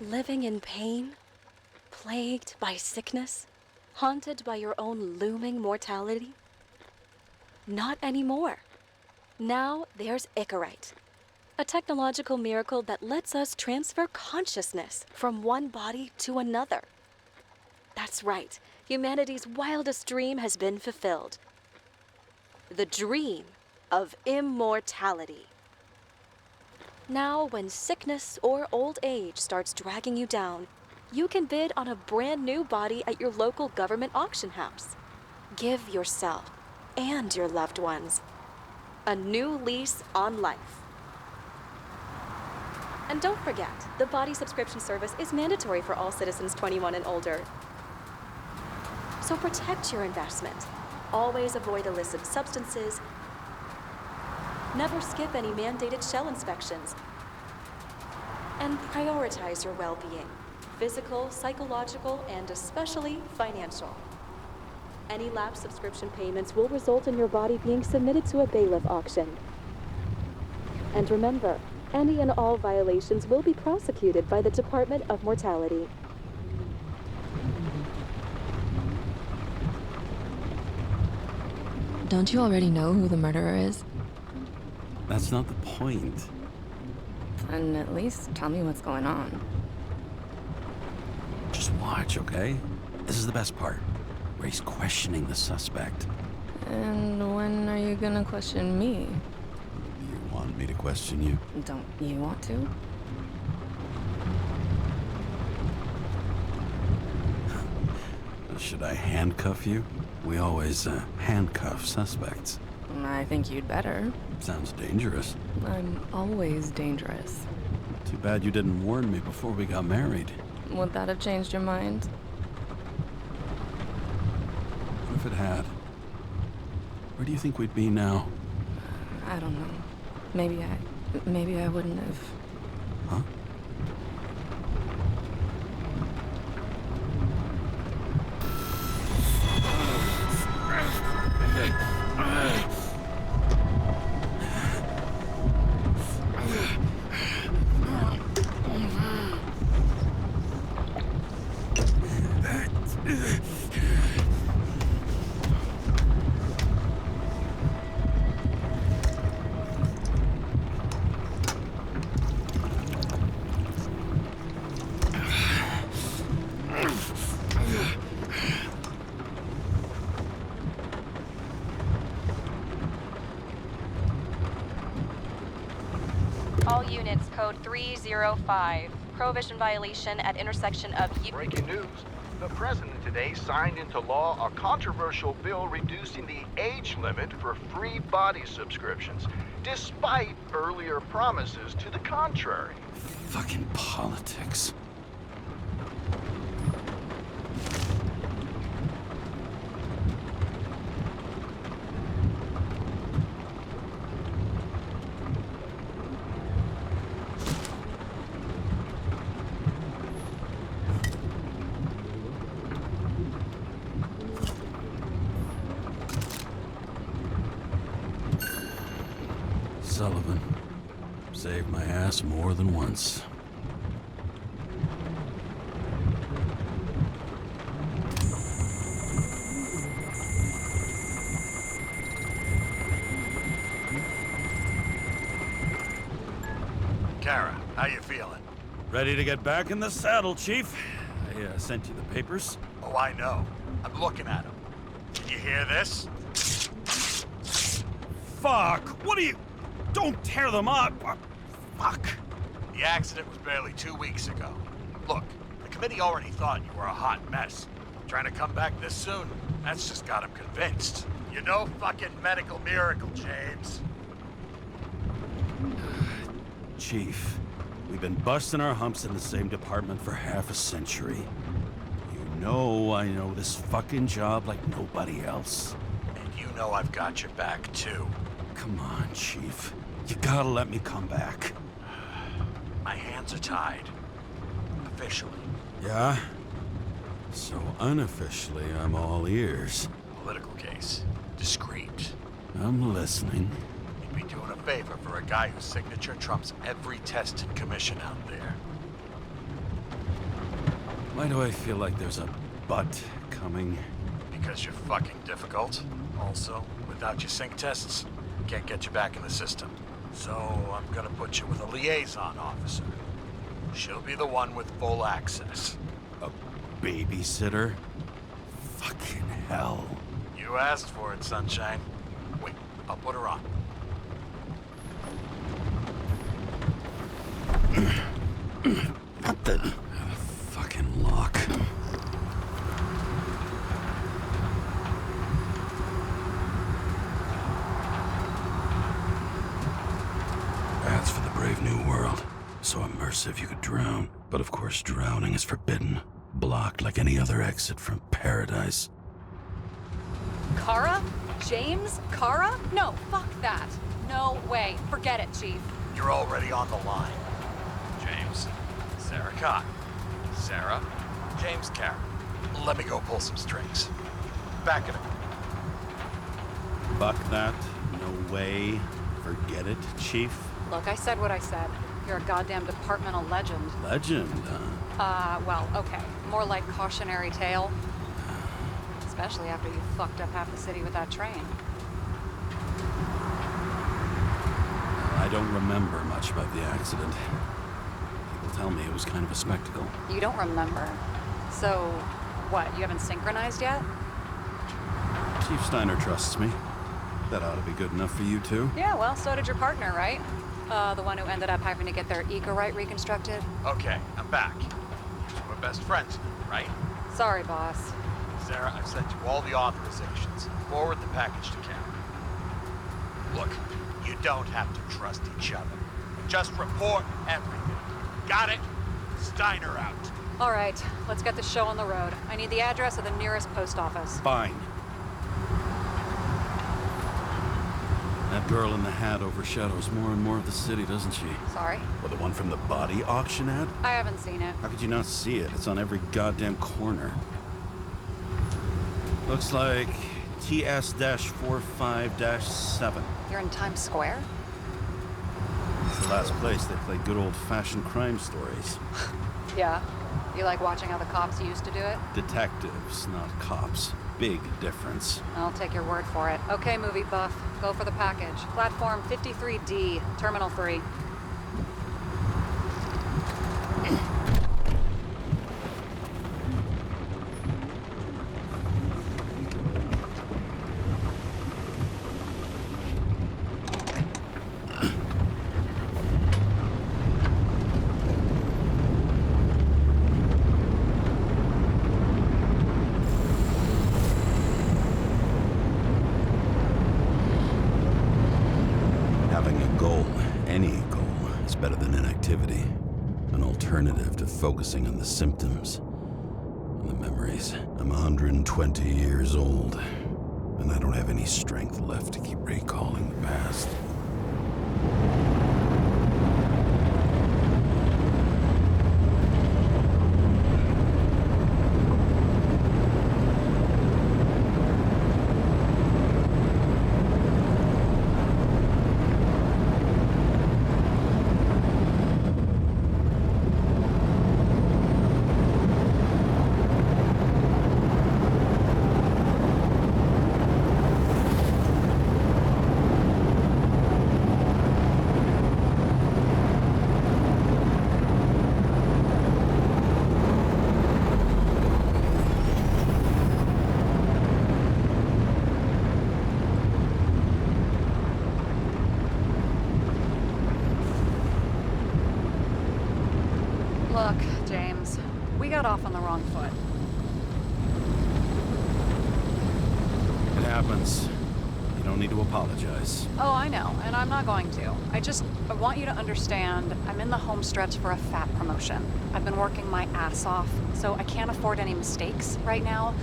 Living in pain? Plagued by sickness? Haunted by your own looming mortality? Not anymore. Now there's Icarite, a technological miracle that lets us transfer consciousness from one body to another. That's right, humanity's wildest dream has been fulfilled. The dream of immortality. Now, when sickness or old age starts dragging you down, you can bid on a brand new body at your local government auction house. Give yourself and your loved ones a new lease on life. And don't forget, the body subscription service is mandatory for all citizens 21 and older. So protect your investment. Always avoid illicit substances. Never skip any mandated shell inspections. And prioritize your well-being, physical, psychological, and especially financial. Any lapsed subscription payments will result in your body being submitted to a bailiff auction. And remember, any and all violations will be prosecuted by the Department of Mortality. Don't you already know who the murderer is? That's not the point. Then at least tell me what's going on. Just watch, okay? This is the best part, where he's questioning the suspect. And when are you gonna question me? You want me to question you? Don't you want to? Should I handcuff you? We always handcuff suspects. I think you'd better. Sounds dangerous. I'm always dangerous. Too bad you didn't warn me before we got married. Would that have changed your mind? What if it had? Where do you think we'd be now? I don't know. Maybe I wouldn't have. Huh? All units, code 305. Prohibition violation at intersection of Breaking news. The president today signed into law a controversial bill reducing the age limit for free body subscriptions, despite earlier promises to the contrary. Fucking politics. Sullivan. Saved my ass more than once. Kara, how you feeling? Ready to get back in the saddle, Chief. I sent you the papers. Oh, I know. I'm looking at them. Can you hear this? Fuck! What are you... Don't tear them up! Fuck! The accident was barely 2 weeks ago. Look, the committee already thought you were a hot mess. Trying to come back this soon, that's just got them convinced. You're no fucking medical miracle, James. Chief, we've been busting our humps in the same department for half a century. You know I know this fucking job like nobody else. And you know I've got your back, too. Come on, Chief. You gotta let me come back. My hands are tied. Officially. Yeah? So unofficially, I'm all ears. Political case. Discreet. I'm listening. You'd be doing a favor for a guy whose signature trumps every test and commission out there. Why do I feel like there's a but coming? Because you're fucking difficult. Also, without your sync tests, can't get you back in the system. So I'm gonna put you with a liaison officer. She'll be the one with full access. A babysitter? Fucking hell. You asked for it, Sunshine. Wait, I'll put her on. What the? Fucking lock. That's for the brave new world. So immersive you could drown. But of course drowning is forbidden. Blocked like any other exit from paradise. Kara? James? Kara? No, fuck that. No way. Forget it, Chief. You're already on the line. James, Sarah Cott. Sarah, James Carroll. Let me go pull some strings. Back it up. Buck that. No way. Forget it, Chief. Look, I said what I said. You're a goddamn departmental legend. Legend, huh? Well, okay. More like cautionary tale. Especially after you fucked up half the city with that train. I don't remember much about the accident. People tell me it was kind of a spectacle. You don't remember. So, what, you haven't synchronized yet? Chief Steiner trusts me. That ought to be good enough for you too. Yeah, well, so did your partner, right? The one who ended up having to get their right reconstructed. Okay, I'm back. You two are best friends, right? Sorry, boss. Sarah, I've sent you all the authorizations. Forward the package to Karen. Look, you don't have to trust each other. Just report everything. Got it? Steiner out. All right, let's get the show on the road. I need the address of the nearest post office. Fine. That girl in the hat overshadows more and more of the city, doesn't she? Sorry? Well, the one from the body auction ad? I haven't seen it. How could you not see it? It's on every goddamn corner. Looks like TS-45-7. You're in Times Square? It's the last place they play good old-fashioned crime stories. Yeah. You like watching how the cops used to do it? Detectives, not cops. Big difference. I'll take your word for it. Okay, movie buff. Go for the package. Platform 53D, Terminal 3. Focusing on the symptoms, on the memories. I'm 120 years old, and I don't have any strength left to keep recalling the past. Look, James, we got off on the wrong foot. It happens. You don't need to apologize. Oh, I know, and I'm not going to. I want you to understand, I'm in the home stretch for a fat promotion. I've been working my ass off, so I can't afford any mistakes right now.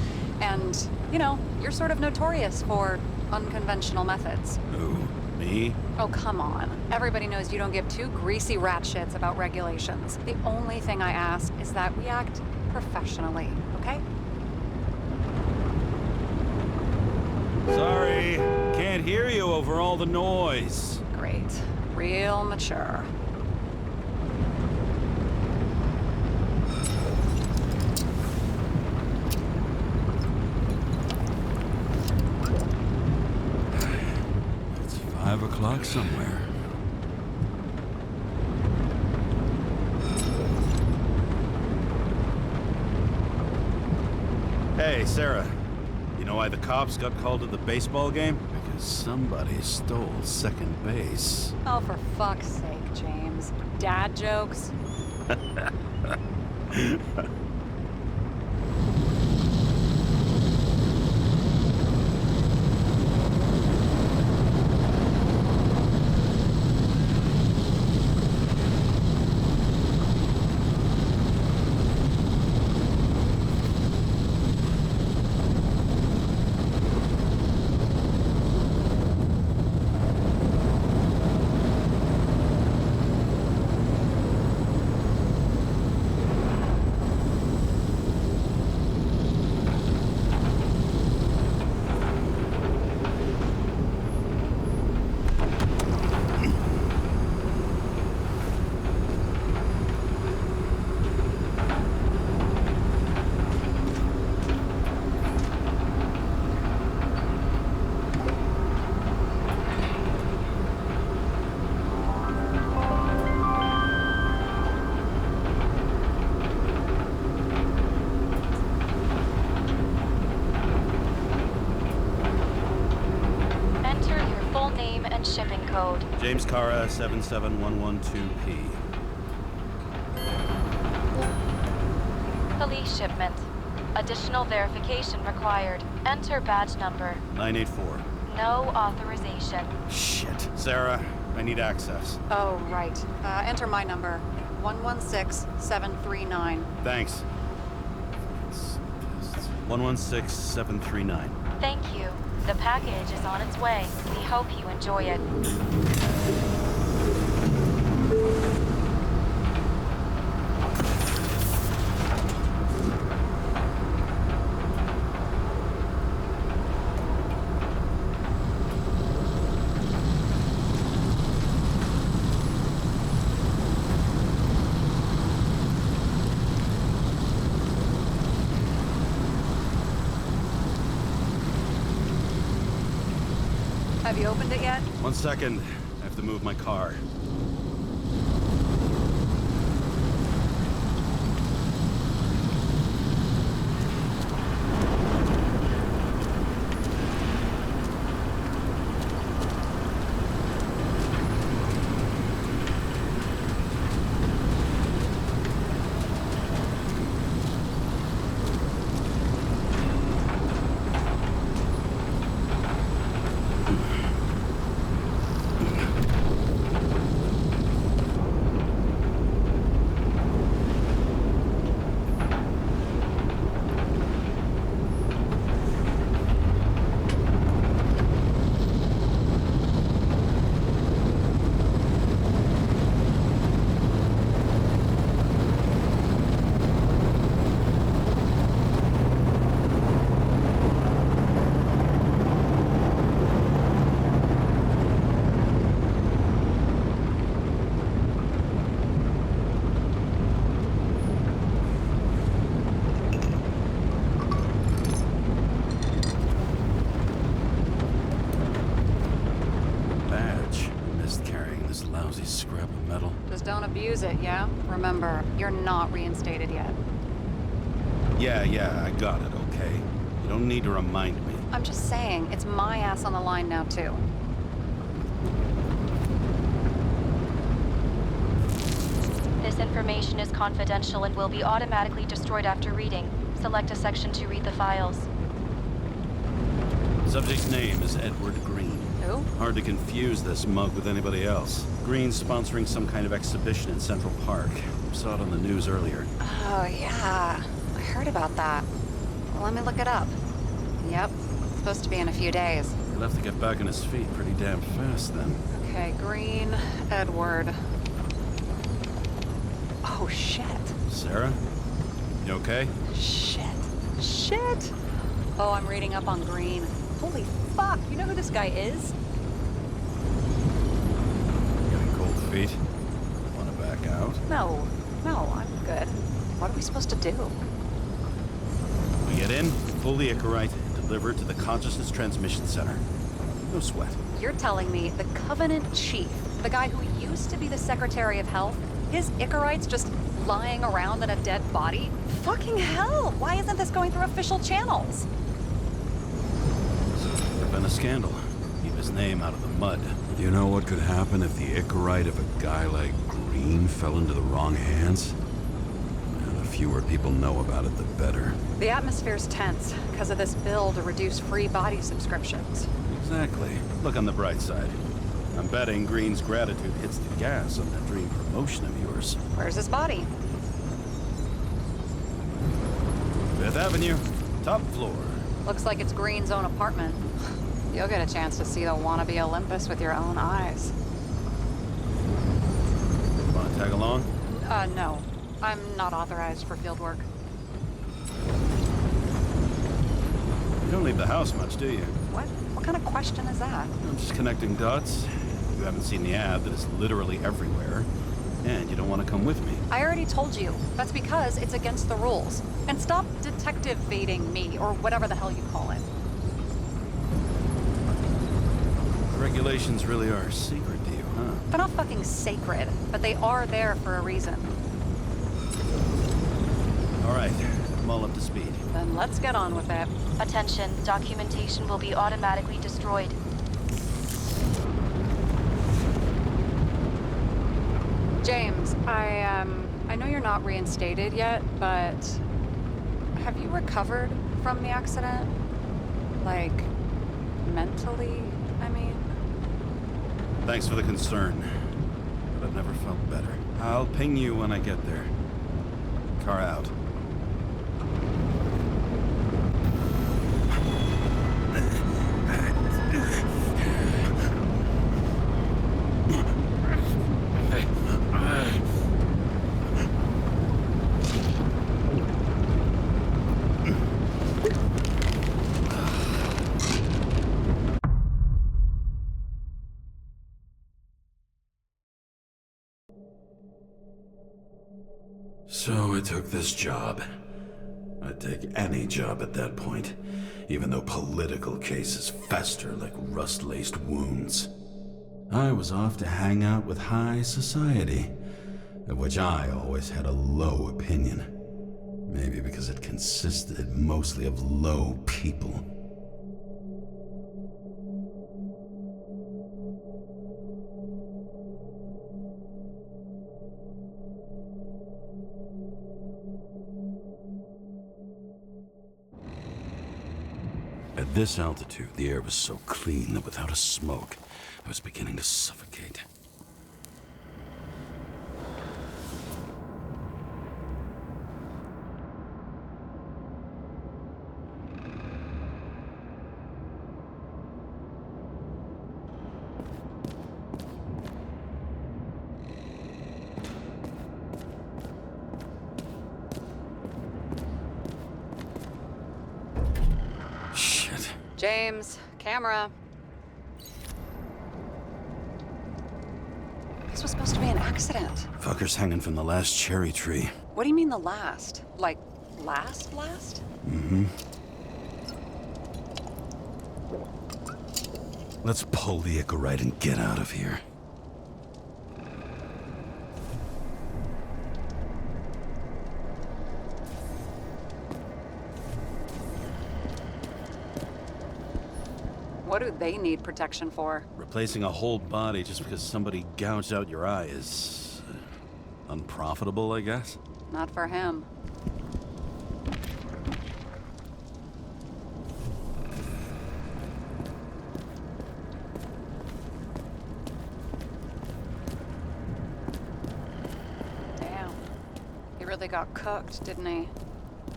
And, you know, you're sort of notorious for unconventional methods. Who? Me? Oh, come on. Everybody knows you don't give two greasy rat shits about regulations. The only thing I ask is that we act professionally, okay? Sorry, can't hear you over all the noise. Great. Real mature. lock somewhere. Hey, Sarah. You know why the cops got called to the baseball game? Because somebody stole second base. Oh, for fuck's sake, James. Dad jokes? Shipping code. James Cara 77112P. Police shipment. Additional verification required. Enter badge number. 984. No authorization. Shit. Sarah, I need access. Oh, right. Enter my number. 116739. Thanks. 116739. Thank you. The package is on its way. We hope you enjoy it. Have you opened it yet? 1 second. I have to move my car. Just don't abuse it, yeah? Remember, you're not reinstated yet. Yeah, I got it, okay? You don't need to remind me. I'm just saying, it's my ass on the line now, too. This information is confidential and will be automatically destroyed after reading. Select a section to read the files. Subject's name is Edward Green. Who? Hard to confuse this mug with anybody else. Green's sponsoring some kind of exhibition in Central Park. Saw it on the news earlier. Oh, yeah. I heard about that. Well, let me look it up. Yep. It's supposed to be in a few days. He'll have to get back on his feet pretty damn fast then. Okay, Green, Edward. Oh, shit. Sarah? You okay? Shit. Oh, I'm reading up on Green. Holy fuck, you know who this guy is? Getting cold feet? Wanna back out? No, I'm good. What are we supposed to do? We get in, pull the Icarite, deliver it to the Consciousness Transmission Center. No sweat. You're telling me the Covenant Chief, the guy who used to be the Secretary of Health, his Icarites just lying around in a dead body? Fucking hell! Why isn't this going through official channels? There's been a scandal. Keep his name out of the mud. You know what could happen if the Icarite of a guy like Green fell into the wrong hands? And the fewer people know about it, the better. The atmosphere's tense because of this bill to reduce free body subscriptions. Exactly. Look on the bright side. I'm betting Green's gratitude hits the gas on that dream promotion of yours. Where's his body? Fifth Avenue, top floor. Looks like it's Green's own apartment. You'll get a chance to see the wannabe Olympus with your own eyes. Want to tag along? No. I'm not authorized for field work. You don't leave the house much, do you? What? What kind of question is that? I'm just connecting dots. You haven't seen the ad that is literally everywhere. And you don't want to come with me. I already told you. That's because it's against the rules. And stop detective-baiting me, or whatever the hell you call it. The regulations really are secret to you, huh? They're not fucking sacred, but they are there for a reason. All right, I'm all up to speed. Then let's get on with it. Attention, documentation will be automatically destroyed. James, I know you're not reinstated yet, but have you recovered from the accident? Like, mentally, I mean? Thanks for the concern, but I've never felt better. I'll ping you when I get there. Car out. So I took this job. I'd take any job at that point, even though political cases fester like rust-laced wounds. I was off to hang out with high society, of which I always had a low opinion. Maybe because it consisted mostly of low people. At this altitude, the air was so clean that without a smoke, I was beginning to suffocate. James, camera. This was supposed to be an accident. Fucker's hanging from the last cherry tree. What do you mean the last? Like, last? Mm-hmm. Let's pull the Icarite and get out of here. What do they need protection for? Replacing a whole body just because somebody gouged out your eye is unprofitable, I guess? Not for him. Damn. He really got cooked, didn't he?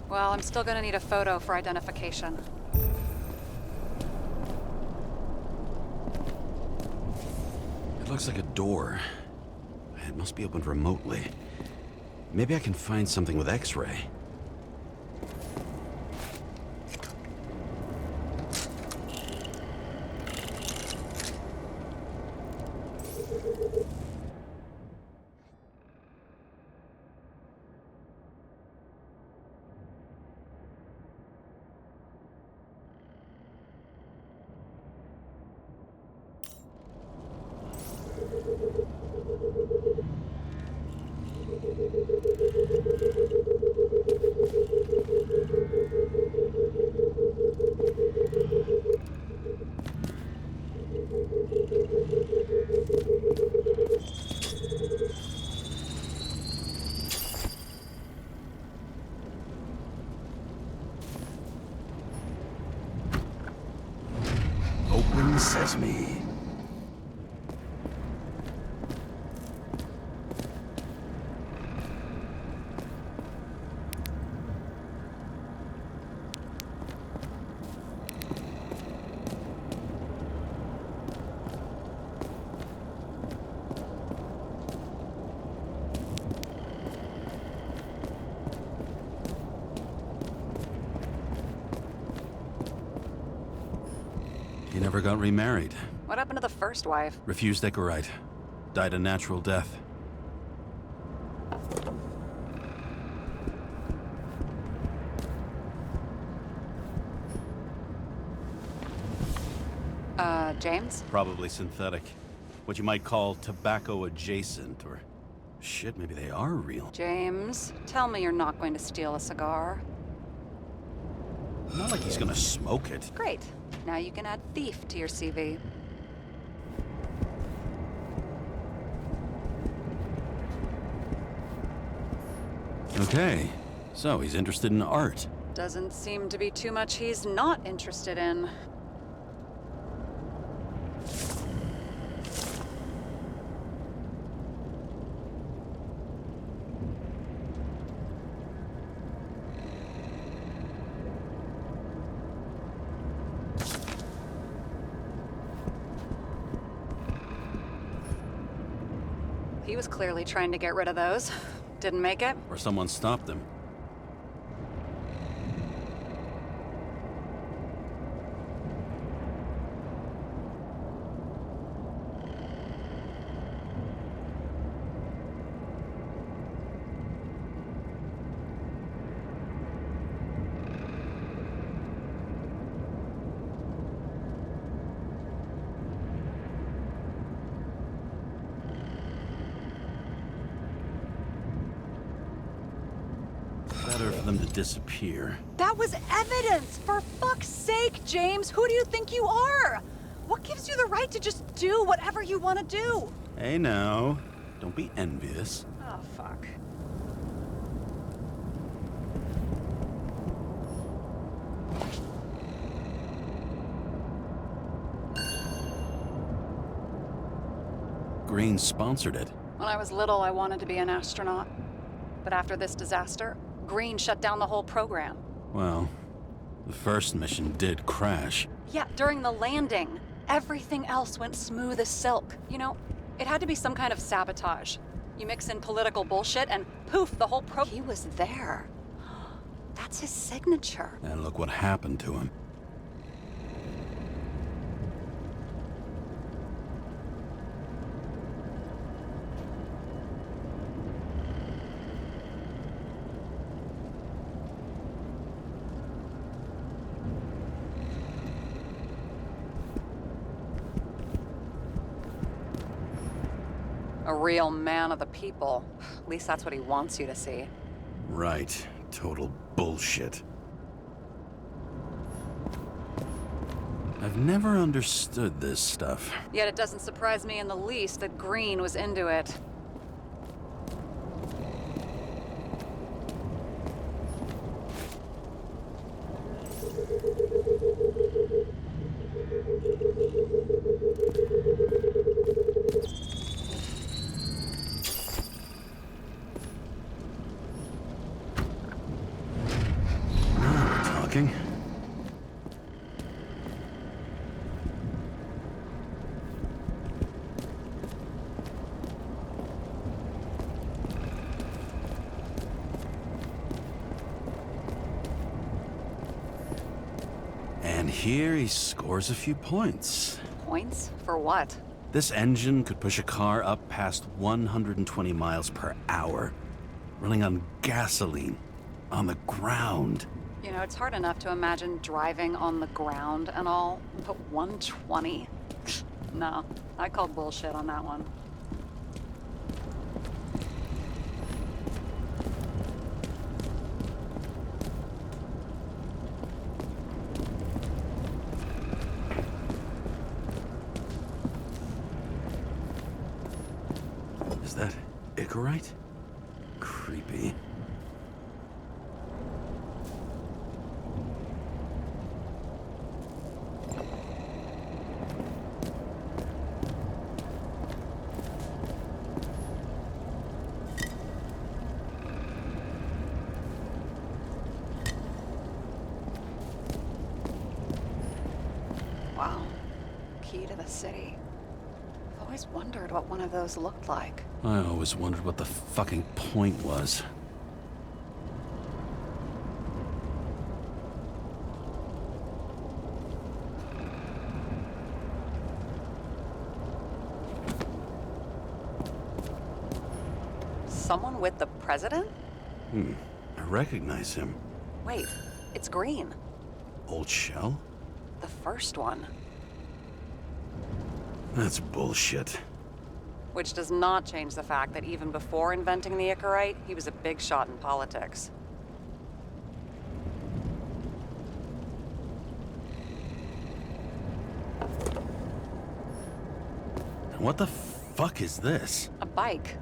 Well, I'm still gonna need a photo for identification. It looks like a door. It must be opened remotely. Maybe I can find something with X-ray. It's me. He never got remarried. What happened to the first wife? Refused Icarite. Died a natural death. James? Probably synthetic. What you might call tobacco adjacent, or... shit, maybe they are real. James, tell me you're not going to steal a cigar. Not like he's gonna smoke it. Great. Now you can add thief to your CV. Okay, so he's interested in art. Doesn't seem to be too much he's not interested in. He was clearly trying to get rid of those. Didn't make it. Or someone stopped him. Better for them to disappear. That was evidence! For fuck's sake, James! Who do you think you are? What gives you the right to just do whatever you want to do? Hey now, don't be envious. Oh, fuck. Green sponsored it. When I was little, I wanted to be an astronaut. But after this disaster, Green shut down the whole program. Well, the first mission did crash. Yeah, during the landing, everything else went smooth as silk. You know, it had to be some kind of sabotage. You mix in political bullshit and poof, the whole He was there. That's his signature. And look what happened to him. A real man of the people. At least that's what he wants you to see. Right. Total bullshit. I've never understood this stuff. Yet it doesn't surprise me in the least that Green was into it. Talking. And here he scores a few points. Points? For what? This engine could push a car up past 120 miles per hour, running on gasoline, on the ground. You know, it's hard enough to imagine driving on the ground and all, but 120? No, I call bullshit on that one. Is that Icarite? Creepy. the city. I've always wondered what one of those looked like. I always wondered what the fucking point was. Someone with the president? I recognize him. Wait, it's green. Old Shell? The first one. That's bullshit. Which does not change the fact that even before inventing the Icarite, he was a big shot in politics. What the fuck is this? A bike.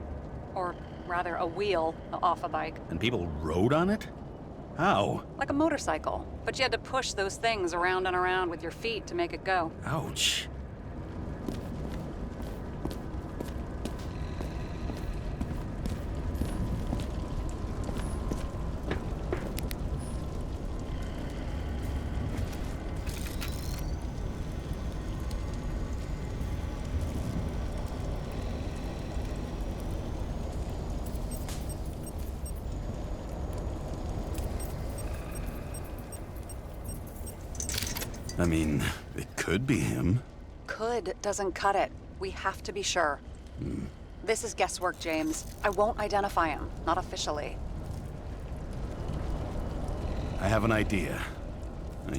Or rather, a wheel off a bike. And people rode on it? How? Like a motorcycle. But you had to push those things around and around with your feet to make it go. Ouch. I mean, it could be him. Could doesn't cut it. We have to be sure. This is guesswork, James. I won't identify him. Not officially. I have an idea.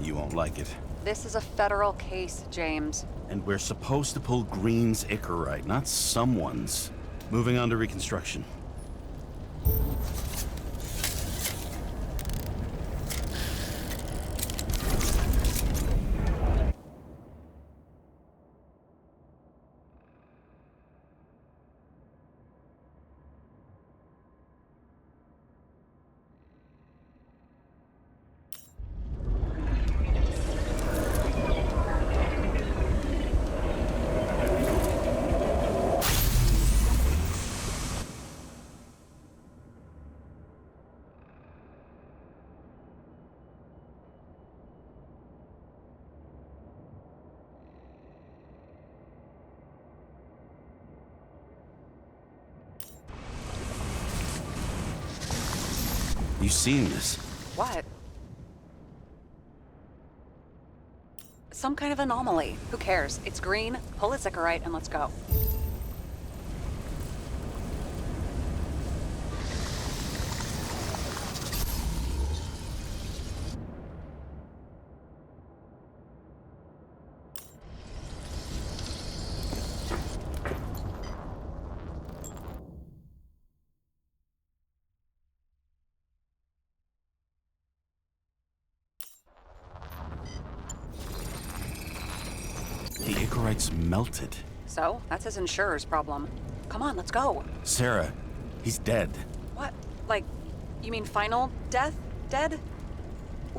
You won't like it. This is a federal case, James. And we're supposed to pull Green's Icarite, not someone's. Moving on to reconstruction. You seen this? What? Some kind of anomaly. Who cares? It's green, pull its Icarite, and let's go. The Icarite's melted. So, that's his insurer's problem. Come on, let's go. Sarah, he's dead. What? Like, you mean final death? Dead?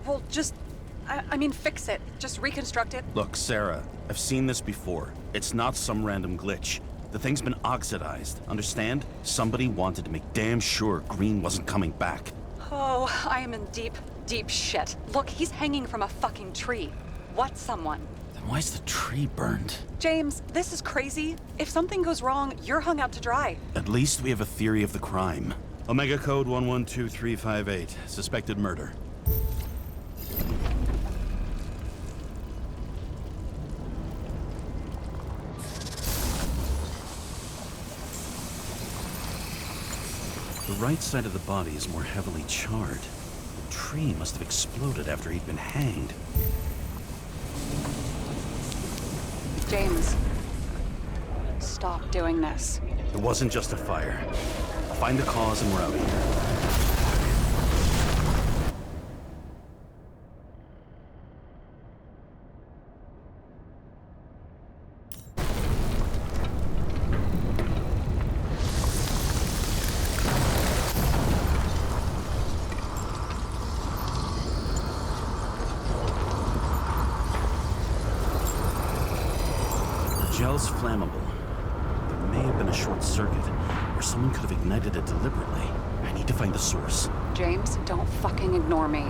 Well, just... I mean, fix it. Just reconstruct it. Look, Sarah, I've seen this before. It's not some random glitch. The thing's been oxidized, understand? Somebody wanted to make damn sure Green wasn't coming back. Oh, I am in deep, deep shit. Look, he's hanging from a fucking tree. What someone? Then why's the tree burned? James, this is crazy. If something goes wrong, you're hung out to dry. At least we have a theory of the crime. Omega code 112358. Suspected murder. The right side of the body is more heavily charred. The tree must have exploded after he'd been hanged. James, stop doing this. It wasn't just a fire. I'll find the cause and we're out of here. Gel's flammable. There may have been a short circuit, or someone could have ignited it deliberately. I need to find the source. James, don't fucking ignore me.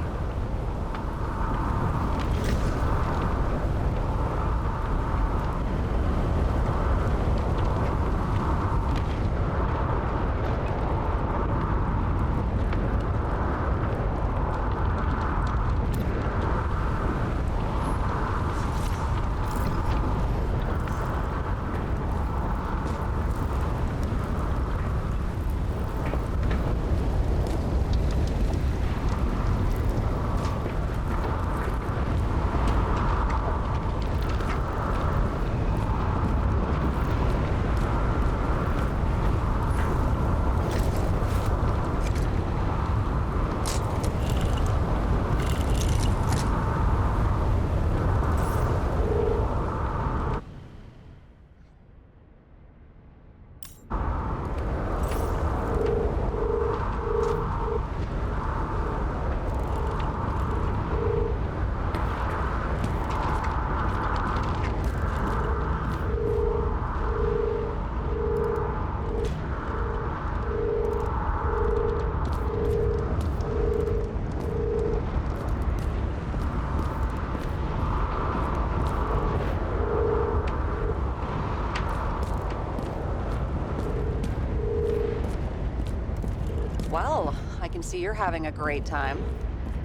Well, I can see you're having a great time.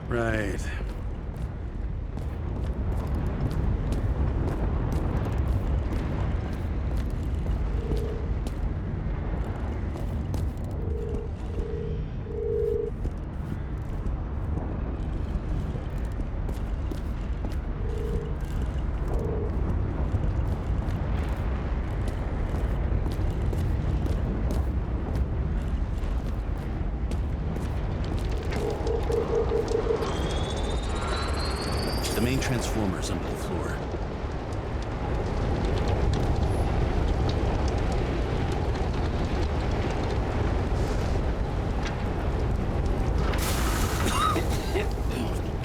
Right. The main transformer's under the floor.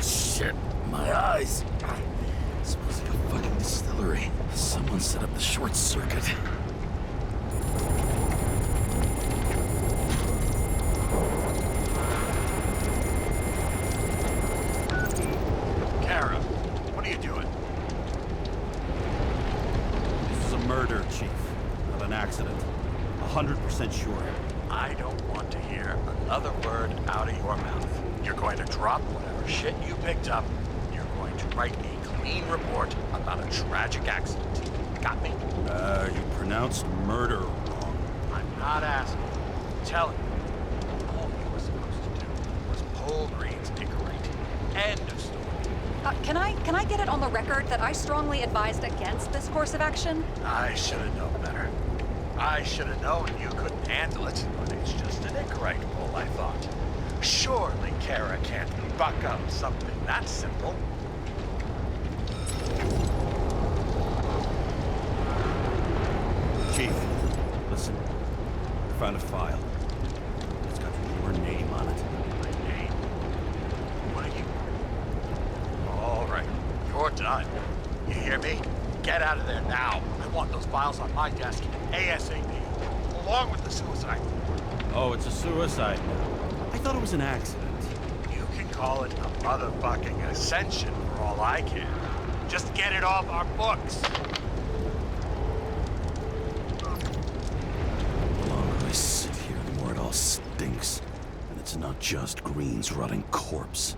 Shit, my eyes. Smells like a fucking distillery. Someone set up the short circuit. Kara, what are you doing? This is a murder, Chief. Not an accident. 100% sure. I don't want to hear another word out of your mouth. You're going to drop whatever shit you picked up. You're going to write a clean report about a tragic accident. Got me? You pronounced murder wrong. I'm not asking. I'm telling you. All you were supposed to do was pull Green's Icarite. End of story. Can I get it on the record that I strongly advised against this course of action? I should have known better. I should have known you couldn't handle it, but it's just an Icarite pull, I thought. Surely Kara can't buck up something that simple. Chief, listen. I found a file. It's got your name on it. My name? What are you? All right, you're done. You hear me? Get out of there now. I want those files on my desk ASAP, along with the suicide report. Oh, it's a suicide. I thought it was an accident. You can call it a motherfucking ascension for all I care. Just get it off our books. The longer I sit here, the more it all stinks. And it's not just Green's rotting corpse.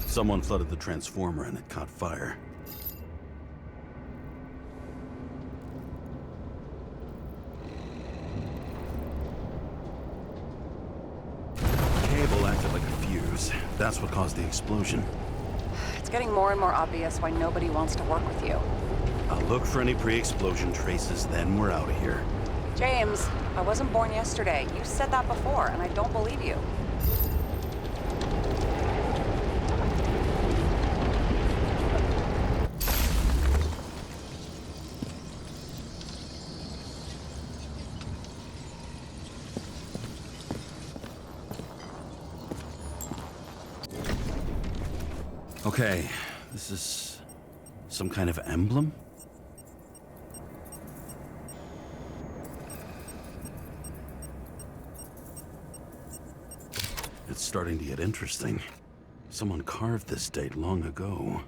Someone flooded the transformer and it caught fire. Cable acted like a fuse. That's what caused the explosion. It's getting more and more obvious why nobody wants to work with you. I'll look for any pre-explosion traces, then we're out of here. James, I wasn't born yesterday. You said that before, and I don't believe you. Okay, this is some kind of emblem? It's starting to get interesting. Someone carved this date long ago.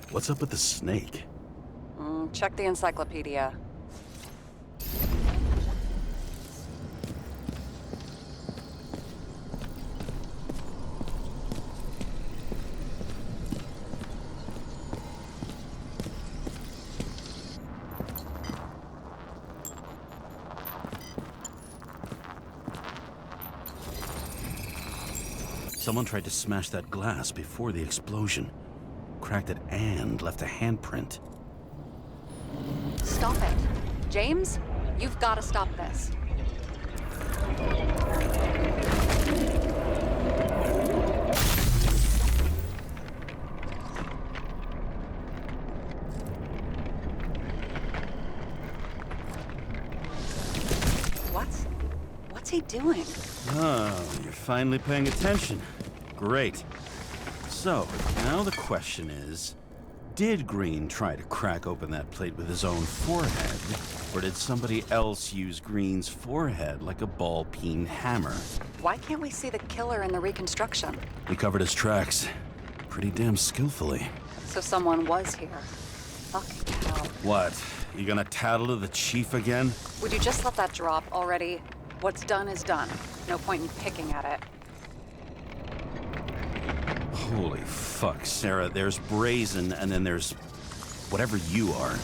What's up with the snake? Check the encyclopedia. Someone tried to smash that glass before the explosion. Cracked it and left a handprint. Stop it. James, you've got to stop this. What's he doing? Oh, you're finally paying attention. Great. So, now the question is, did Green try to crack open that plate with his own forehead, or did somebody else use Green's forehead like a ball-peen hammer? Why can't we see the killer in the reconstruction? We covered his tracks pretty damn skillfully. So someone was here. Fucking hell. What? You gonna tattle to the chief again? Would you just let that drop already? What's done is done. No point in picking at it. Holy fuck, Sarah. There's brazen, and then there's whatever you are.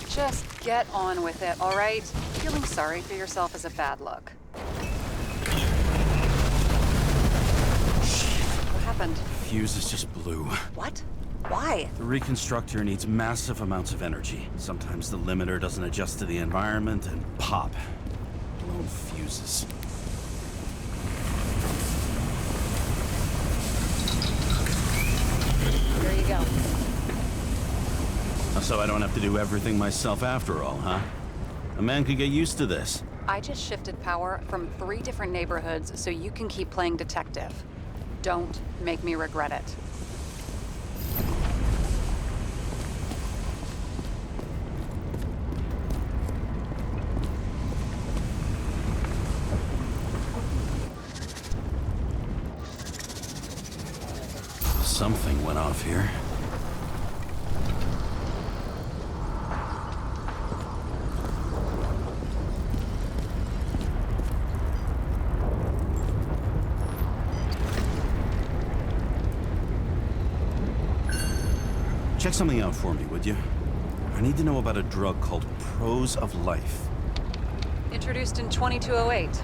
Just get on with it, all right? Feeling sorry for yourself is a bad look. What happened? Fuse is just blue. What? Why? The reconstructor needs massive amounts of energy. Sometimes the limiter doesn't adjust to the environment, and pop. Blown fuses. Here you go. So I don't have to do everything myself after all, huh? A man could get used to this. I just shifted power from 3 different neighborhoods so you can keep playing detective. Don't make me regret it. Something went off here. Check something out for me, would you? I need to know about a drug called Prose of Life. Introduced in 2208.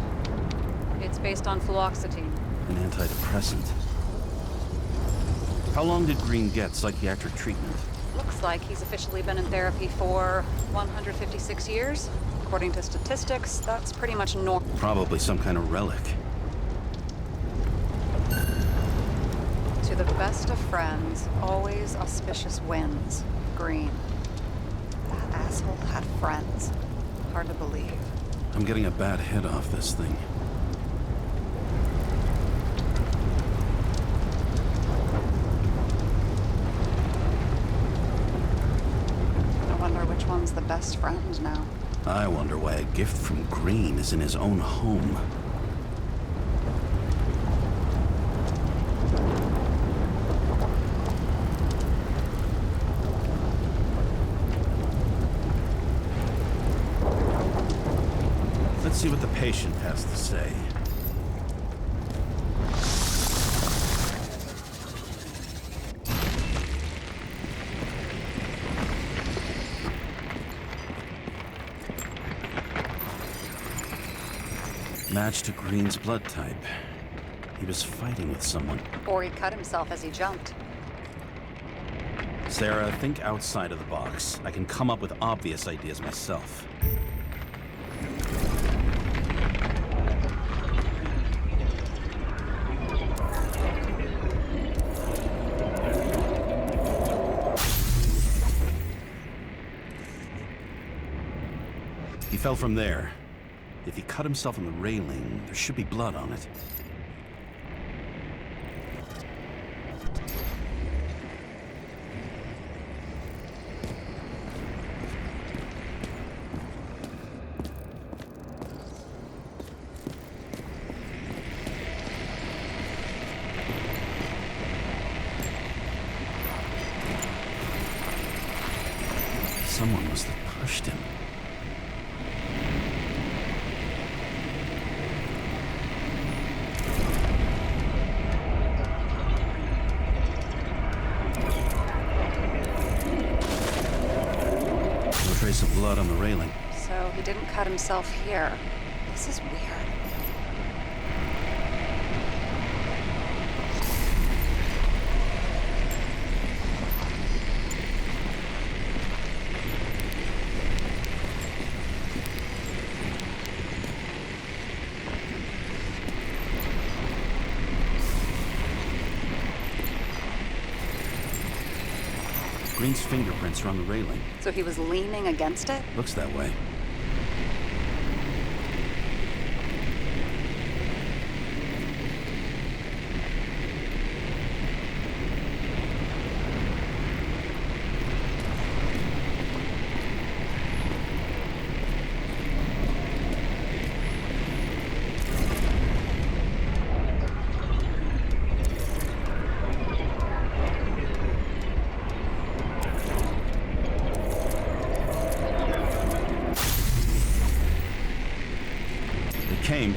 It's based on fluoxetine. An antidepressant. How long did Green get psychiatric treatment? Looks like he's officially been in therapy for 156 years. According to statistics, that's pretty much normal. Probably some kind of relic. To the best of friends, always auspicious wins. Green. That asshole had friends. Hard to believe. I'm getting a bad hit off this thing. I wonder which one's the best friend now. I wonder why a gift from Green is in his own home. Let's see what the patient has to say. Match to Green's blood type. He was fighting with someone. Or he cut himself as he jumped. Sarah, think outside of the box. I can come up with obvious ideas myself. He fell from there. If he cut himself on the railing, there should be blood on it. Someone must have pushed him. Trace of blood on the railing. So he didn't cut himself here. This is weird. Green's fingerprints are on the railing. So he was leaning against it? Looks that way.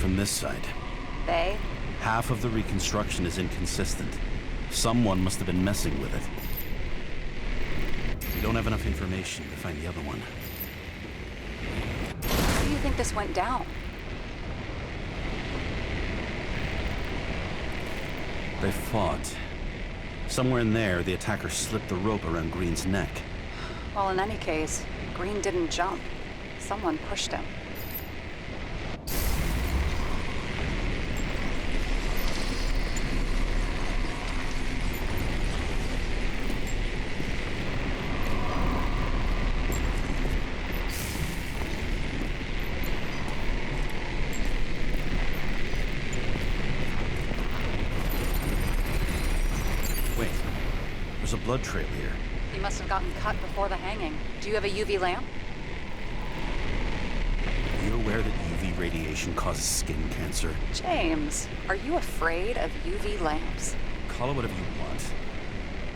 from this side. They? Half of the reconstruction is inconsistent. Someone must have been messing with it. We don't have enough information to find the other one. How do you think this went down? They fought. Somewhere in there, the attacker slipped the rope around Green's neck. Well, in any case, Green didn't jump. Someone pushed him. There's a blood trail here. He must have gotten cut before the hanging. Do you have a UV lamp? Are you aware that UV radiation causes skin cancer? James, are you afraid of UV lamps? Call it whatever you want.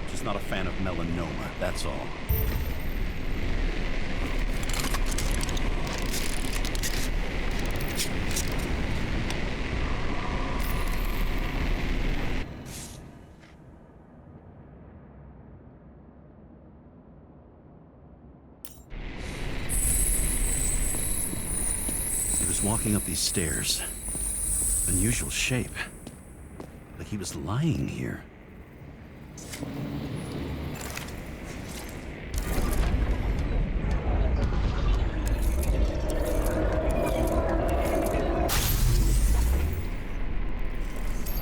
Just not a fan of melanoma, that's all. Walking up these stairs. Unusual shape. Like he was lying here.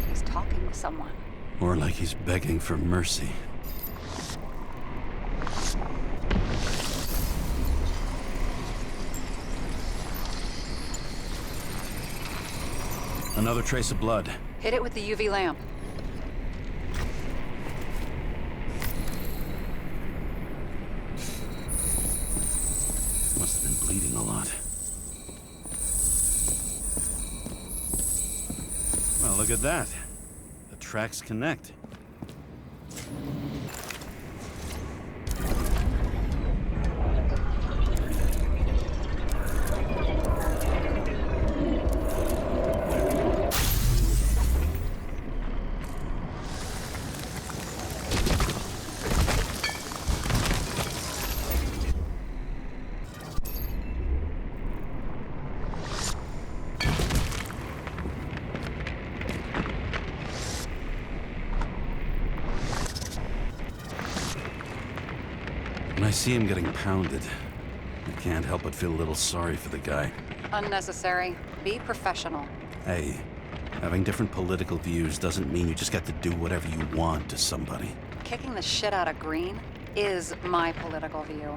He's talking to someone. Or like he's begging for mercy. Another trace of blood. Hit it with the UV lamp. Must have been bleeding a lot. Well, look at that. The tracks connect. When I see him getting pounded, I can't help but feel a little sorry for the guy. Unnecessary. Be professional. Hey, having different political views doesn't mean you just get to do whatever you want to somebody. Kicking the shit out of Green is my political view.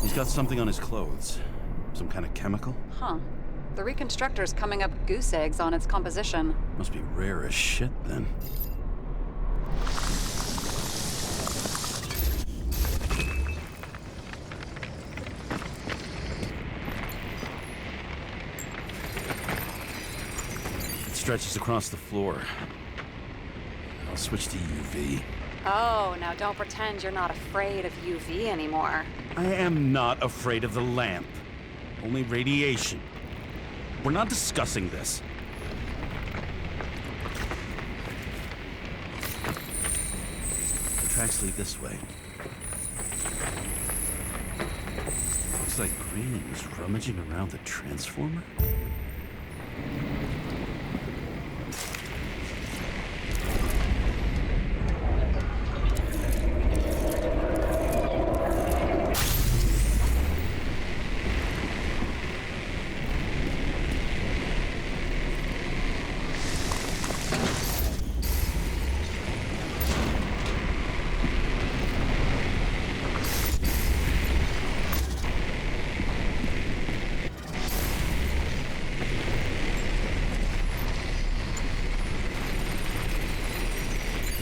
He's got something on his clothes. Some kind of chemical? Huh. The reconstructor's coming up goose eggs on its composition. Must be rare as shit, then. It stretches across the floor. I'll switch to UV. Oh, now don't pretend you're not afraid of UV anymore. I am not afraid of the lamp. Only radiation. We're not discussing this. The tracks lead this way. Looks like Green was rummaging around the transformer.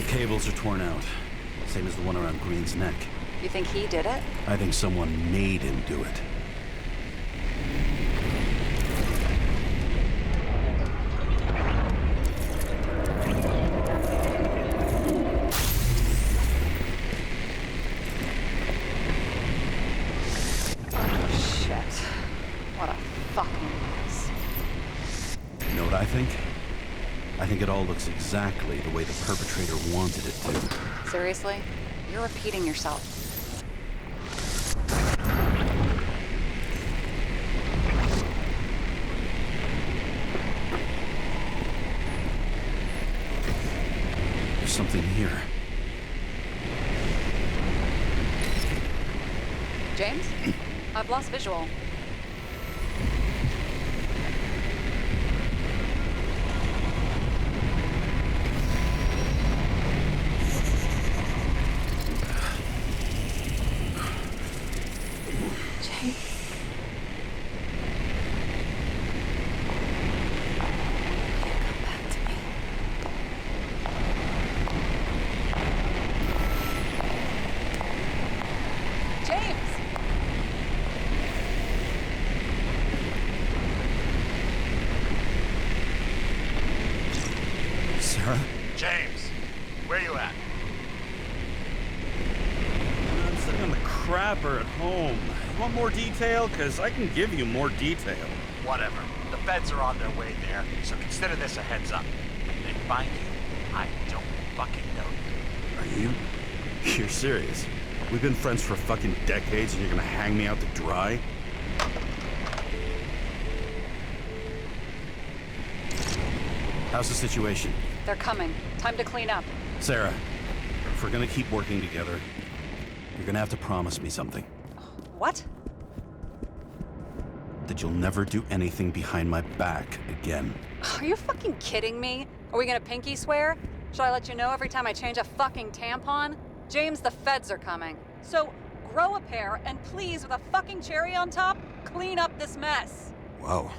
Cables are torn out, same as the one around Green's neck. You think he did it? I think someone made him do it. I think it all looks exactly the way the perpetrator wanted it to. Seriously? You're repeating yourself. There's something here. James? I've lost visual. James, where you at? I'm sitting on the crapper at home. You want more detail? Because I can give you more detail. Whatever. The feds are on their way there, so consider this a heads up. If they find you, I don't fucking know you. Are you? You're serious? We've been friends for fucking decades and you're gonna hang me out to dry? How's the situation? They're coming. Time to clean up. Sarah, if we're gonna keep working together, you're gonna have to promise me something. What? That you'll never do anything behind my back again. Are you fucking kidding me? Are we gonna pinky swear? Should I let you know every time I change a fucking tampon? James, the feds are coming. So, grow a pair, and please, with a fucking cherry on top, clean up this mess. Whoa.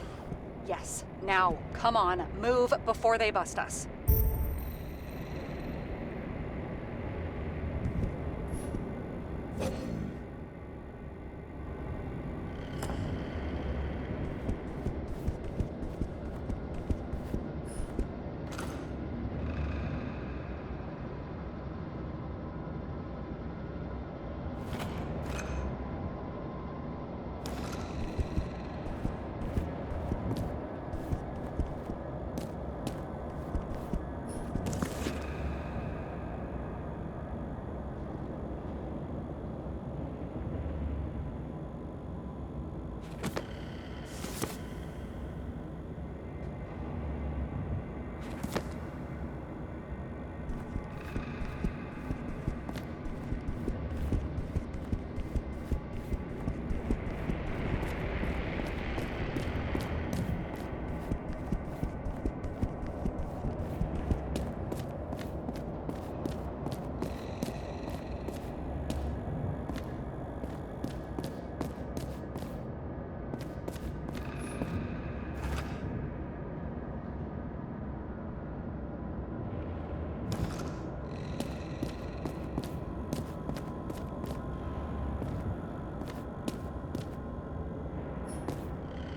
Yes. Now, come on, move before they bust us.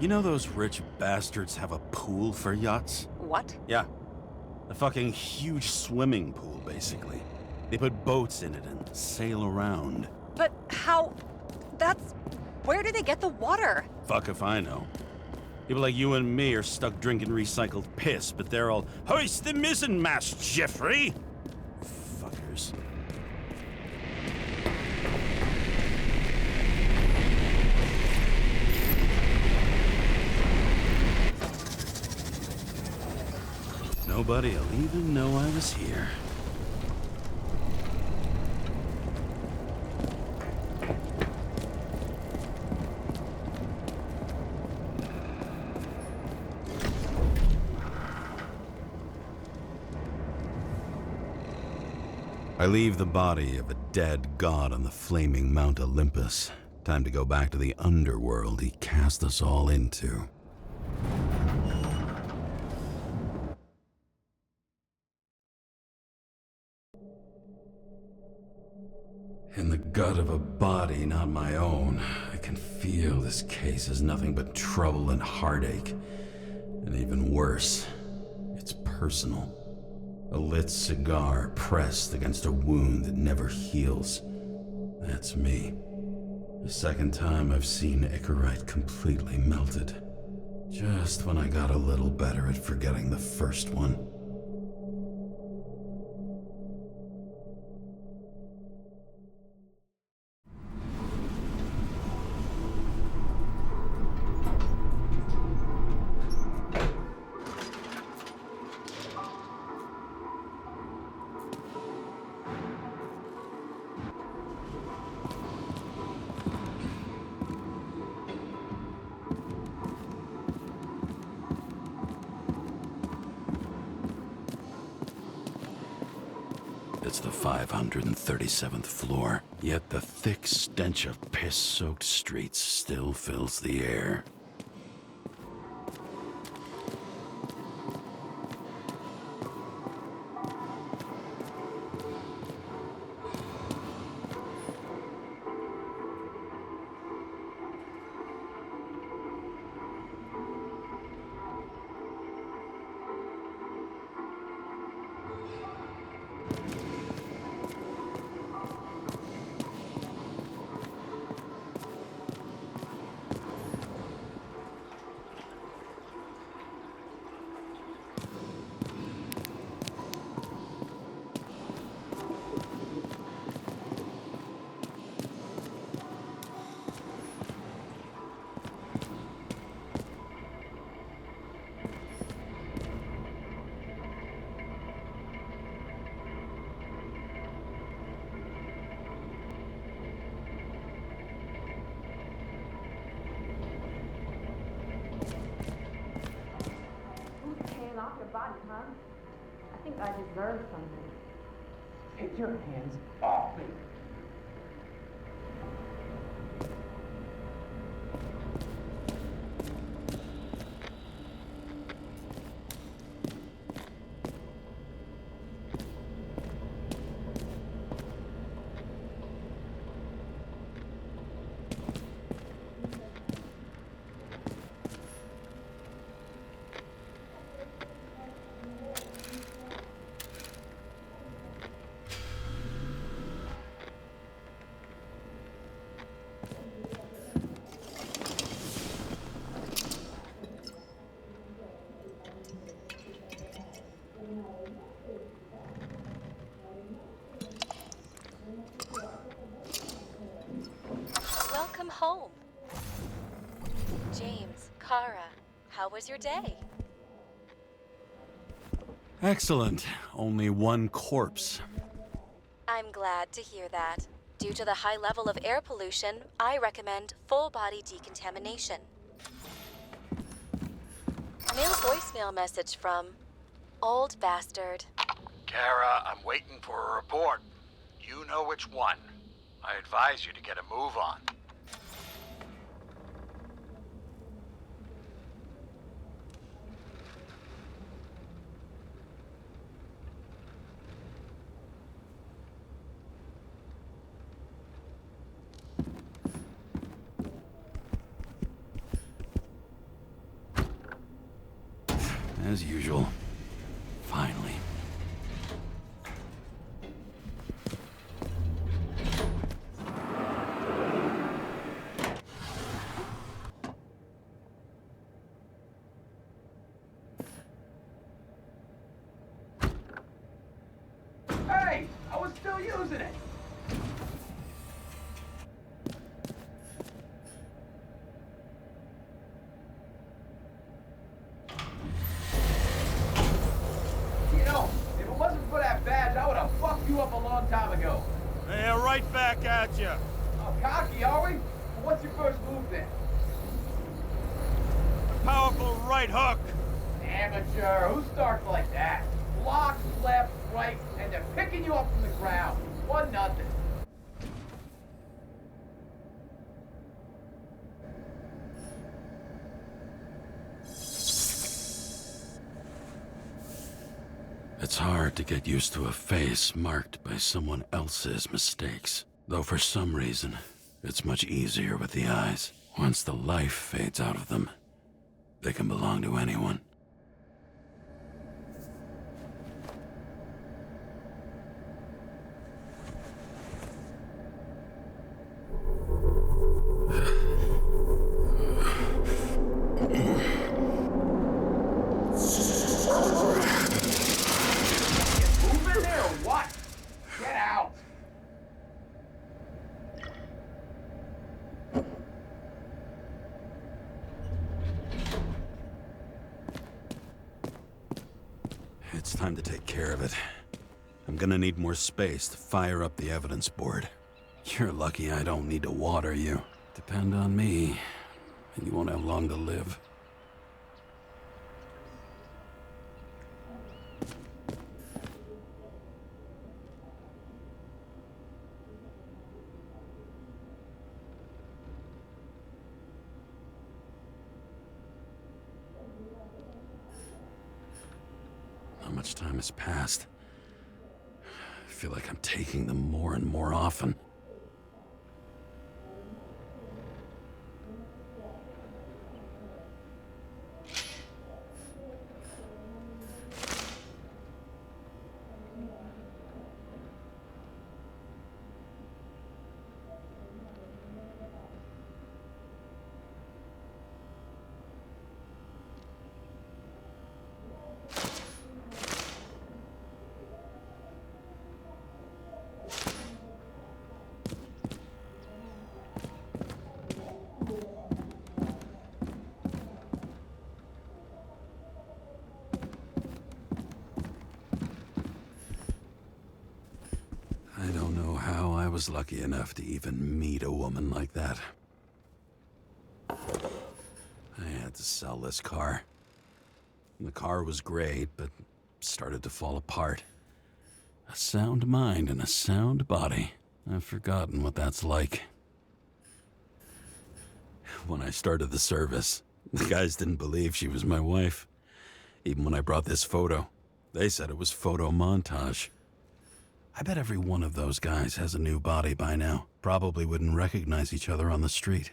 You know those rich bastards have a pool for yachts? What? Yeah. A fucking huge swimming pool, basically. They put boats in it and sail around. But how... That's... Where do they get the water? Fuck if I know. People like you and me are stuck drinking recycled piss, but they're all, "Hoist the mizzenmast, Jeffrey!" Fuckers. Nobody'll even know I was here. I leave the body of a dead god on the flaming Mount Olympus. Time to go back to the underworld he cast us all into. In the gut of a body not my own, I can feel this case is nothing but trouble and heartache. And even worse, it's personal. A lit cigar pressed against a wound that never heals. That's me. The second time I've seen Icarite completely melted. Just when I got a little better at forgetting the first one. It's the 537th floor, yet the thick stench of piss-soaked streets still fills the air. Off your body, huh? I think I deserve something. Take your hands off me! Welcome home. James, Kara, how was your day? Excellent. Only one corpse. I'm glad to hear that. Due to the high level of air pollution, I recommend full-body decontamination. New voicemail message from Old Bastard. Kara, I'm waiting for a report. You know which one. I advise you to get a move on. As usual. Finally. Hey! I was still using it! You know, if it wasn't for that badge, I would have fucked you up a long time ago. Yeah, right back at you. Oh, cocky, are we? Well, what's your first move then? Powerful right hook. Amateur, who starts like that? Block, left, right, and they're picking you up from the ground. 1-0. It's hard to get used to a face marked by someone else's mistakes. Though for some reason, it's much easier with the eyes. Once the life fades out of them, they can belong to anyone. time to take care of it. I'm gonna need more space to fire up the evidence board. You're lucky I don't need to water you. Depend on me, and you won't have long to live. How much time has passed? I feel like I'm taking them more and more often. I don't know how I was lucky enough to even meet a woman like that. I had to sell this car. The car was great, but started to fall apart. A sound mind and a sound body. I've forgotten what that's like. When I started the service, the guys didn't believe she was my wife. Even when I brought this photo, they said it was photo montage. I bet every one of those guys has a new body by now. Probably wouldn't recognize each other on the street.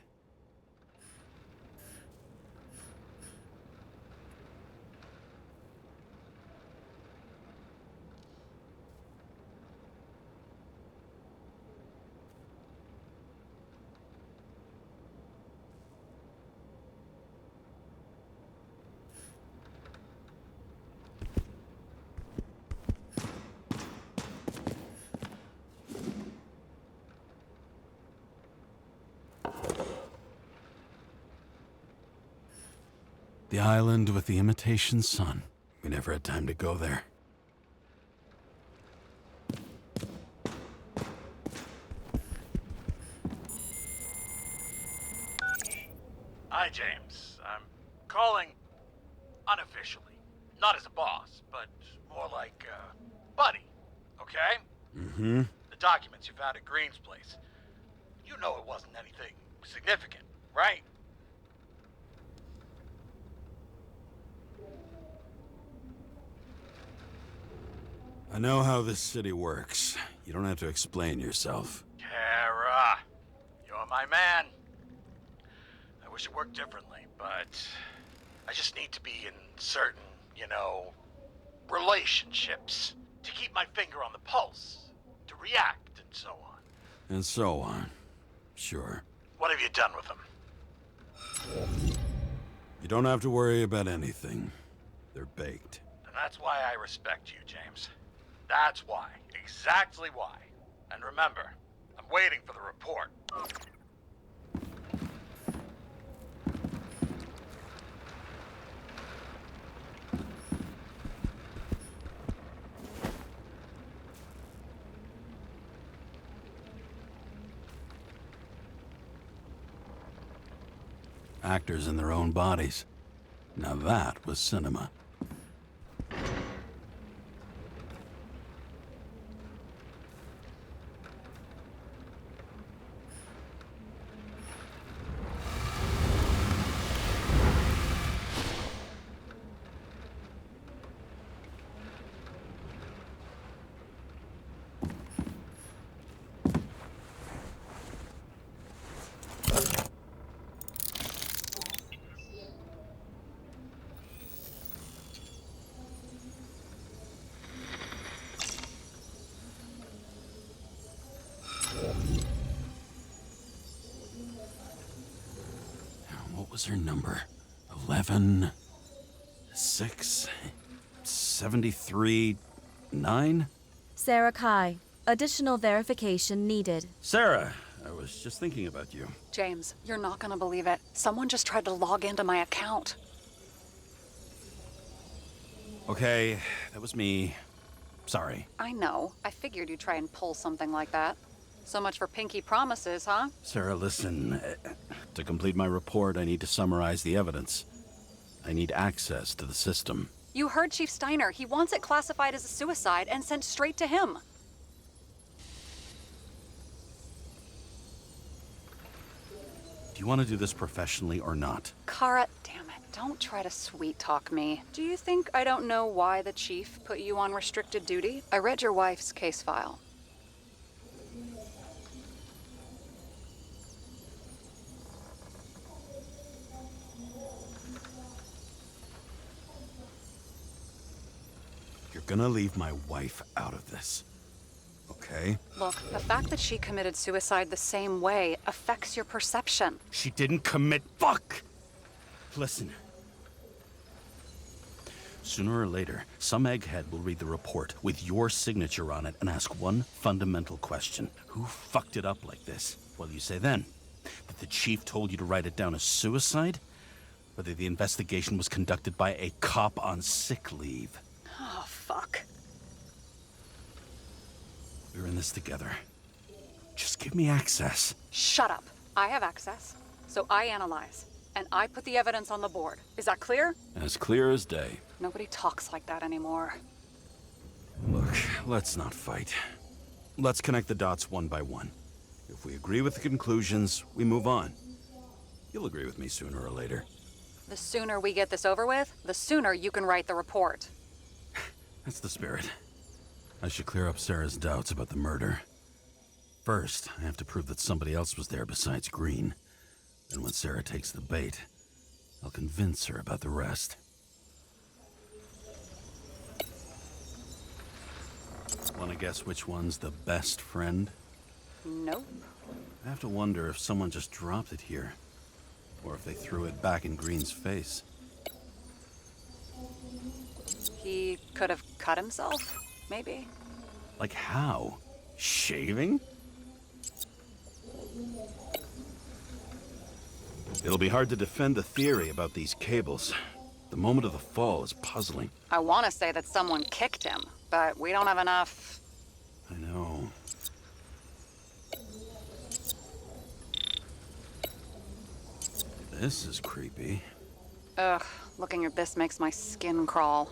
The island with the imitation sun. We never had time to go there. Hi, James. I'm calling unofficially. Not as a boss, but more like a buddy, okay? Mm-hmm. The documents you found at Green's place. You know it wasn't anything significant, right? I know how this city works. You don't have to explain yourself. Kara, you're my man. I wish it worked differently, but I just need to be in certain, relationships to keep my finger on the pulse, to react, and so on. And so on. Sure. What have you done with them? You don't have to worry about anything. They're baked. And that's why I respect you, James. That's why. Exactly why. And remember, I'm waiting for the report. Actors in their own bodies. Now that was cinema. What was her number? 11, 6, 73, 9? Sarah Kai. Additional verification needed. Sarah, I was just thinking about you. James, you're not gonna believe it. Someone just tried to log into my account. Okay, that was me. Sorry. I know. I figured you'd try and pull something like that. So much for pinky promises, huh? Sarah, listen. To complete my report, I need to summarize the evidence. I need access to the system. You heard Chief Steiner. He wants it classified as a suicide and sent straight to him. Do you want to do this professionally or not? Kara, damn it. Don't try to sweet-talk me. Do you think I don't know why the chief put you on restricted duty? I read your wife's case file. You're gonna leave my wife out of this. Okay? Look, the fact that she committed suicide the same way affects your perception. She didn't commit. Fuck! Listen. Sooner or later, some egghead will read the report with your signature on it and ask one fundamental question. Who fucked it up like this? What do you say then? That the chief told you to write it down as suicide? Whether the investigation was conducted by a cop on sick leave? Oh, fuck. We're in this together. Just give me access. Shut up. I have access, so I analyze. And I put the evidence on the board. Is that clear? As clear as day. Nobody talks like that anymore. Look, let's not fight. Let's connect the dots one by one. If we agree with the conclusions, we move on. You'll agree with me sooner or later. The sooner we get this over with, the sooner you can write the report. That's the spirit. I should clear up Sarah's doubts about the murder. First, I have to prove that somebody else was there besides Green. And when Sarah takes the bait, I'll convince her about the rest. Want to guess which one's the best friend? Nope. I have to wonder if someone just dropped it here. Or if they threw it back in Green's face. He could have cut himself, maybe? Like how? Shaving? It'll be hard to defend the theory about these cables. The moment of the fall is puzzling. I want to say that someone kicked him, but we don't have enough. I know. This is creepy. Ugh, looking at this makes my skin crawl.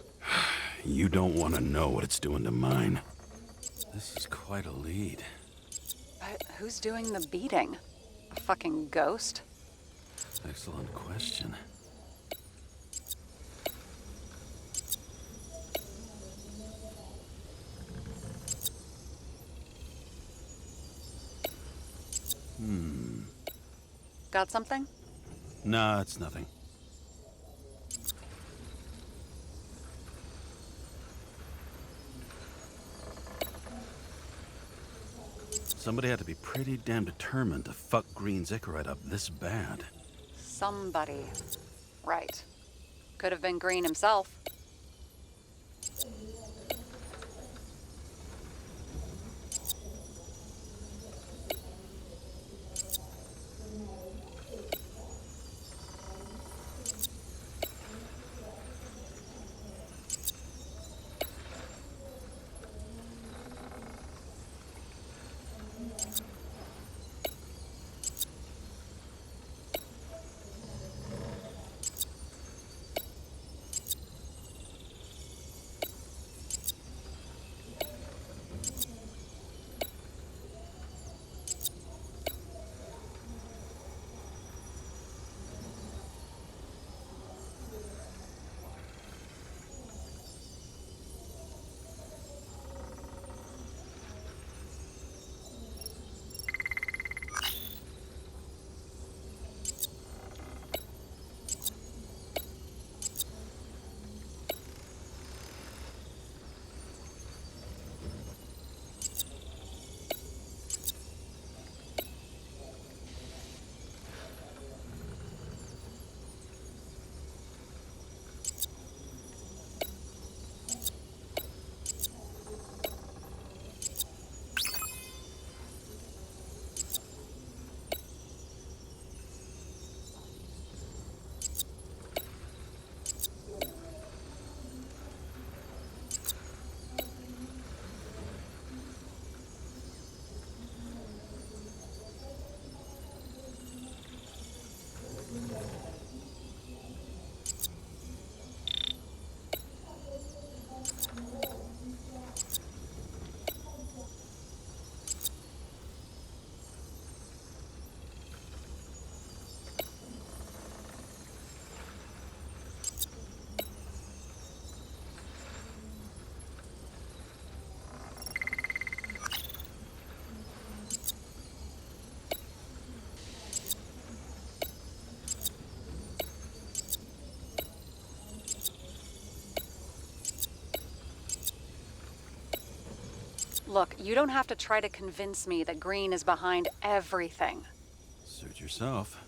You don't want to know what it's doing to mine. This is quite a lead. But who's doing the beating? A fucking ghost? Excellent question. Got something? Nah, it's nothing. Somebody had to be pretty damn determined to fuck Green's Icarite up this bad. Somebody. Right. Could have been Green himself. Look, you don't have to try to convince me that Green is behind everything. Suit yourself.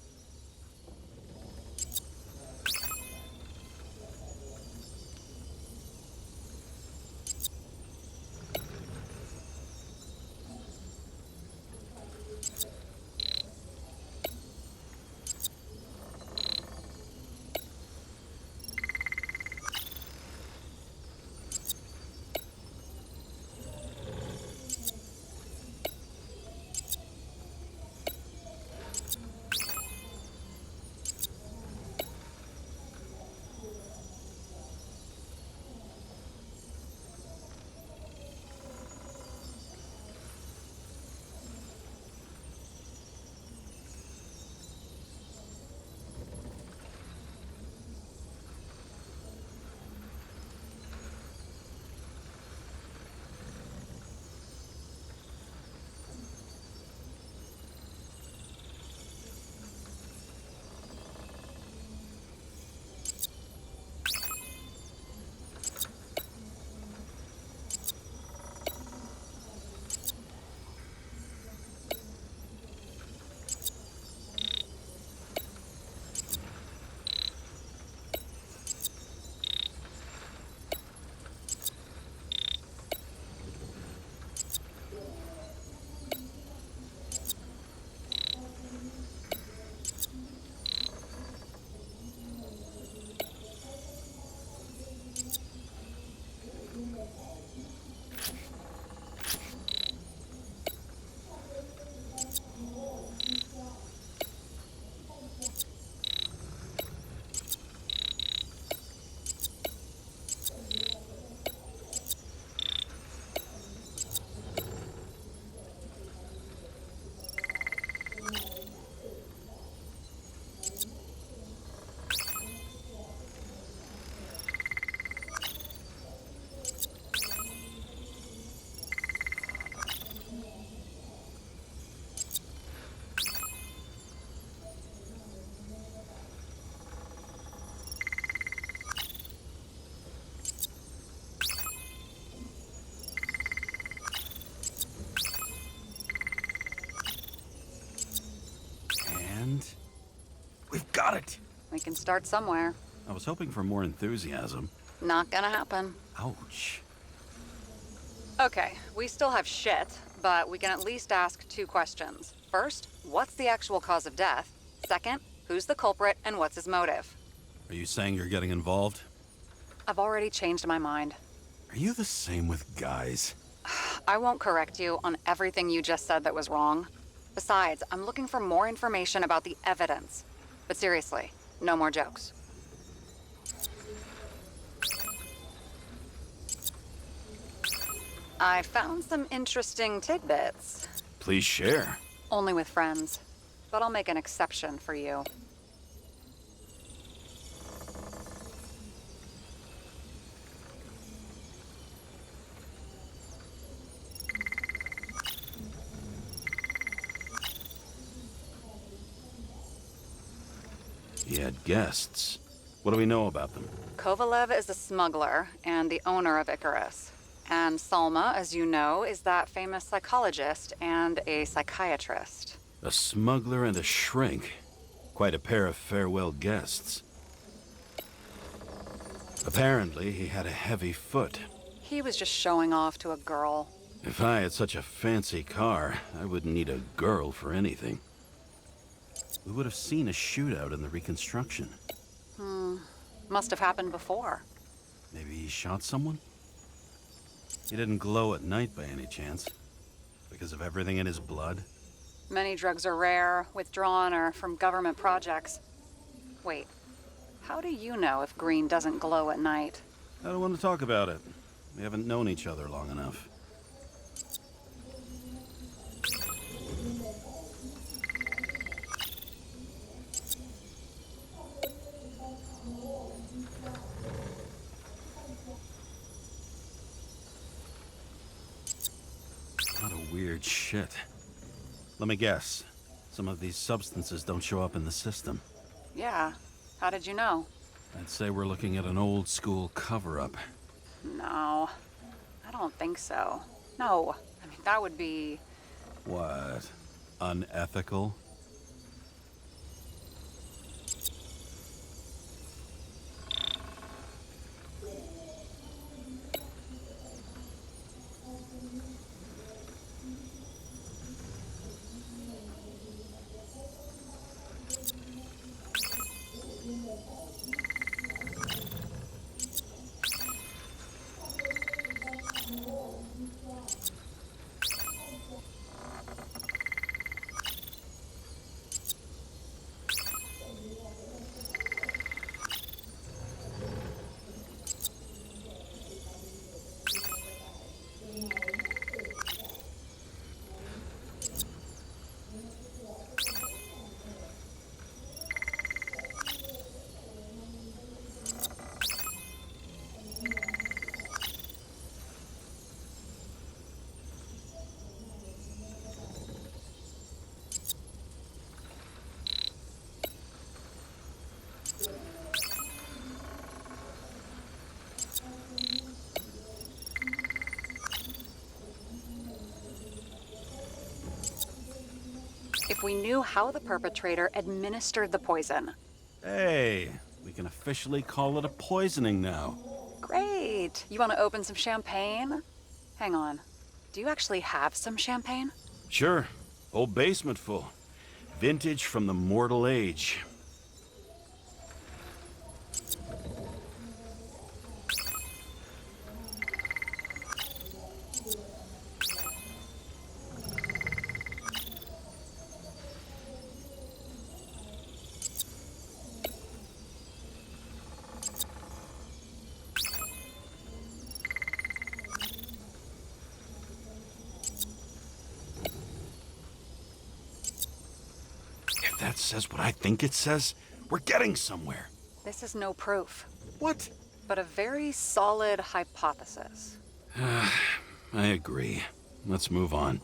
We've got it! We can start somewhere. I was hoping for more enthusiasm. Not gonna happen. Ouch. Okay, we still have shit, but we can at least ask 2 questions. First, what's the actual cause of death? Second, who's the culprit and what's his motive? Are you saying you're getting involved? I've already changed my mind. Are you the same with guys? I won't correct you on everything you just said that was wrong. Besides, I'm looking for more information about the evidence. But seriously, no more jokes. I found some interesting tidbits. Please share. Only with friends. But I'll make an exception for you. He had guests. What do we know about them? Kovalev is a smuggler and the owner of Icarus. And Salma, as you know, is that famous psychologist and a psychiatrist. A smuggler and a shrink. Quite a pair of farewell guests. Apparently, he had a heavy foot. He was just showing off to a girl. If I had such a fancy car, I wouldn't need a girl for anything. We would have seen a shootout in the reconstruction. Must have happened before. Maybe he shot someone? He didn't glow at night by any chance. Because of everything in his blood? Many drugs are rare, withdrawn, or from government projects. Wait, how do you know if green doesn't glow at night? I don't want to talk about it. We haven't known each other long enough. What a weird shit. Let me guess. Some of these substances don't show up in the system. Yeah, how did you know? I'd say we're looking at an old-school cover-up. No, I don't think so. No, That would be... What? Unethical? If we knew how the perpetrator administered the poison. Hey, we can officially call it a poisoning now. Great. You want to open some champagne? Hang on. Do you actually have some champagne? Sure. Whole basement full. Vintage from the mortal age. If that says what I think it says, we're getting somewhere. This is no proof, What? but a very solid hypothesis. I agree. Let's move on.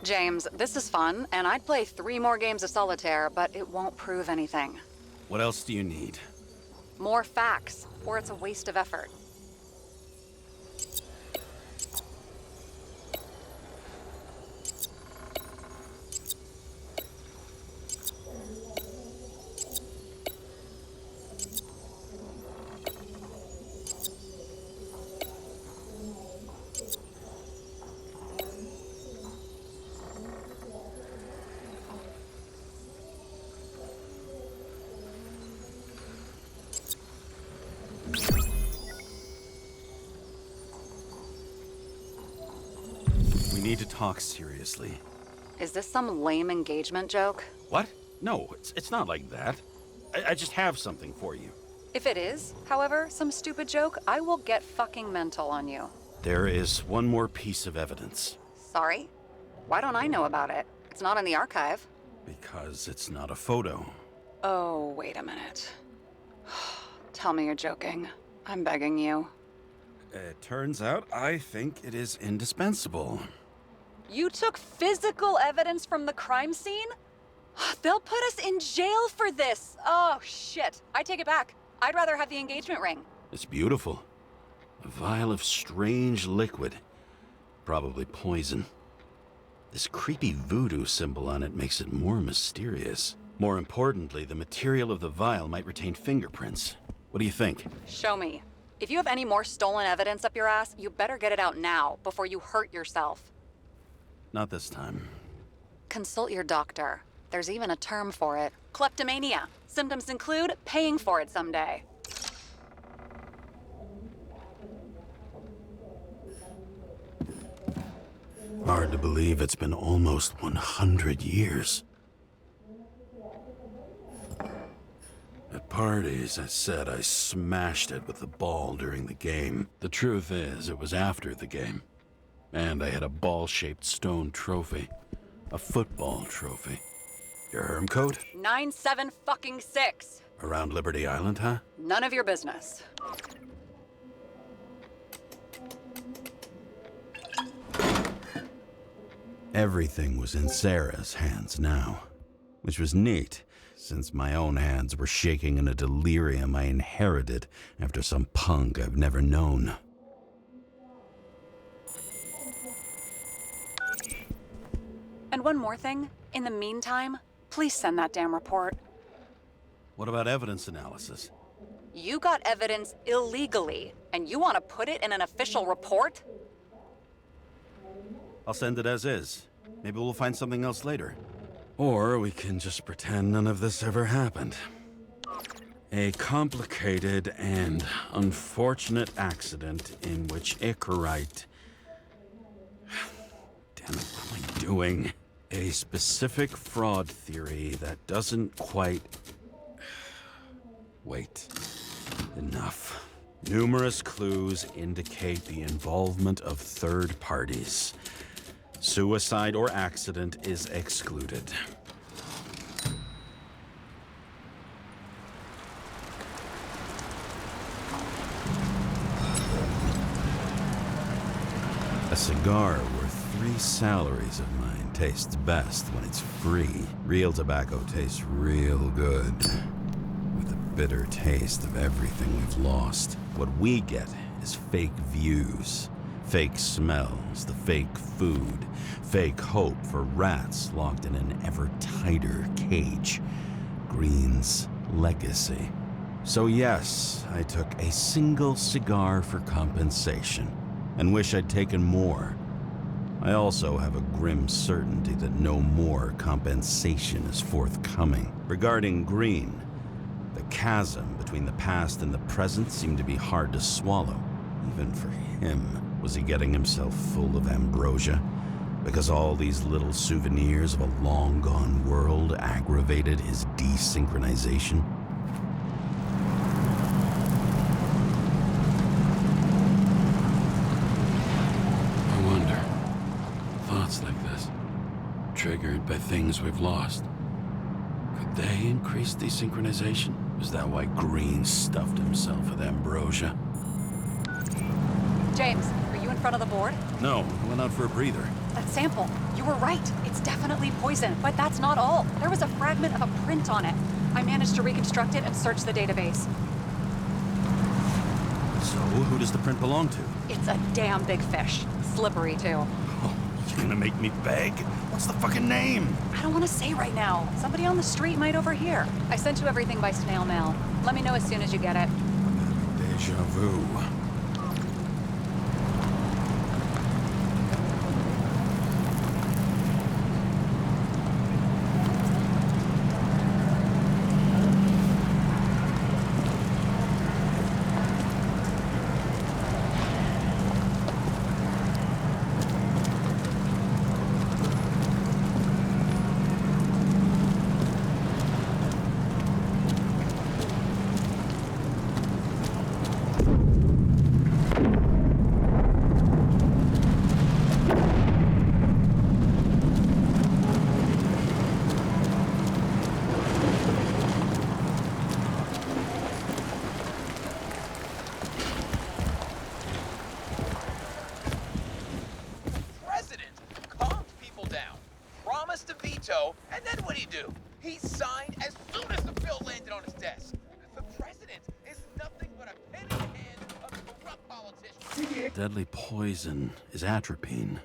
James, this is fun, and I'd play 3 more games of solitaire, but it won't prove anything. What else do you need? More facts, or it's a waste of effort. We need to talk seriously. Is this some lame engagement joke? What? No, it's not like that. I just have something for you. If it is, however, some stupid joke, I will get fucking mental on you. There is one more piece of evidence. Sorry? Why don't I know about it? It's not in the archive. Because it's not a photo. Oh, wait a minute. Tell me you're joking. I'm begging you. It turns out I think it is indispensable. You took physical evidence from the crime scene? They'll put us in jail for this! Oh, shit. I take it back. I'd rather have the engagement ring. It's beautiful. A vial of strange liquid. Probably poison. This creepy voodoo symbol on it makes it more mysterious. More importantly, the material of the vial might retain fingerprints. What do you think? Show me. If you have any more stolen evidence up your ass, you better get it out now, before you hurt yourself. Not this time. Consult your doctor. There's even a term for it. Kleptomania. Symptoms include paying for it someday. Hard to believe it's been almost 100 years. At parties, I said I smashed it with the ball during the game. The truth is, it was after the game. And I had a ball-shaped stone trophy. A football trophy. Your herm coat? 97-fucking-6. Around Liberty Island, huh? None of your business. Everything was in Sarah's hands now, which was neat, since my own hands were shaking in a delirium I inherited after some punk I've never known. And one more thing. In the meantime, please send that damn report. What about evidence analysis? You got evidence illegally, and you want to put it in an official report? I'll send it as is. Maybe we'll find something else later. Or we can just pretend none of this ever happened. A complicated and unfortunate accident in which Icarite... Damn it, what am I doing? A specific fraud theory that doesn't quite... Wait. Enough. Numerous clues indicate the involvement of third parties. Suicide or accident is excluded. A cigar worth 3 salaries of mine tastes best when it's free. Real tobacco tastes real good. With the bitter taste of everything we've lost. What we get is fake views, fake smells, the fake food, fake hope for rats locked in an ever tighter cage. Green's legacy. So yes, I took a single cigar for compensation, and wish I'd taken more. I also have a grim certainty that no more compensation is forthcoming. Regarding Green, the chasm between the past and the present seemed to be hard to swallow, even for him. Was he getting himself full of ambrosia? Because all these little souvenirs of a long-gone world aggravated his desynchronization? I wonder, thoughts like this, triggered by things we've lost, could they increase desynchronization? Is that why Green stuffed himself with ambrosia? James, are you in front of the board? No, I went out for a breather. That sample. You were right. It's definitely poison, but that's not all. There was a fragment of a print on it. I managed to reconstruct it and search the database. So, who does the print belong to? It's a damn big fish. Slippery, too. Oh, you're gonna make me beg? What's the fucking name? I don't want to say right now. Somebody on the street might overhear. I sent you everything by snail mail. Let me know as soon as you get it. Deja vu. And then what'd he do? He signed as soon as the bill landed on his desk. The president is nothing but a penny in the hand of a corrupt politician. Deadly poison is atropine.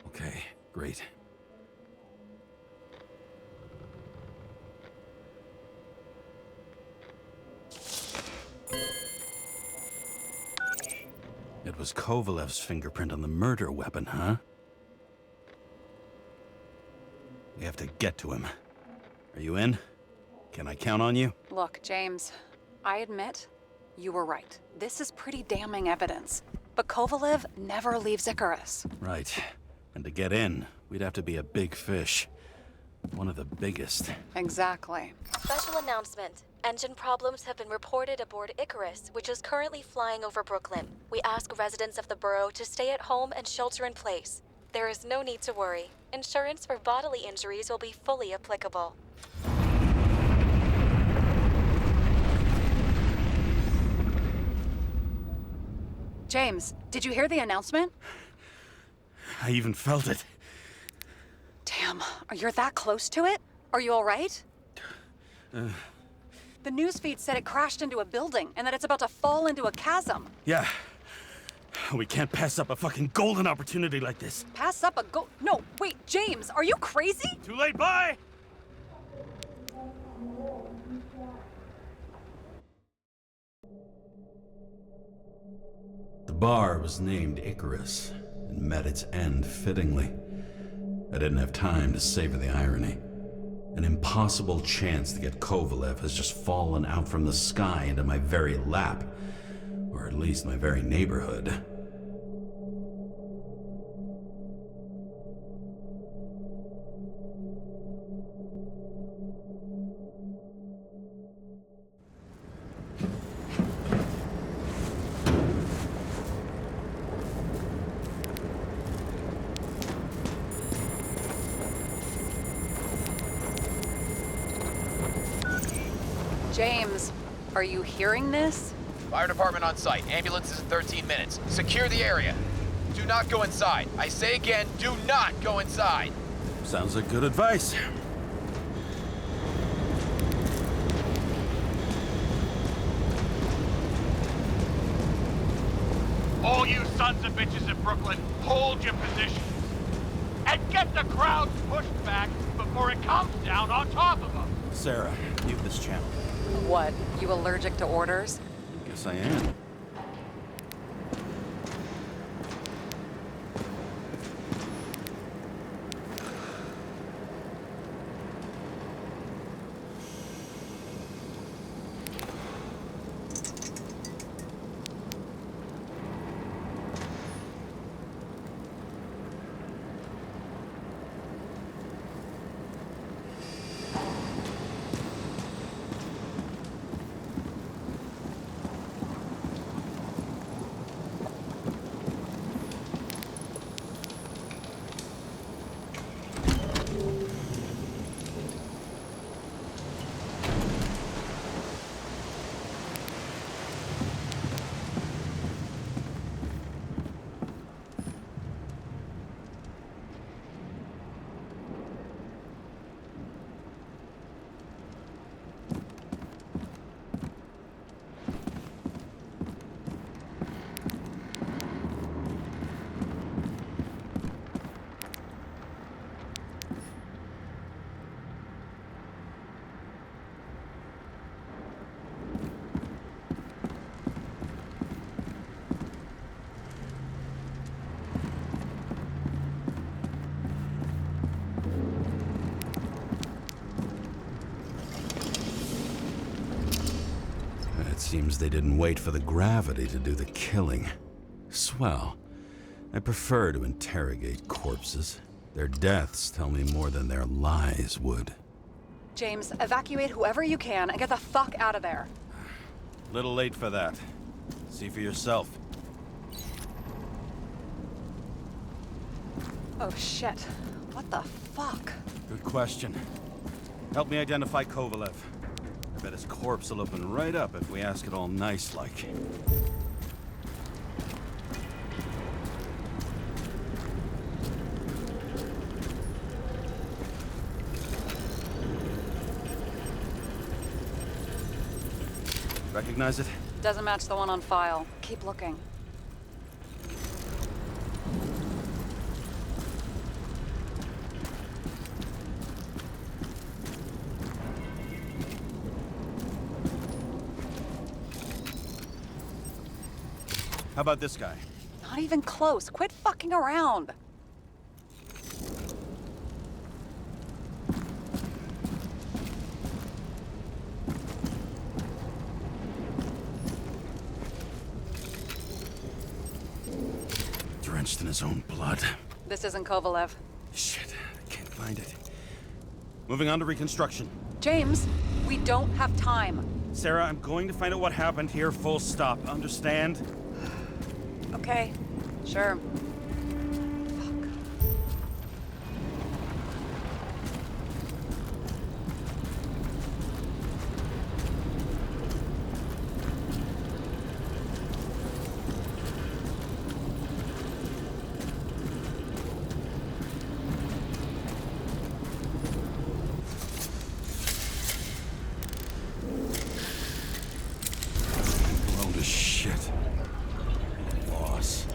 Okay, great. It was Kovalev's fingerprint on the murder weapon, huh? We have to get to him. Are you in? Can I count on you? Look, James, I admit, you were right. This is pretty damning evidence. But Kovalev never leaves Icarus. Right. And to get in, we'd have to be a big fish. One of the biggest. Exactly. Special announcement. Engine problems have been reported aboard Icarus, which is currently flying over Brooklyn. We ask residents of the borough to stay at home and shelter in place. There is no need to worry. Insurance for bodily injuries will be fully applicable. James, did you hear the announcement? I even felt it. Damn, you're that close to it? Are you all right? The newsfeed said it crashed into a building and that it's about to fall into a chasm. Yeah. We can't pass up a fucking golden opportunity like this. Pass up a go- No, wait, James, are you crazy? Too late, bye! The bar was named Icarus, and met its end fittingly. I didn't have time to savor the irony. An impossible chance to get Kovalev has just fallen out from the sky into my very lap, or at least my very neighborhood. James, are you hearing this? Fire department on site. Ambulances in 13 minutes. Secure the area. Do not go inside. I say again, do not go inside. Sounds like good advice. All you sons of bitches in Brooklyn, hold your positions. And get the crowd pushed back before it comes down on top of them. Sarah, mute this channel. What, you allergic to orders? Guess I am. It seems they didn't wait for the gravity to do the killing. Swell. I prefer to interrogate corpses. Their deaths tell me more than their lies would. James, evacuate whoever you can and get the fuck out of there. Little late for that. See for yourself. Oh shit. What the fuck? Good question. Help me identify Kovalev. I bet his corpse will open right up if we ask it all nice-like. Recognize it? Doesn't match the one on file. Keep looking. How about this guy? Not even close. Quit fucking around. Drenched in his own blood. This isn't Kovalev. Shit, I can't find it. Moving on to reconstruction. James, we don't have time. Sarah, I'm going to find out what happened here, full stop. Understand? Okay, sure. Blown to shit. Loss.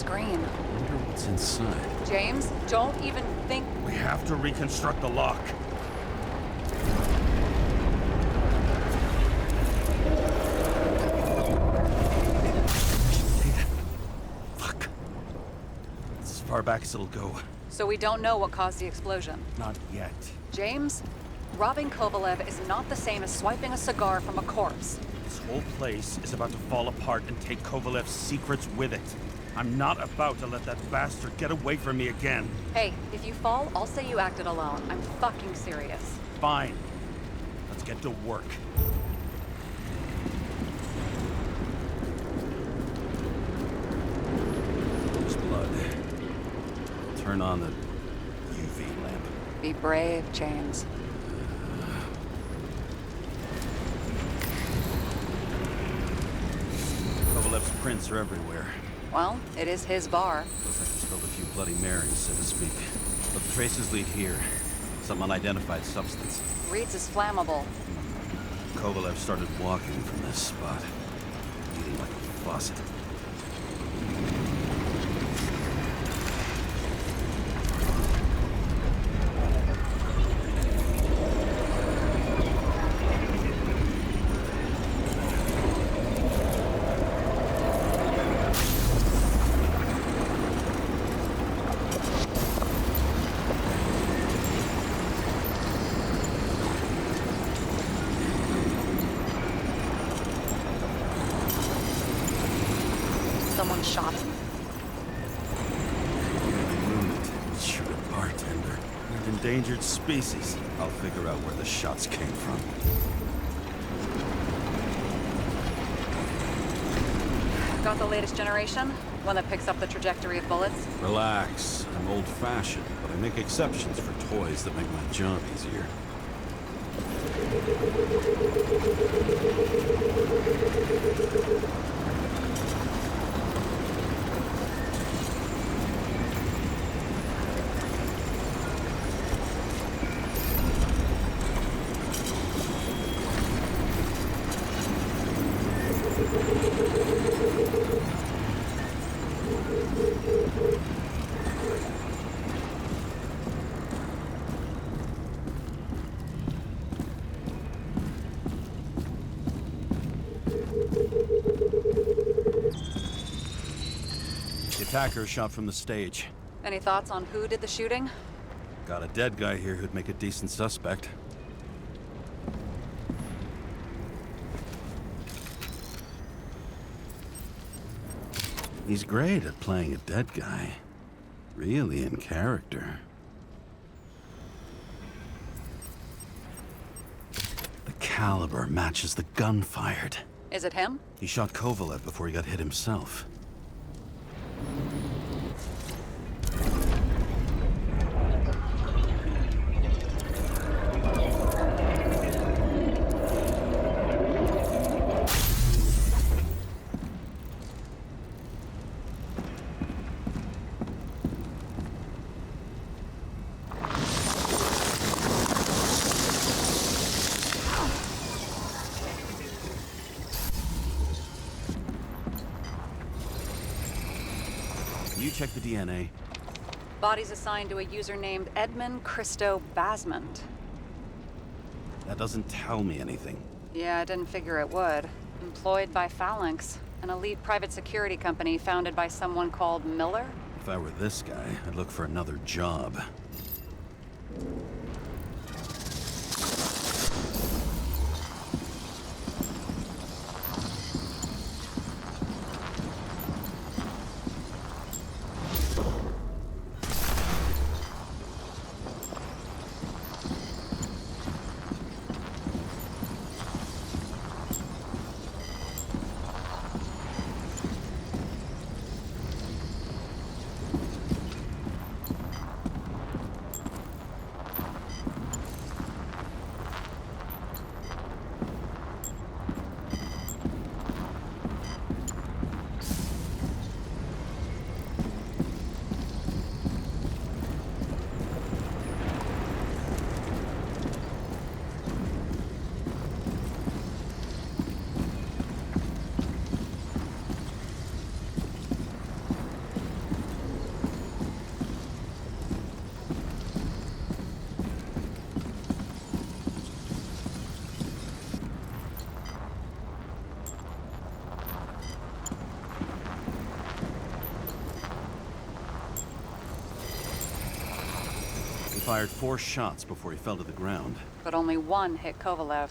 screen. I wonder what's inside. James, don't even think... We have to reconstruct the lock. Fuck. It's as far back as it'll go. So we don't know what caused the explosion. Not yet. James, robbing Kovalev is not the same as swiping a cigar from a corpse. This whole place is about to fall apart and take Kovalev's secrets with it. I'm not about to let that bastard get away from me again. Hey, if you fall, I'll say you acted alone. I'm fucking serious. Fine. Let's get to work. There's blood. Turn on the UV lamp. Be brave, James. Kovalev's prints are everywhere. Well, it is his bar. Looks like he spilled a few Bloody Marys, so to speak. But the traces lead here. Some unidentified substance. Reed's is flammable. Kovalev started walking from this spot. Eating like a faucet. Someone shot him. Shoot a bartender. An endangered species. I'll figure out where the shots came from. Got the latest generation? One that picks up the trajectory of bullets? Relax. I'm old-fashioned, but I make exceptions for toys that make my job easier. The attacker shot from the stage. Any thoughts on who did the shooting? Got a dead guy here who'd make a decent suspect. He's great at playing a dead guy. Really in character. The caliber matches the gun fired. Is it him? He shot Kovalev before he got hit himself. You check the DNA. Body's assigned to a user named Edmund Christo Basmont. That doesn't tell me anything. Yeah, I didn't figure it would. Employed by Phalanx, an elite private security company founded by someone called Miller. If I were this guy, I'd look for another job. fired 4 shots before he fell to the ground. But only one hit Kovalev.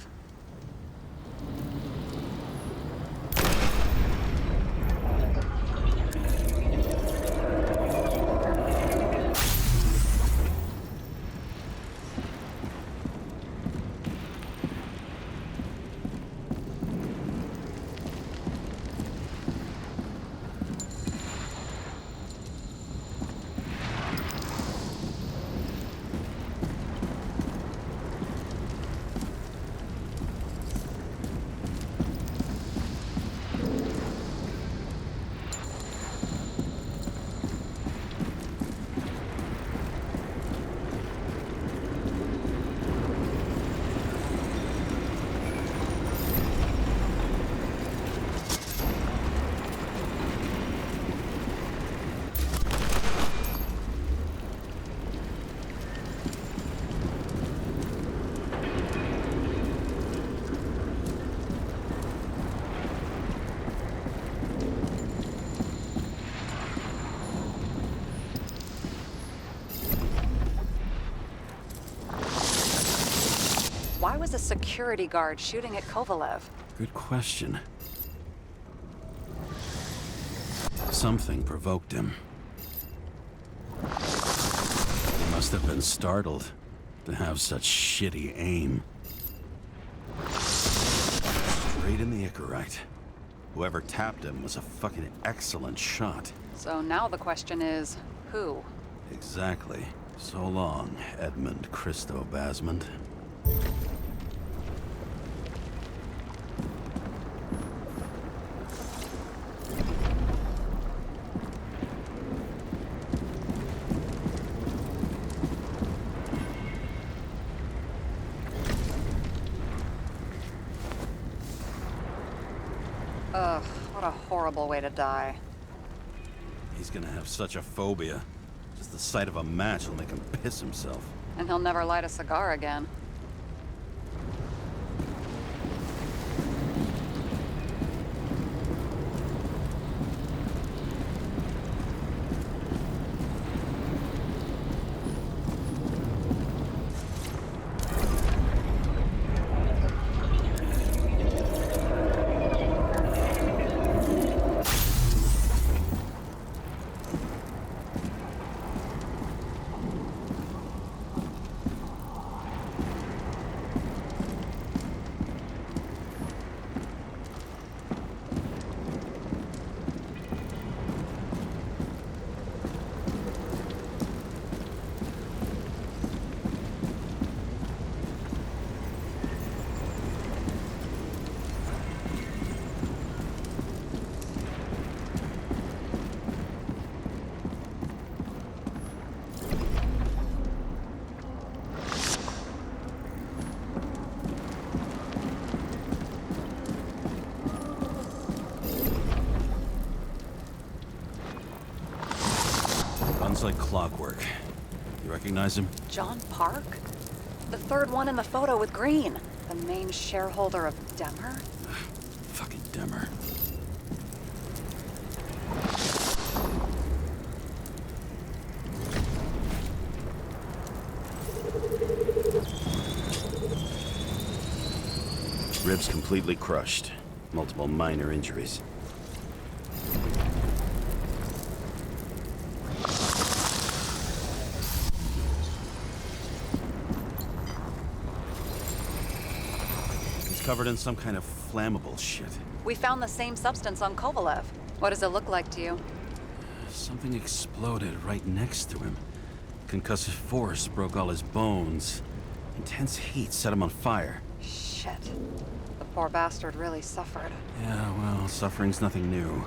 Why was a security guard shooting at Kovalev? Good question. Something provoked him. He must have been startled to have such shitty aim. Straight in the Icarite. Whoever tapped him was a fucking excellent shot. So now the question is, who? Exactly. So long, Edmund Christo Basmond. Ugh, what a horrible way to die. He's gonna have such a phobia. Just the sight of a match will make him piss himself. And he'll never light a cigar again. Guns like clockwork. You recognize him? John Park? The third one in the photo with Green. The main shareholder of Demmer? Fucking Demmer. Ribs completely crushed. Multiple minor injuries. He's covered in some kind of flammable shit. We found the same substance on Kovalev. What does it look like to you? Something exploded right next to him. Concussive force broke all his bones. Intense heat set him on fire. Shit. The poor bastard really suffered. Yeah, well, suffering's nothing new.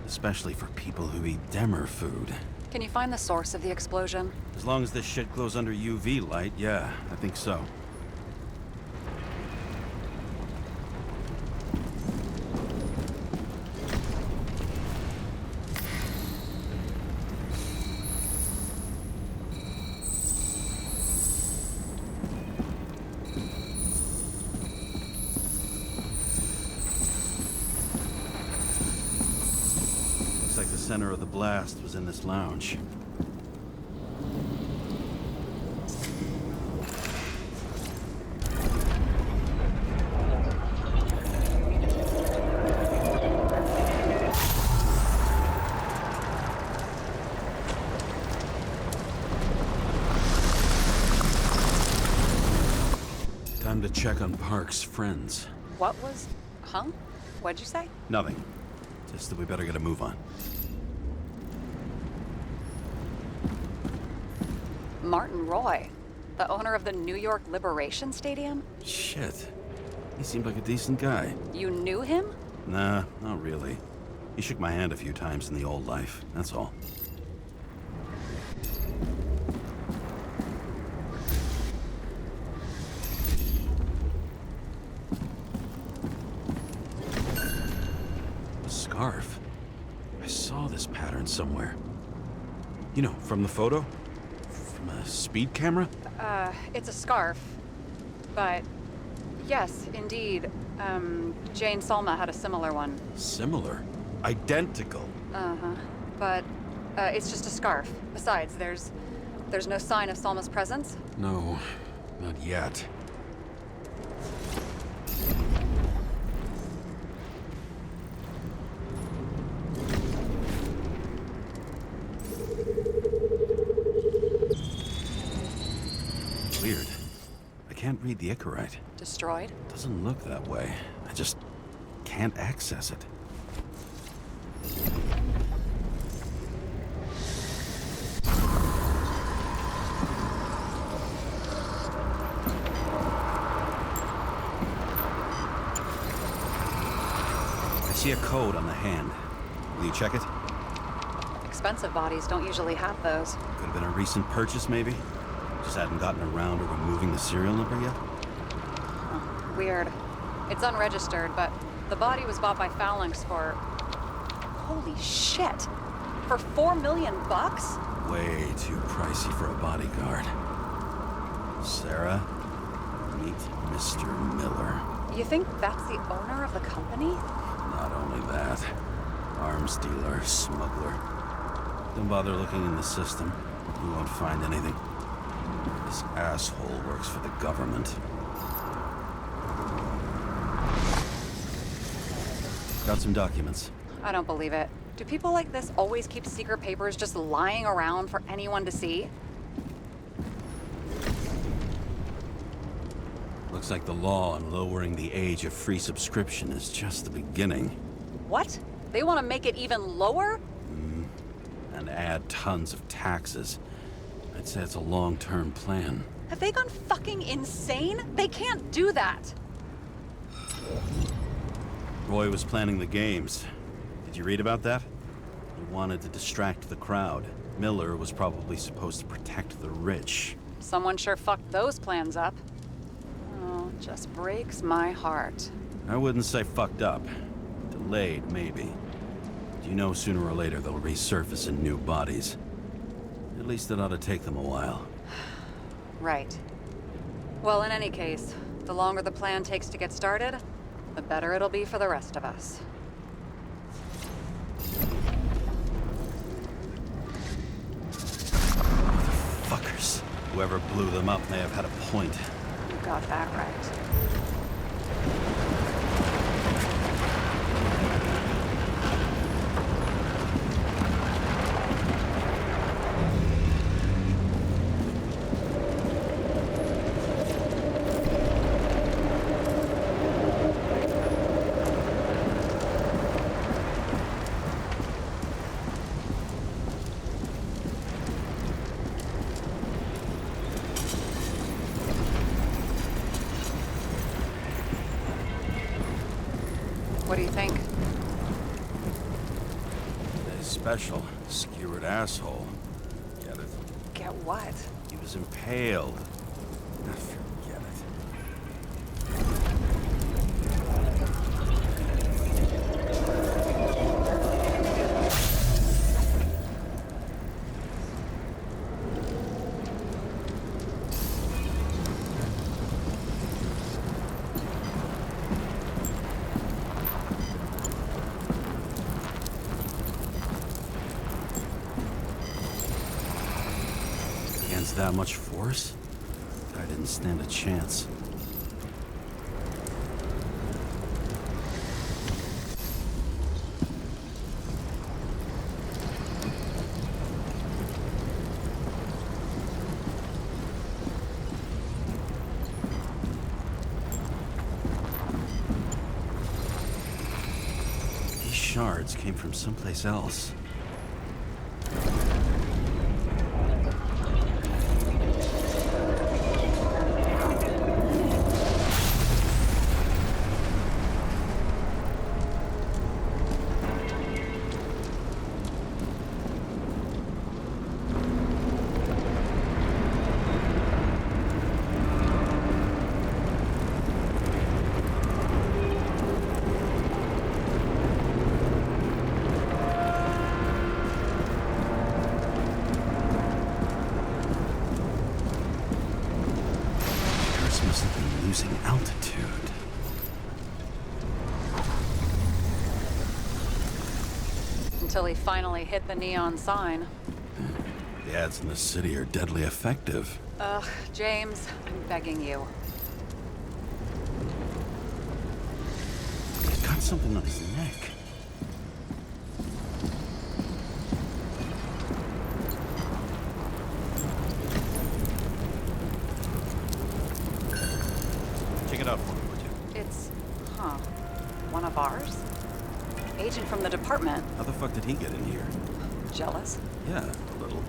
Especially for people who eat Demmer food. Can you find the source of the explosion? As long as this shit glows under UV light, yeah, I think so. Looks like the center of the blast was in this lounge. Time to check on Park's friends. What was... Huh? What'd you say? Nothing. Just that we better get a move on. Martin Roy, the owner of the New York Liberation Stadium? Shit. He seemed like a decent guy. You knew him? Nah, not really. He shook my hand a few times in the old life, that's all. A scarf. I saw this pattern somewhere. You know, from the photo? From a speed camera? It's a scarf. But, yes, indeed. Jane Salma had a similar one. Similar? Identical? Uh-huh. But, it's just a scarf. Besides, there's no sign of Salma's presence? No, not yet. Weird. I can't read the Icarite. Destroyed? Doesn't look that way. I just can't access it. I see a code on the hand. Will you check it? Expensive bodies don't usually have those. Could have been a recent purchase, maybe? Just hadn't gotten around to removing the serial number yet? Weird. It's unregistered, but the body was bought by Phalanx for... Holy shit! For $4 million bucks? Way too pricey for a bodyguard. Sarah, meet Mr. Miller. You think that's the owner of the company? Not only that, arms dealer, smuggler. Don't bother looking in the system. You won't find anything. This asshole works for the government. Got some documents. I don't believe it. Do people like this always keep secret papers just lying around for anyone to see? Looks like the law on lowering the age of free subscription is just the beginning. What? They want to make it even lower? And add tons of taxes. I'd say it's a long-term plan. Have they gone fucking insane? They can't do that! Roy was planning the games. Did you read about that? He wanted to distract the crowd. Miller was probably supposed to protect the rich. Someone sure fucked those plans up. Oh, it just breaks my heart. I wouldn't say fucked up. Delayed, maybe. But you know sooner or later they'll resurface in new bodies. At least it ought to take them a while. Right. Well, in any case, the longer the plan takes to get started, the better it'll be for the rest of us. Fuckers. Whoever blew them up may have had a point. You got that right. What do you think? They're special. Skewered asshole. Get it? Get what? He was impaled. Forget it. Against that much force? I didn't stand a chance. shards came from someplace else. Must have been losing altitude. Until he finally hit the neon sign. The ads in the city are deadly effective. Ugh, James, I'm begging you. He's got something on his neck. Check it out for me, would you? It's, one of ours? Agent from the department. How the fuck did he get in here? Jealous? Yeah, a little.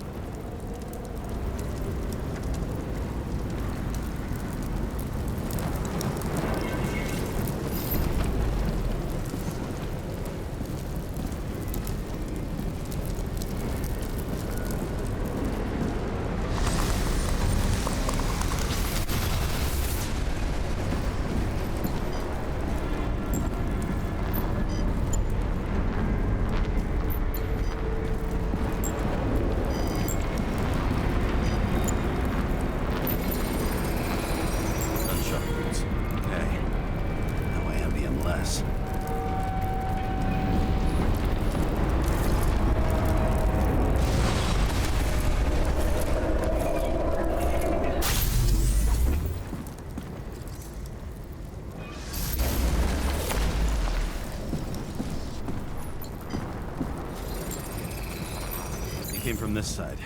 Came from this side,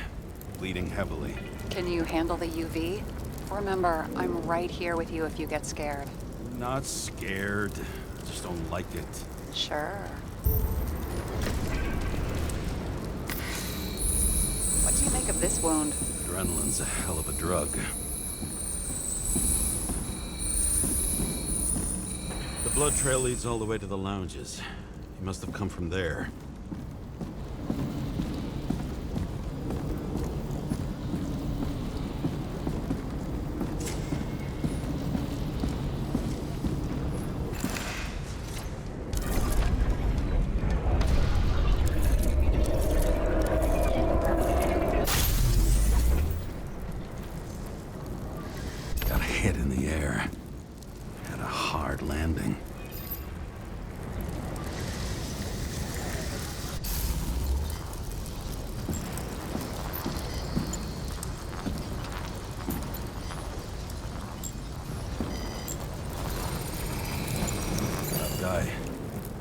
bleeding heavily. Can you handle the UV? Remember, I'm right here with you if you get scared. Not scared. Just don't like it. Sure. What do you make of this wound? Adrenaline's a hell of a drug. The blood trail leads all the way to the lounges. He must have come from there.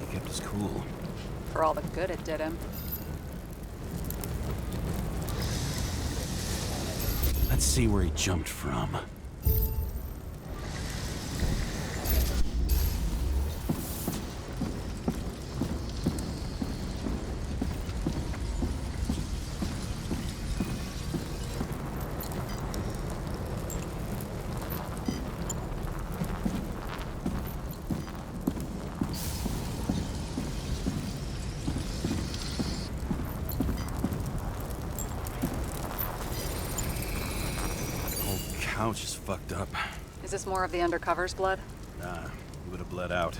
He kept us cool. For all the good it did him. Let's see where he jumped from. Couch is fucked up. Is this more of the undercover's blood? Nah, he would have bled out.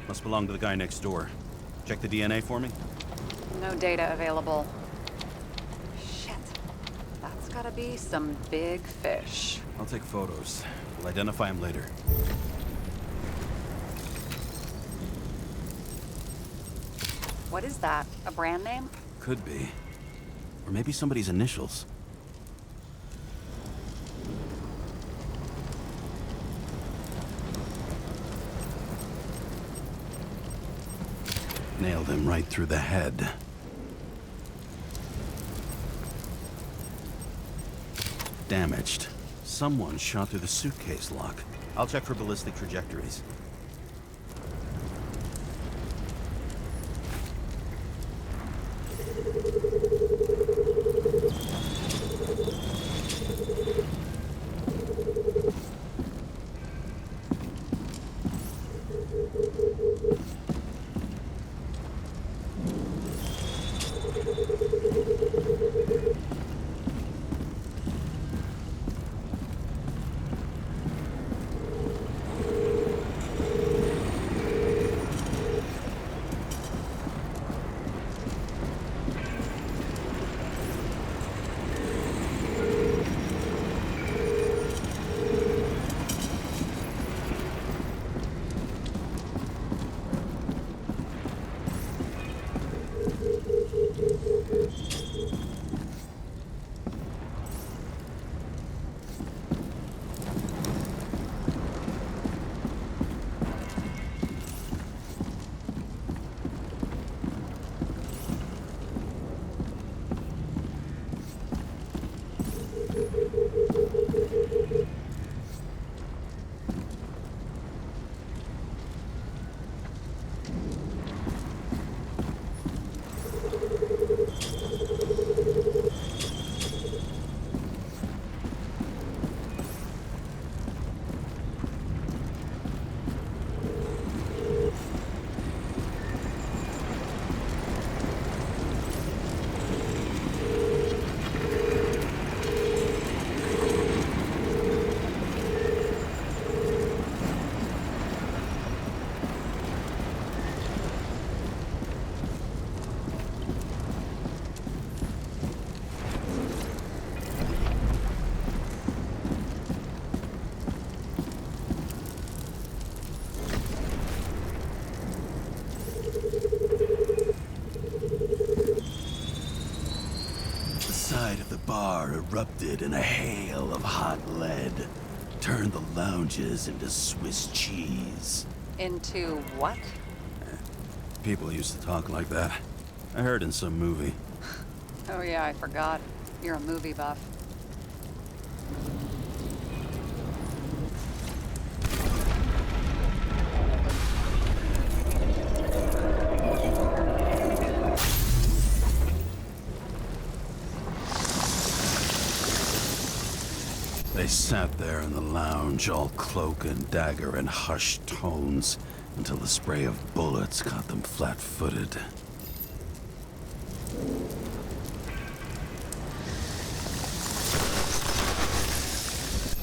Must belong to the guy next door. Check the DNA for me? No data available. Shit. That's gotta be some big fish. I'll take photos. We'll identify him later. What is that? A brand name? Could be. Or maybe somebody's initials. Nailed him right through the head. Damaged. Someone shot through the suitcase lock. I'll check for ballistic trajectories. erupted in a hail of hot lead. Turned the lounges into Swiss cheese. Into what? People used to talk like that. I heard in some movie. Oh yeah, I forgot. You're a movie buff. They sat there in the lounge, all cloak and dagger and hushed tones, until the spray of bullets caught them flat-footed.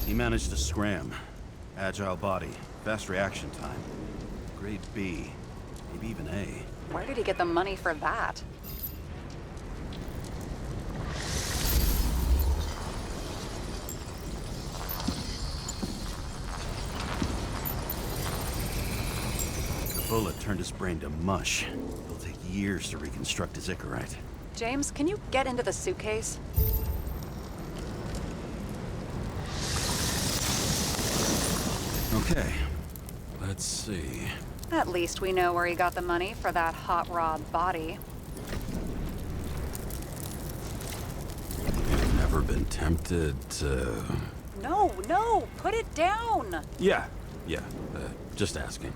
He managed to scram. Agile body, fast reaction time. Grade B, maybe even A. Where did he get the money for that? The bullet turned his brain to mush. It'll take years to reconstruct his Icarite. James, can you get into the suitcase? Okay, let's see. At least we know where he got the money for that hot rod body. You've never been tempted to... No, put it down! Yeah, just asking.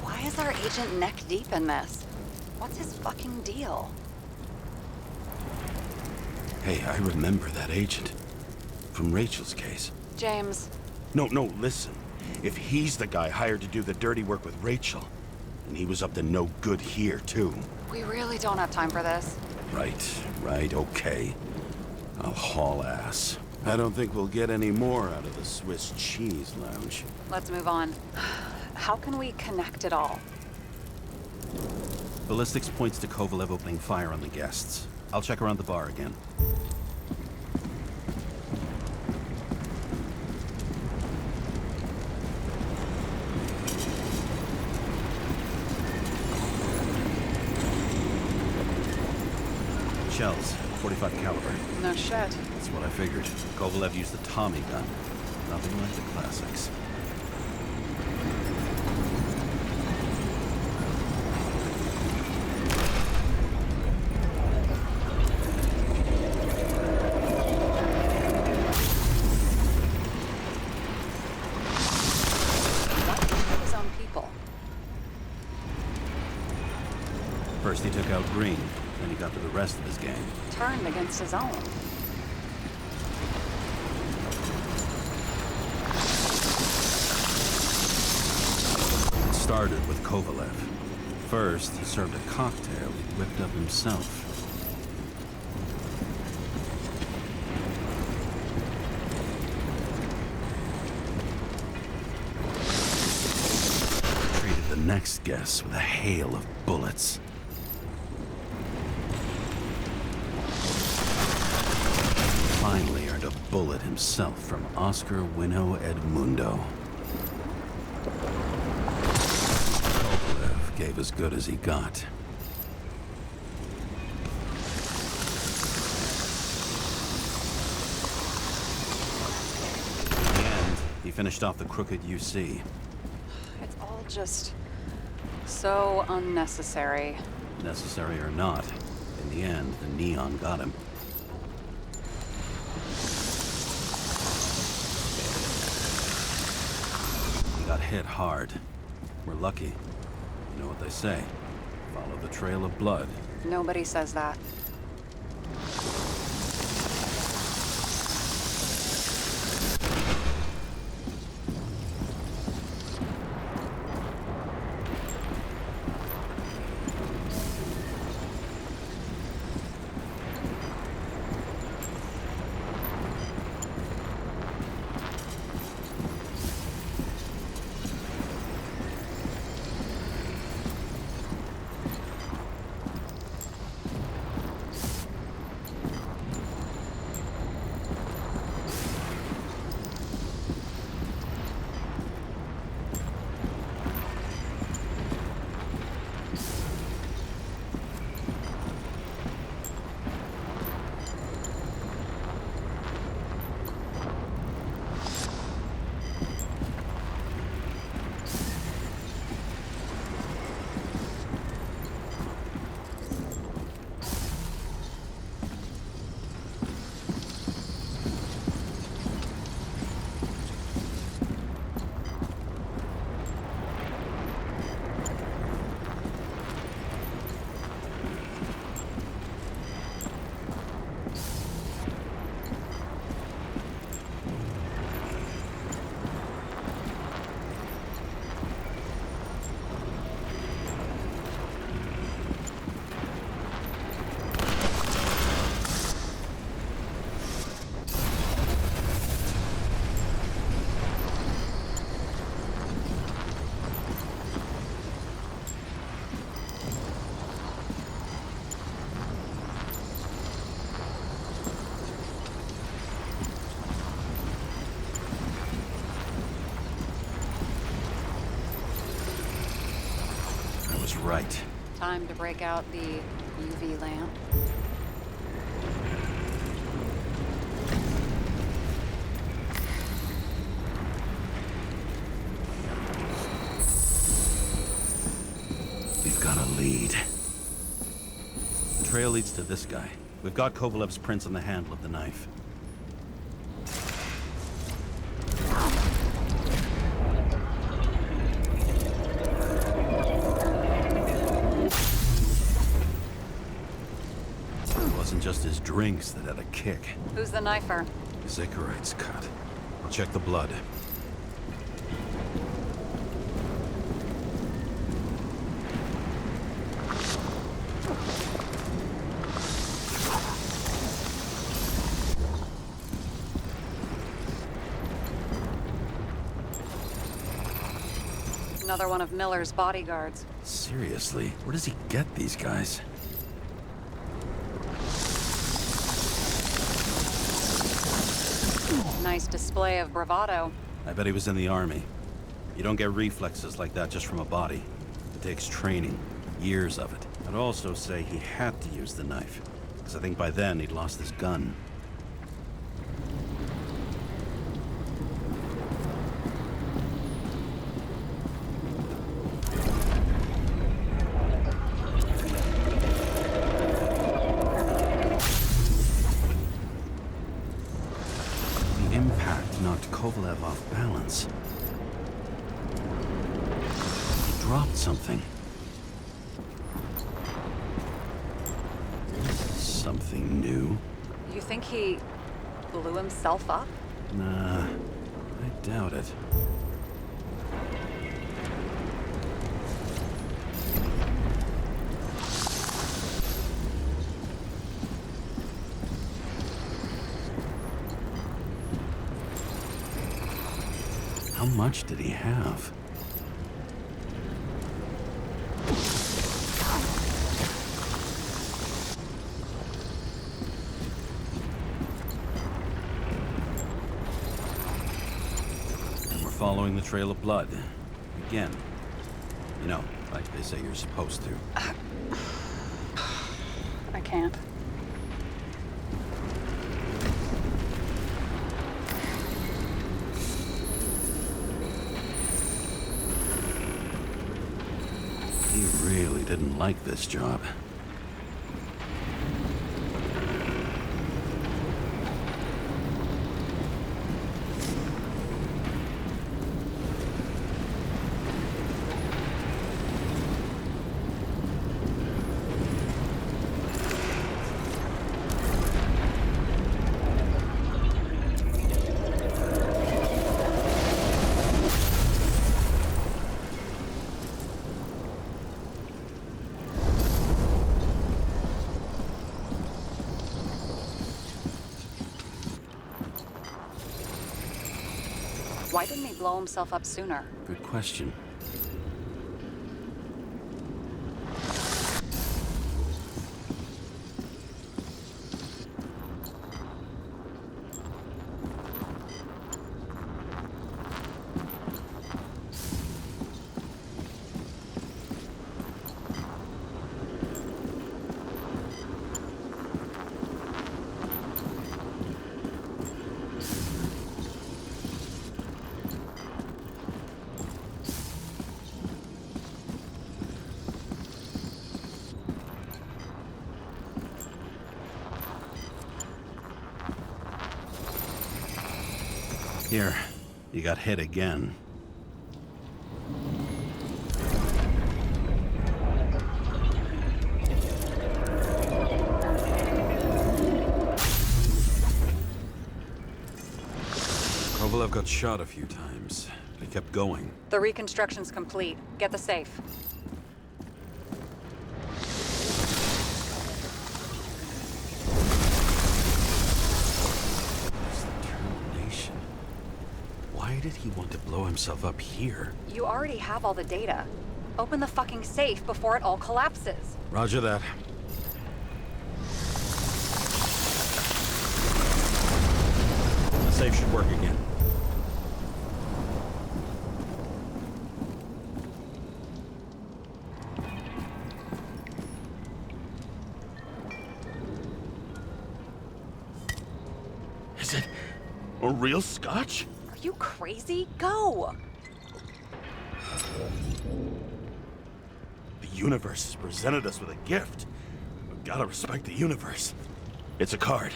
Why is our agent neck deep in this? What's his fucking deal? Hey, I remember that agent. From Rachel's case. James, No, listen. If he's the guy hired to do the dirty work with Rachel, and he was up to no good here, too. we really don't have time for this. Right, okay. I'll haul ass. I don't think we'll get any more out of the Swiss cheese lounge. Let's move on. How can we connect it all? Ballistics points to Kovalev opening fire on the guests. I'll check around the bar again. Shells, 45 caliber. No shit. That's what I figured. Kovalev used the Tommy gun. Nothing like the classics. His own people. First he took out Green, then he got to the rest of his gang. Turned against his own. It started with Kovalev. First, he served a cocktail he whipped up himself. Treated the next guest with a hail of bullets. Finally earned a bullet himself from Oscar Winnow Edmundo. Kovalev gave as good as he got. In the end, he finished off the crooked UC. It's all just so unnecessary. Necessary or not, in the end, the neon got him. He got hit hard. We're lucky. You know what they say. Follow the trail of blood. Nobody says that. right. Time to break out the UV lamp. We've got a lead. The trail leads to this guy. We've got Kovalev's prints on the handle of the knife. It wasn't just his drinks that had a kick. Who's the knifer? His ichorite's cut. I'll check the blood. Another one of Miller's bodyguards. Seriously, where does he get these guys? Nice display of bravado. I bet he was in the army. You don't get reflexes like that just from a body. It takes training, years of it. I'd also say he had to use the knife, because I think by then he'd lost his gun. The impact knocked Kovalev off balance. He dropped something. Something new? You think he blew himself up? Nah, I doubt it. How much did he have? And we're following the trail of blood. Again. You know, like they say you're supposed to. I can't. He really didn't like this job. Why didn't he blow himself up sooner? Good question. Here, you got hit again. Kovalev got shot a few times, but he kept going. The reconstruction's complete. Get the safe. Why did he want to blow himself up here? You already have all the data. Open the fucking safe before it all collapses. Roger that. The safe should work again. A real scotch? Are you crazy? Go! The universe has presented us with a gift. We've gotta respect the universe. It's a card.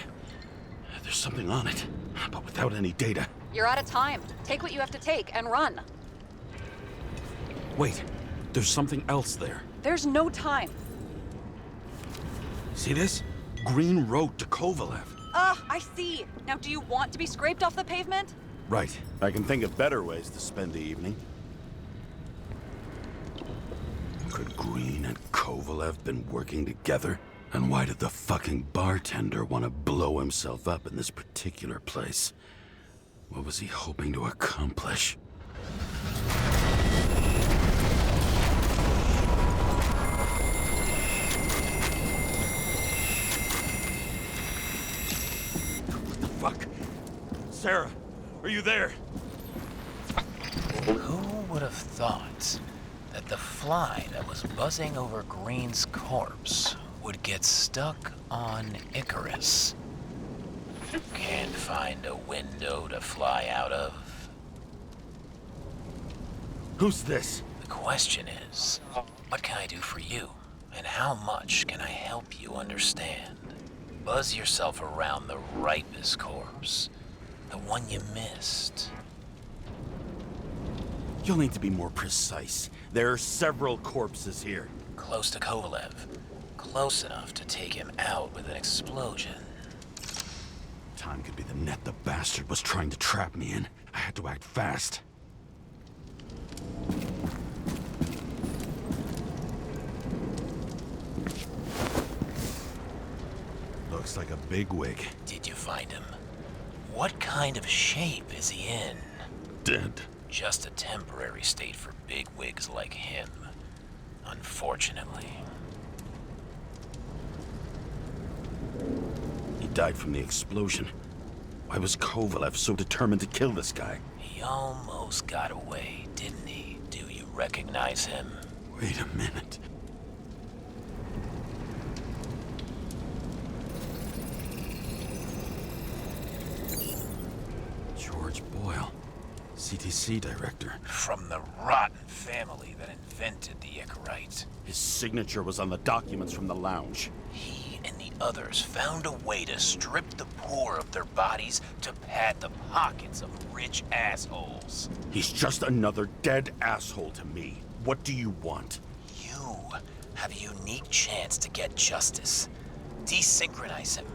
There's something on it, but without any data. You're out of time. Take what you have to take and run. Wait, there's something else there. There's no time. See this? Green Road to Kovalev. I see. Now, do you want to be scraped off the pavement? Right. I can think of better ways to spend the evening. Could Green and Kovalev been working together? And why did the fucking bartender want to blow himself up in this particular place? What was he hoping to accomplish? Fuck. Sarah, are you there? Who would have thought that the fly that was buzzing over Green's corpse would get stuck on Icarus? Can't find a window to fly out of. Who's this? The question is, what can I do for you? And how much can I help you understand? Buzz yourself around the ripest corpse. The one you missed. You'll need to be more precise. There are several corpses here. Close to Kovalev. Close enough to take him out with an explosion. Time could be the net the bastard was trying to trap me in. I had to act fast. Looks like a bigwig. Did you find him? What kind of shape is he in? Dead. Just a temporary state for bigwigs like him. Unfortunately. He died from the explosion. Why was Kovalev so determined to kill this guy? He almost got away, didn't he? Do you recognize him? Wait a minute. George Boyle, CTC director. From the rotten family that invented the Icarite. His signature was on the documents from the lounge. He and the others found a way to strip the poor of their bodies to pad the pockets of rich assholes. He's just another dead asshole to me. What do you want? You have a unique chance to get justice. Desynchronize him.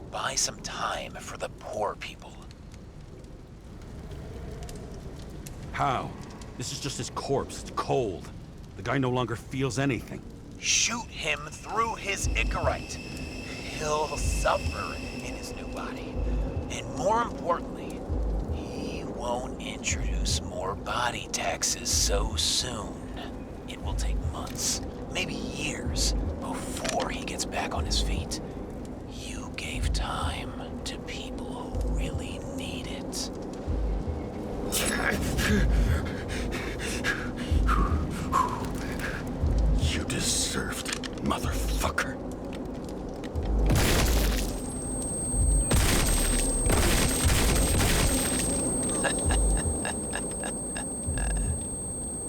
Buy some time for the poor people. How? This is just his corpse. It's cold. The guy no longer feels anything. Shoot him through his Icarite. He'll suffer in his new body. And more importantly, he won't introduce more body taxes so soon. It will take months, maybe years, before he gets back on his feet. You gave time to people who really need it. You deserved it, motherfucker.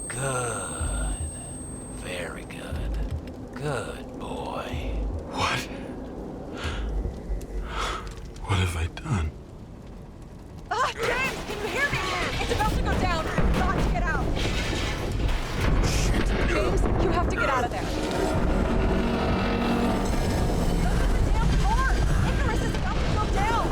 Good. Very good. Good boy. What? What have I done? Ah, James, can you hear me? It's about to go down. You've got to get out. James, you have to get out of there. The damn car! Icarus is about to go down.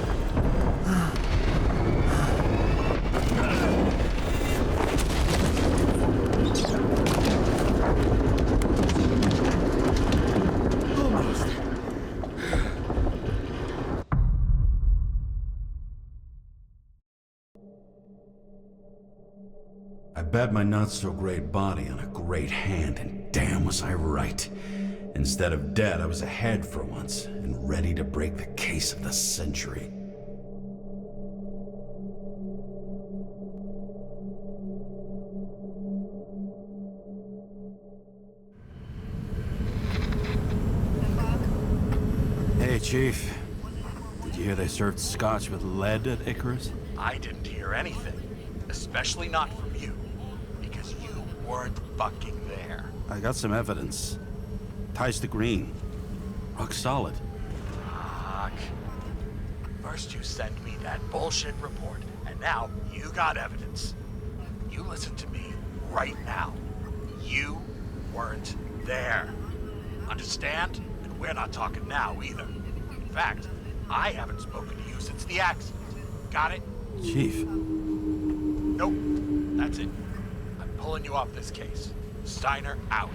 I bet my not-so-great body on a great hand, and damn was I right. Instead of dead, I was ahead for once, and ready to break the case of the century. Hey, Chief. Did You hear they served scotch with lead at Icarus? I didn't hear anything. Especially not from you. Because you weren't fucking there. I got some evidence. Ties to Green. Rock solid. Fuck. First you send me that bullshit report, and now you got evidence. You listen to me right now. You weren't there. Understand? And we're not talking now either. In fact, I haven't spoken to you since the accident. Got it? Chief. Nope. That's it. I'm pulling you off this case. Steiner out.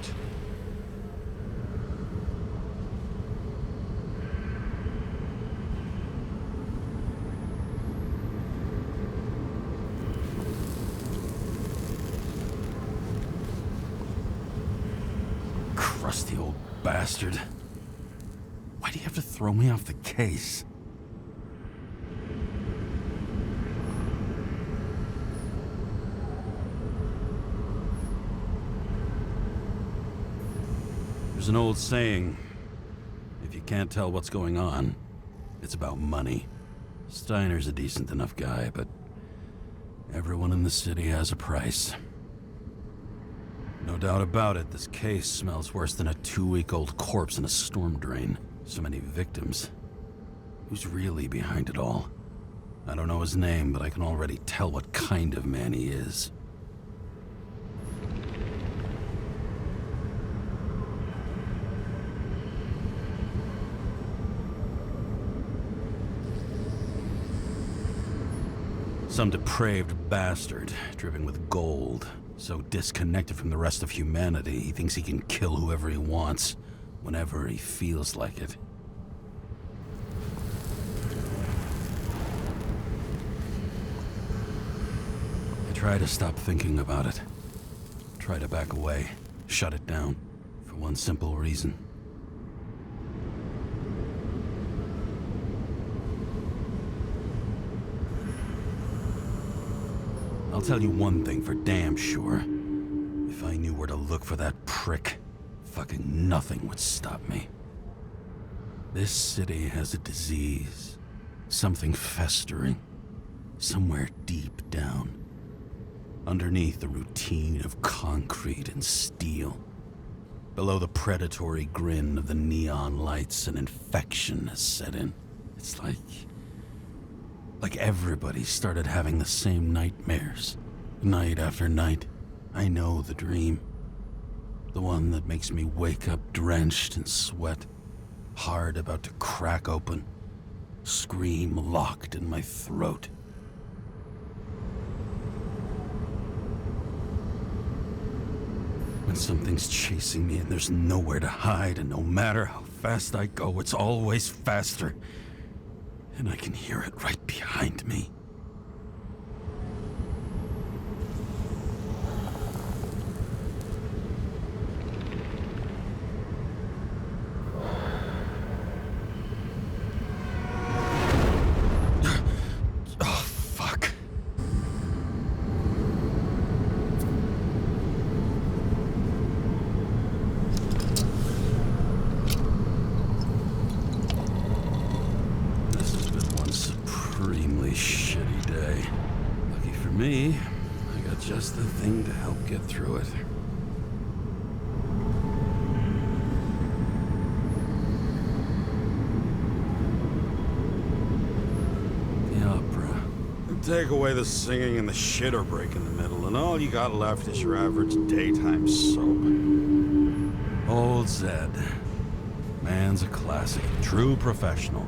Crusty old bastard. Why do you have to throw me off the case? There's an old saying, if you can't tell what's going on, it's about money. Steiner's a decent enough guy, but everyone in the city has a price. No doubt about it, this case smells worse than a 2-week-old corpse in a storm drain. So many victims. Who's really behind it all? I don't know his name, but I can already tell what kind of man he is. Some depraved bastard, driven with gold, so disconnected from the rest of humanity, he thinks he can kill whoever he wants, whenever he feels like it. I try to stop thinking about it. Try to back away, shut it down, for one simple reason. I'll tell you one thing for damn sure. If I knew where to look for that prick, fucking nothing would stop me. This city has a disease. Something festering. Somewhere deep down. Underneath the routine of concrete and steel. Below the predatory grin of the neon lights, an infection has set in. It's like everybody started having the same nightmares. Night after night. I know the dream. The one that makes me wake up drenched in sweat. Heart about to crack open. Scream locked in my throat. When something's chasing me and there's nowhere to hide, and no matter how fast I go, it's always faster. And I can hear it right behind me. Oh, fuck. Supremely shitty day. Lucky for me, I got just the thing to help get through it. The opera. Take away the singing and the shitter break in the middle, and all you got left is your average daytime soap. Old Zed. Man's a classic. True professional.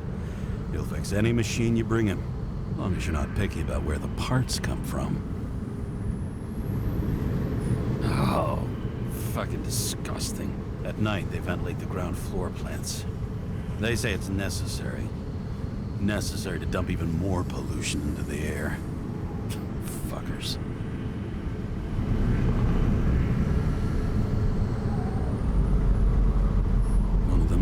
He'll fix any machine you bring him, as long as you're not picky about where the parts come from. Oh, fucking disgusting. At night, they ventilate the ground floor plants. They say it's necessary. Necessary to dump even more pollution into the air. Fuckers.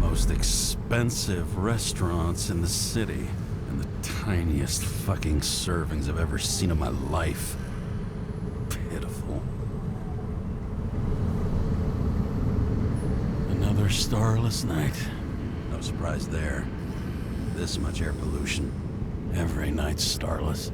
Most expensive restaurants in the city, and the tiniest fucking servings I've ever seen in my life. Pitiful. Another starless night. No surprise there. this much air pollution. Every night's starless.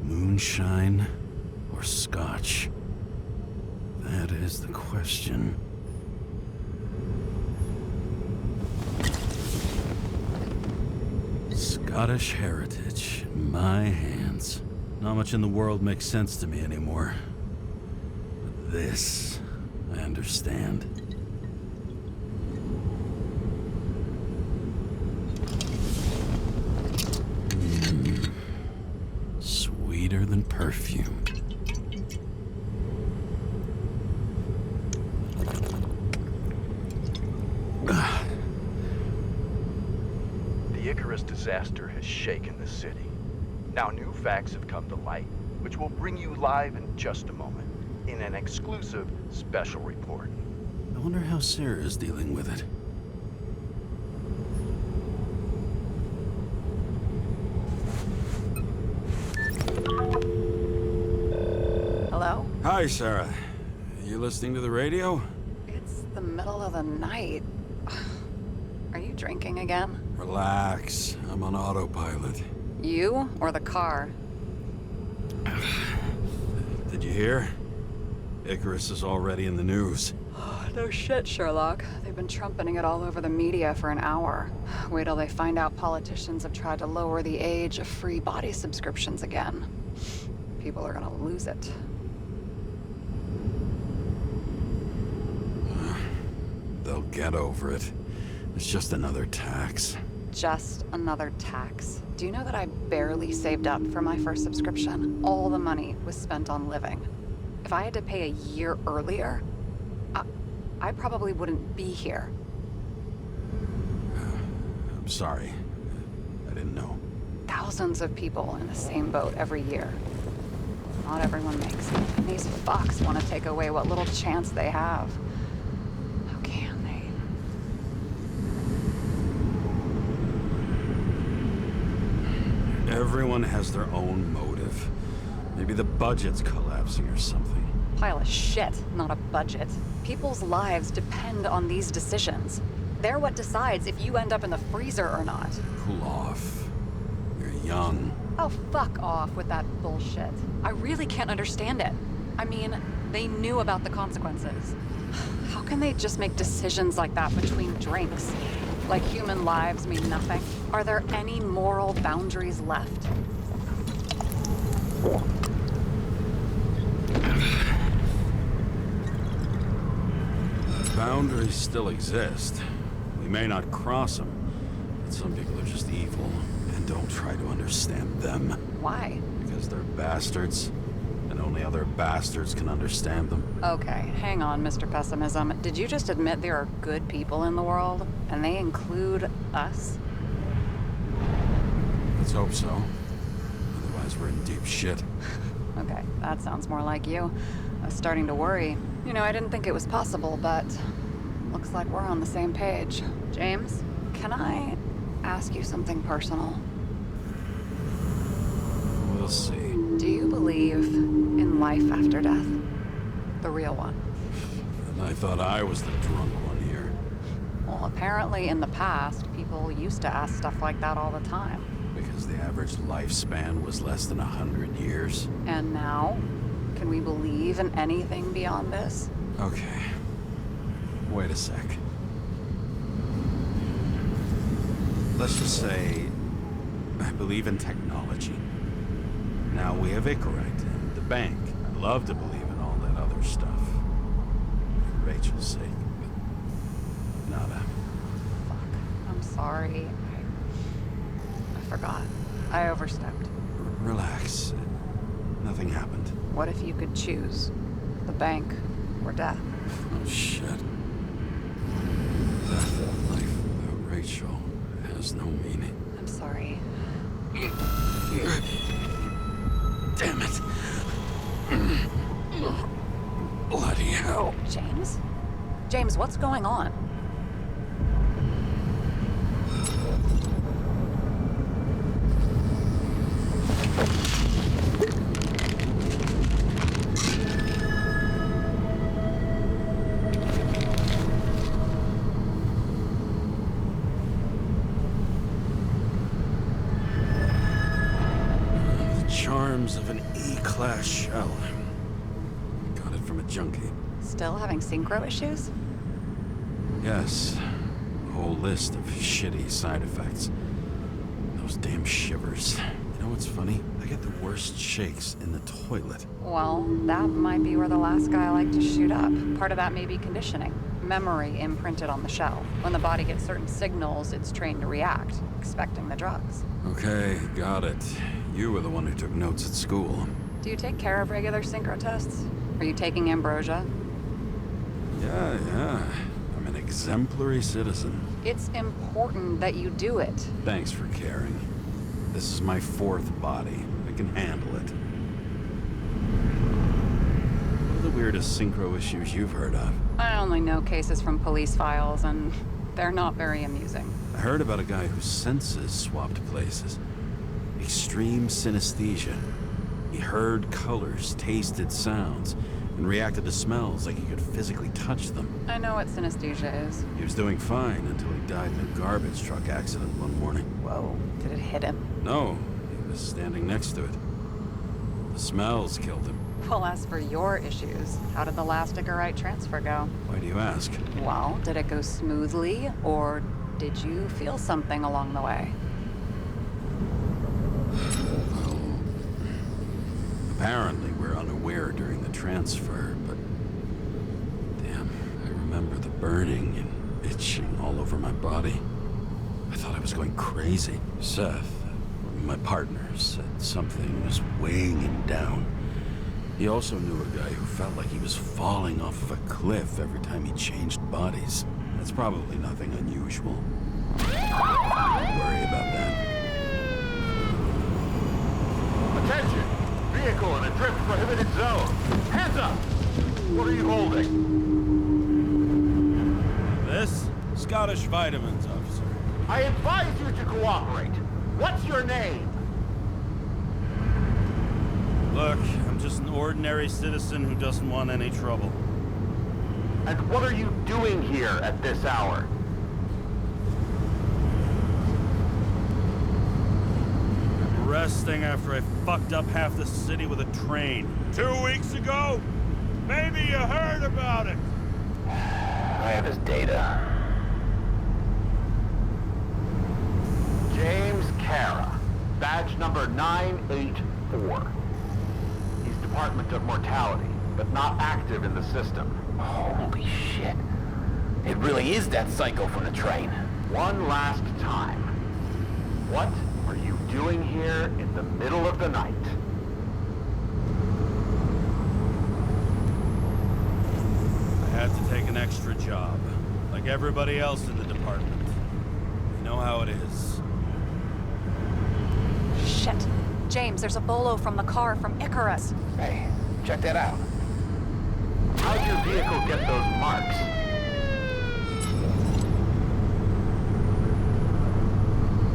Moonshine or scotch? That is the question. Scottish heritage in my hands. Not much in the world makes sense to me anymore. But this, I understand. Sweeter than perfume. The Icarus disaster has shaken the city. Now new facts have come to light, which will bring you live in just a moment, in an exclusive special report. I wonder how Sarah is dealing with it. Hello? Hi, Sarah. You listening to the radio? It's the middle of the night. Are you drinking again? Relax. I'm on autopilot. You or the car? Did you hear? Icarus is already in the news. No shit, Sherlock. They've been trumpeting it all over the media for an hour. Wait till they find out politicians have tried to lower the age of free body subscriptions again. People are gonna lose it. They'll get over it. It's just another tax. Just another tax. Do you know that I barely saved up for my first subscription? All the money was spent on living. If I had to pay a year earlier, I probably wouldn't be here. I'm sorry. I didn't know. Thousands of people in the same boat every year. Not everyone makes it. And these fucks want to take away what little chance they have. How can they? Everyone has their own motive. Maybe the budget's collapsing or something. Pile of shit, not a budget. People's lives depend on these decisions. They're what decides if you end up in the freezer or not. Cool off. You're young. Oh, fuck off with that bullshit. I really can't understand it. I mean, they knew about the consequences. How can they just make decisions like that between drinks? Like human lives mean nothing? Are there any moral boundaries left? Boundaries still exist. We may not cross them, but some people are just evil and don't try to understand them. Why? Because they're bastards, and only other bastards can understand them. Okay, hang on, Mr. Pessimism. Did you just admit there are good people in the world, and they include us? Let's hope so. Otherwise, we're in deep shit. Okay, that sounds more like you. I was starting to worry. You know, I didn't think it was possible, but looks like we're on the same page. James, can I ask you something personal? We'll see. Do you believe in life after death? The real one? And I thought I was the drunk one here. Well, apparently in the past, people used to ask stuff like that all the time. Because the average lifespan was less than 100 years. And now? Can we believe in anything beyond this? Okay. Wait a sec. Let's just say I believe in technology. Now we have Icarite, and the bank. I'd love to believe in all that other stuff. For Rachel's sake. But nada. Fuck. I'm sorry. I forgot. I overstepped. Relax. Nothing happened. What if you could choose? The bank or death? Oh, shit. Life without Rachel has no meaning. I'm sorry. Damn it. Bloody hell. James? James, what's going on? Of an E-class shell. Got it from a junkie. Still having synchro issues? Yes. A whole list of shitty side effects. Those damn shivers. You know what's funny? I get the worst shakes in the toilet. Well, that might be where the last guy liked to shoot up. Part of that may be conditioning. Memory imprinted on the shell. When the body gets certain signals, it's trained to react, expecting the drugs. Okay, got it. You were the one who took notes at school. Do you take care of regular synchro tests? Are you taking ambrosia? Yeah. I'm an exemplary citizen. It's important that you do it. Thanks for caring. This is my fourth body. I can handle it. What are the weirdest synchro issues you've heard of? I only know cases from police files, and they're not very amusing. I heard about a guy whose senses swapped places. Extreme synesthesia. He heard colors, tasted sounds, and reacted to smells like he could physically touch them. I know what synesthesia is. He was doing fine until he died in a garbage truck accident one morning. Whoa, did it hit him? No, he was standing next to it. The smells killed him. Well, as for your issues, how did the last Icarite transfer go? Why do you ask? Well, did it go smoothly, or did you feel something along the way? Well, apparently we're unaware during the transfer, but damn, I remember the burning and itching all over my body. I thought I was going crazy. Seth, my partner, said something was weighing him down. He also knew a guy who felt like he was falling off of a cliff every time he changed bodies. That's probably nothing unusual. Don't worry about that. Attention! Vehicle in a drift prohibited zone. Hands up! What are you holding? This? Scottish vitamins, officer. I advise you to cooperate. What's your name? Look, I'm just an ordinary citizen who doesn't want any trouble. And what are you doing here at this hour? I'm resting after I fucked up half the city with a train. 2 weeks ago? Maybe you heard about it. I have his data. James Kara, badge number 984. He's Department of Mortality, but not active in the system. Holy shit. It really is that psycho from the train. One last time. What are you doing here in the middle of the night? I had to take an extra job, like everybody else in the department. You know how it is. Shit. James, there's a bolo from the car from Icarus. Hey, check that out. How'd your vehicle get those marks?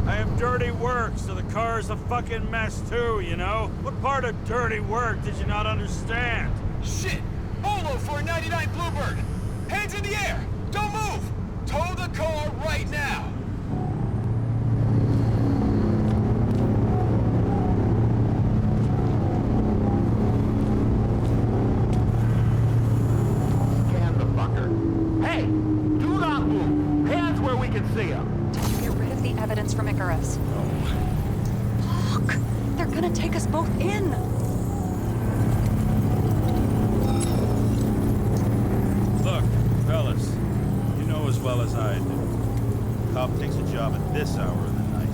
I have dirty work, so the car's a fucking mess too, you know? What part of dirty work did you not understand? Shit! Bolo for a 99 Bluebird! Hands in the air! Don't move! Tow the car right now! Scan the fucker. Hey! Do not move! Hands where we can see him! Did you get rid of the evidence from Icarus? Fuck! They're gonna take us both in! takes a job at this hour of the night?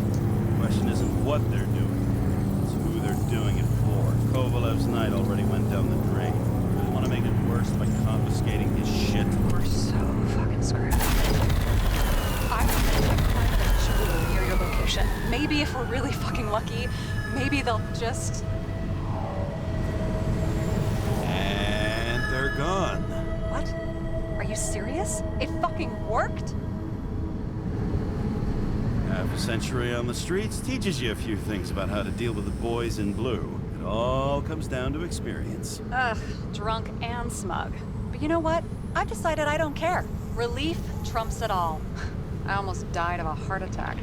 The question isn't what they're doing, it's who they're doing it for. Kovalev's night already went down the drain. They want to make it worse by confiscating his shit. We're so fucking screwed. I'm near your location. Maybe if we're really fucking lucky, maybe they'll just... And they're gone. What? Are you serious? It fucking worked? Half a century on the streets teaches you a few things about how to deal with the boys in blue. It all comes down to experience. Ugh, drunk and smug. But you know what? I've decided I don't care. Relief trumps it all. I almost died of a heart attack.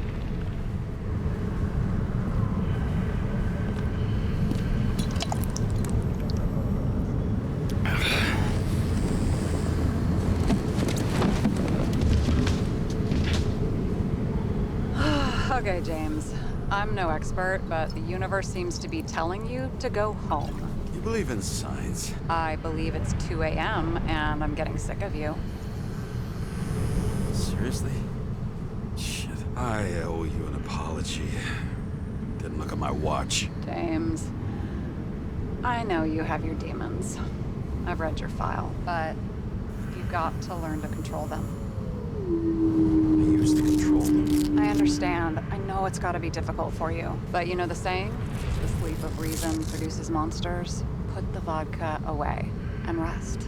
Okay, James. I'm no expert, but the universe seems to be telling you to go home. You believe in science? I believe it's 2 a.m. and I'm getting sick of you. Seriously? Shit. I owe you an apology. Didn't look at my watch. James, I know you have your demons. I've read your file, but you've got to learn to control them. I used to control them. I understand. I know it's gotta be difficult for you. But you know the saying? The sleep of reason produces monsters. Put the vodka away and rest.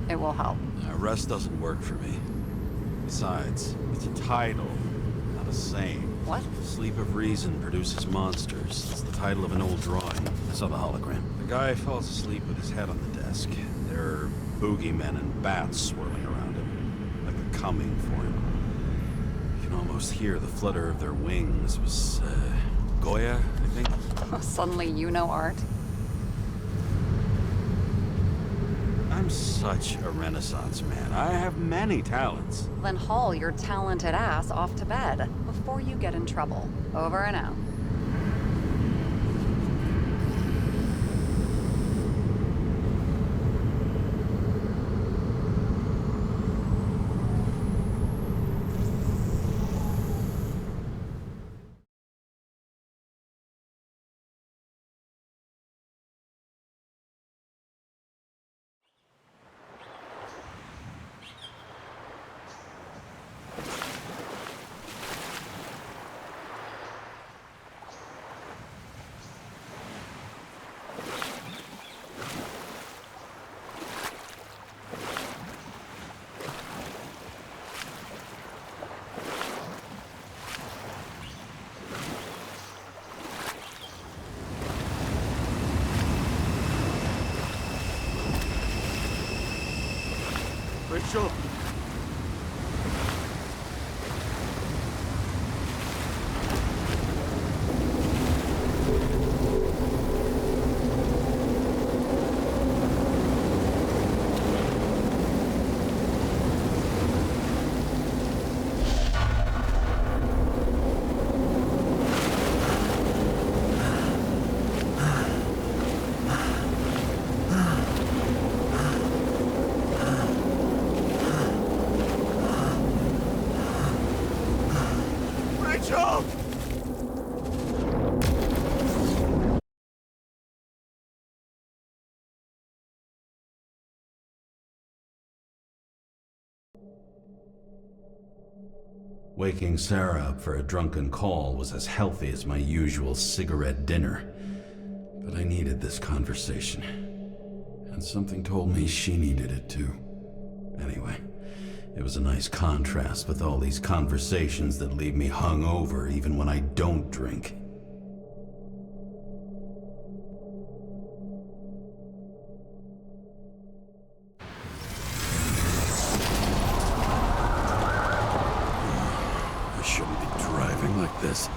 It will help. Rest doesn't work for me. Besides, it's a title, not a saying. What? Sleep of reason produces monsters. It's the title of an old drawing. I saw the hologram. The guy falls asleep with his head on the desk. There are boogeymen and bats swirling around him, like they're coming for him. You can almost hear the flutter of their wings. It was, Goya, I think? Suddenly you know art. I'm such a Renaissance man. I have many talents. Then haul your talented ass off to bed before you get in trouble. Over and out. Rachel! Rachel! Waking Sarah up for a drunken call was as healthy as my usual cigarette dinner. But I needed this conversation. And something told me she needed it too. Anyway, it was a nice contrast with all these conversations that leave me hungover even when I don't drink. I shouldn't be driving like this.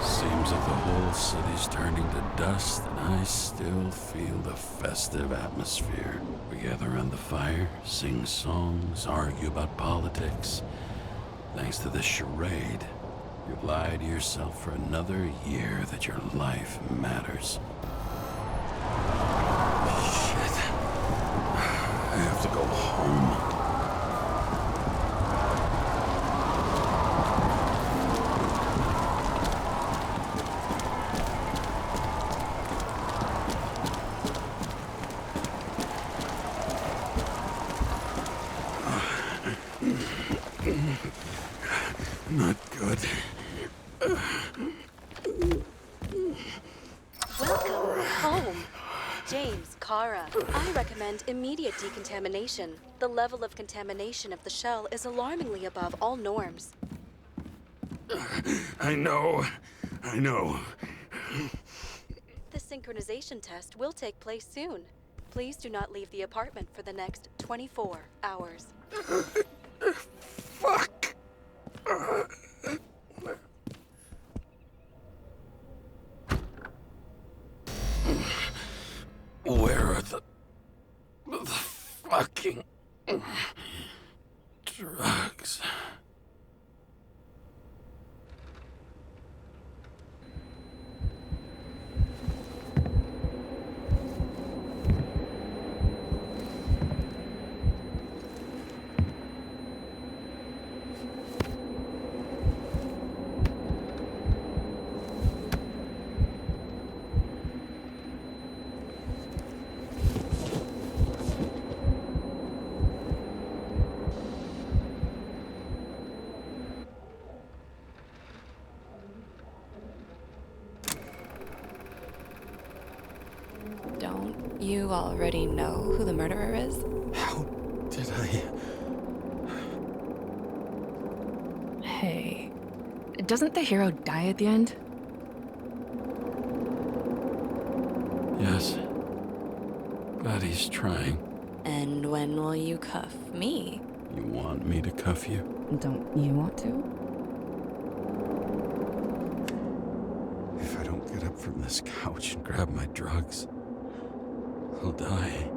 Seems Seems like the whole city's turning to dust, and I still feel the festive atmosphere. We gather around the fire, sing songs, argue about politics. Thanks to this charade, you lie to yourself for another year that your life matters. Shit. I have to go home. Not good. Welcome home. James, Kara, I recommend immediate decontamination. The level of contamination of the shell is alarmingly above all norms. I know. The synchronization test will take place soon. Please do not leave the apartment for the next 24 hours. Fuck! Where are the fucking drugs? Don't you already know who the murderer is? How did I... Hey, doesn't the hero die at the end? Yes. Glad he's trying. And when will you cuff me? You want me to cuff you? Don't you want to? If I don't get up from this couch and grab my drugs, I'll die.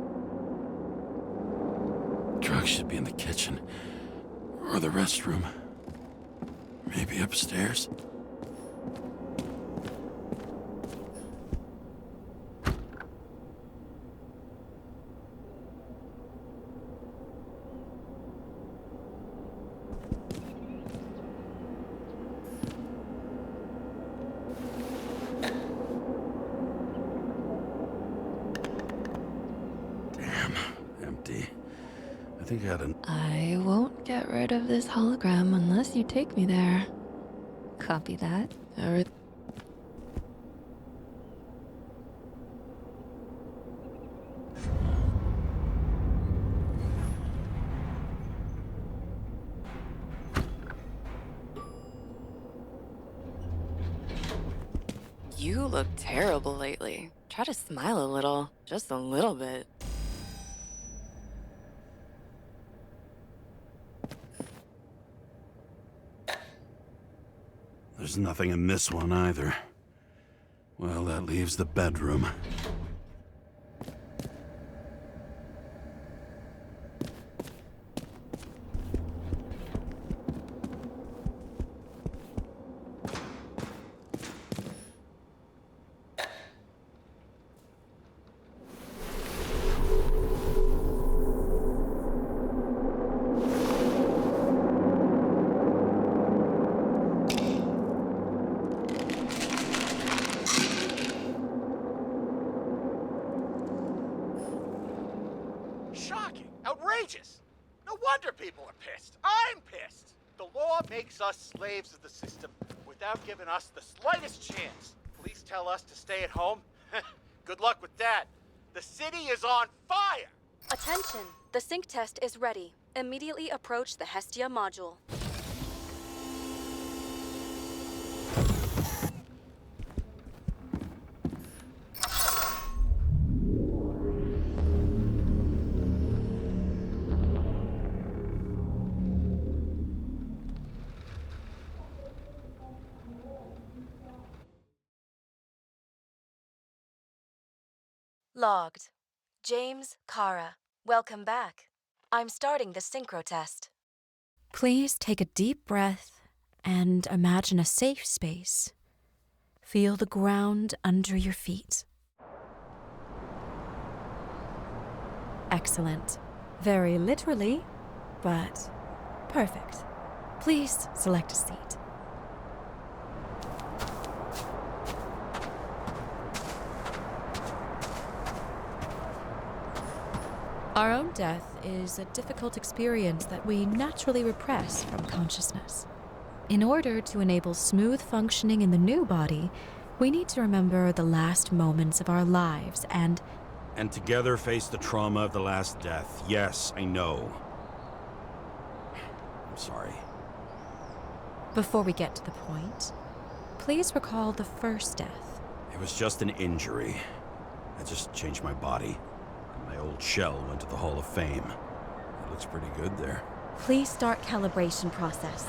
Drugs should be in the kitchen. Or the restroom. Maybe upstairs. Empty. I think I had an... I won't get rid of this hologram unless you take me there. Copy that. You look terrible lately. Try to smile a little. Just a little bit. There's nothing in this one either. Well, that leaves the bedroom. Shocking! Outrageous! No wonder people are pissed. I'm pissed! The law makes us slaves of the system without giving us the slightest chance. Police tell us to stay at home. Good luck with that. The city is on fire! Attention! The sync test is ready. Immediately approach the Hestia module. Logged. James, Kara, welcome back. I'm starting the synchro test. Please take a deep breath and imagine a safe space. Feel the ground under your feet. Excellent. Very literally, but perfect. Please select a seat. Our own death is a difficult experience that we naturally repress from consciousness. In order to enable smooth functioning in the new body, we need to remember the last moments of our lives and together face the trauma of the last death. Yes, I know. I'm sorry. Before we get to the point, please recall the first death. It was just an injury. I just changed my body. My old shell went to the Hall of Fame. It looks pretty good there. Please start calibration process.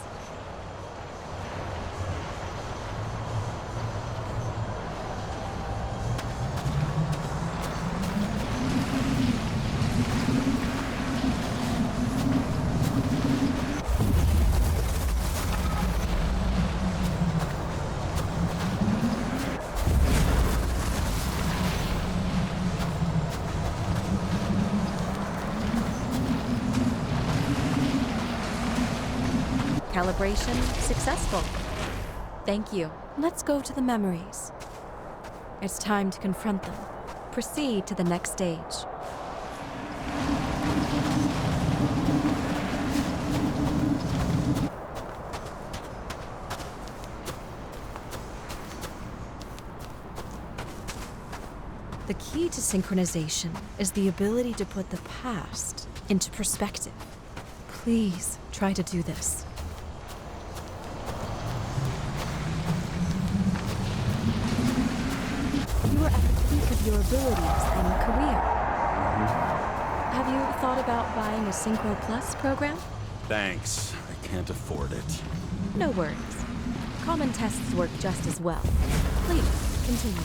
Calibration successful. Thank you. Let's go to the memories. It's time to confront them. Proceed to the next stage. The key to synchronization is the ability to put the past into perspective. Please try to do this. You are at the peak of your abilities and career. Have you thought about buying a Synchro Plus program? Thanks. I can't afford it. No worries. Common tests work just as well. Please, continue.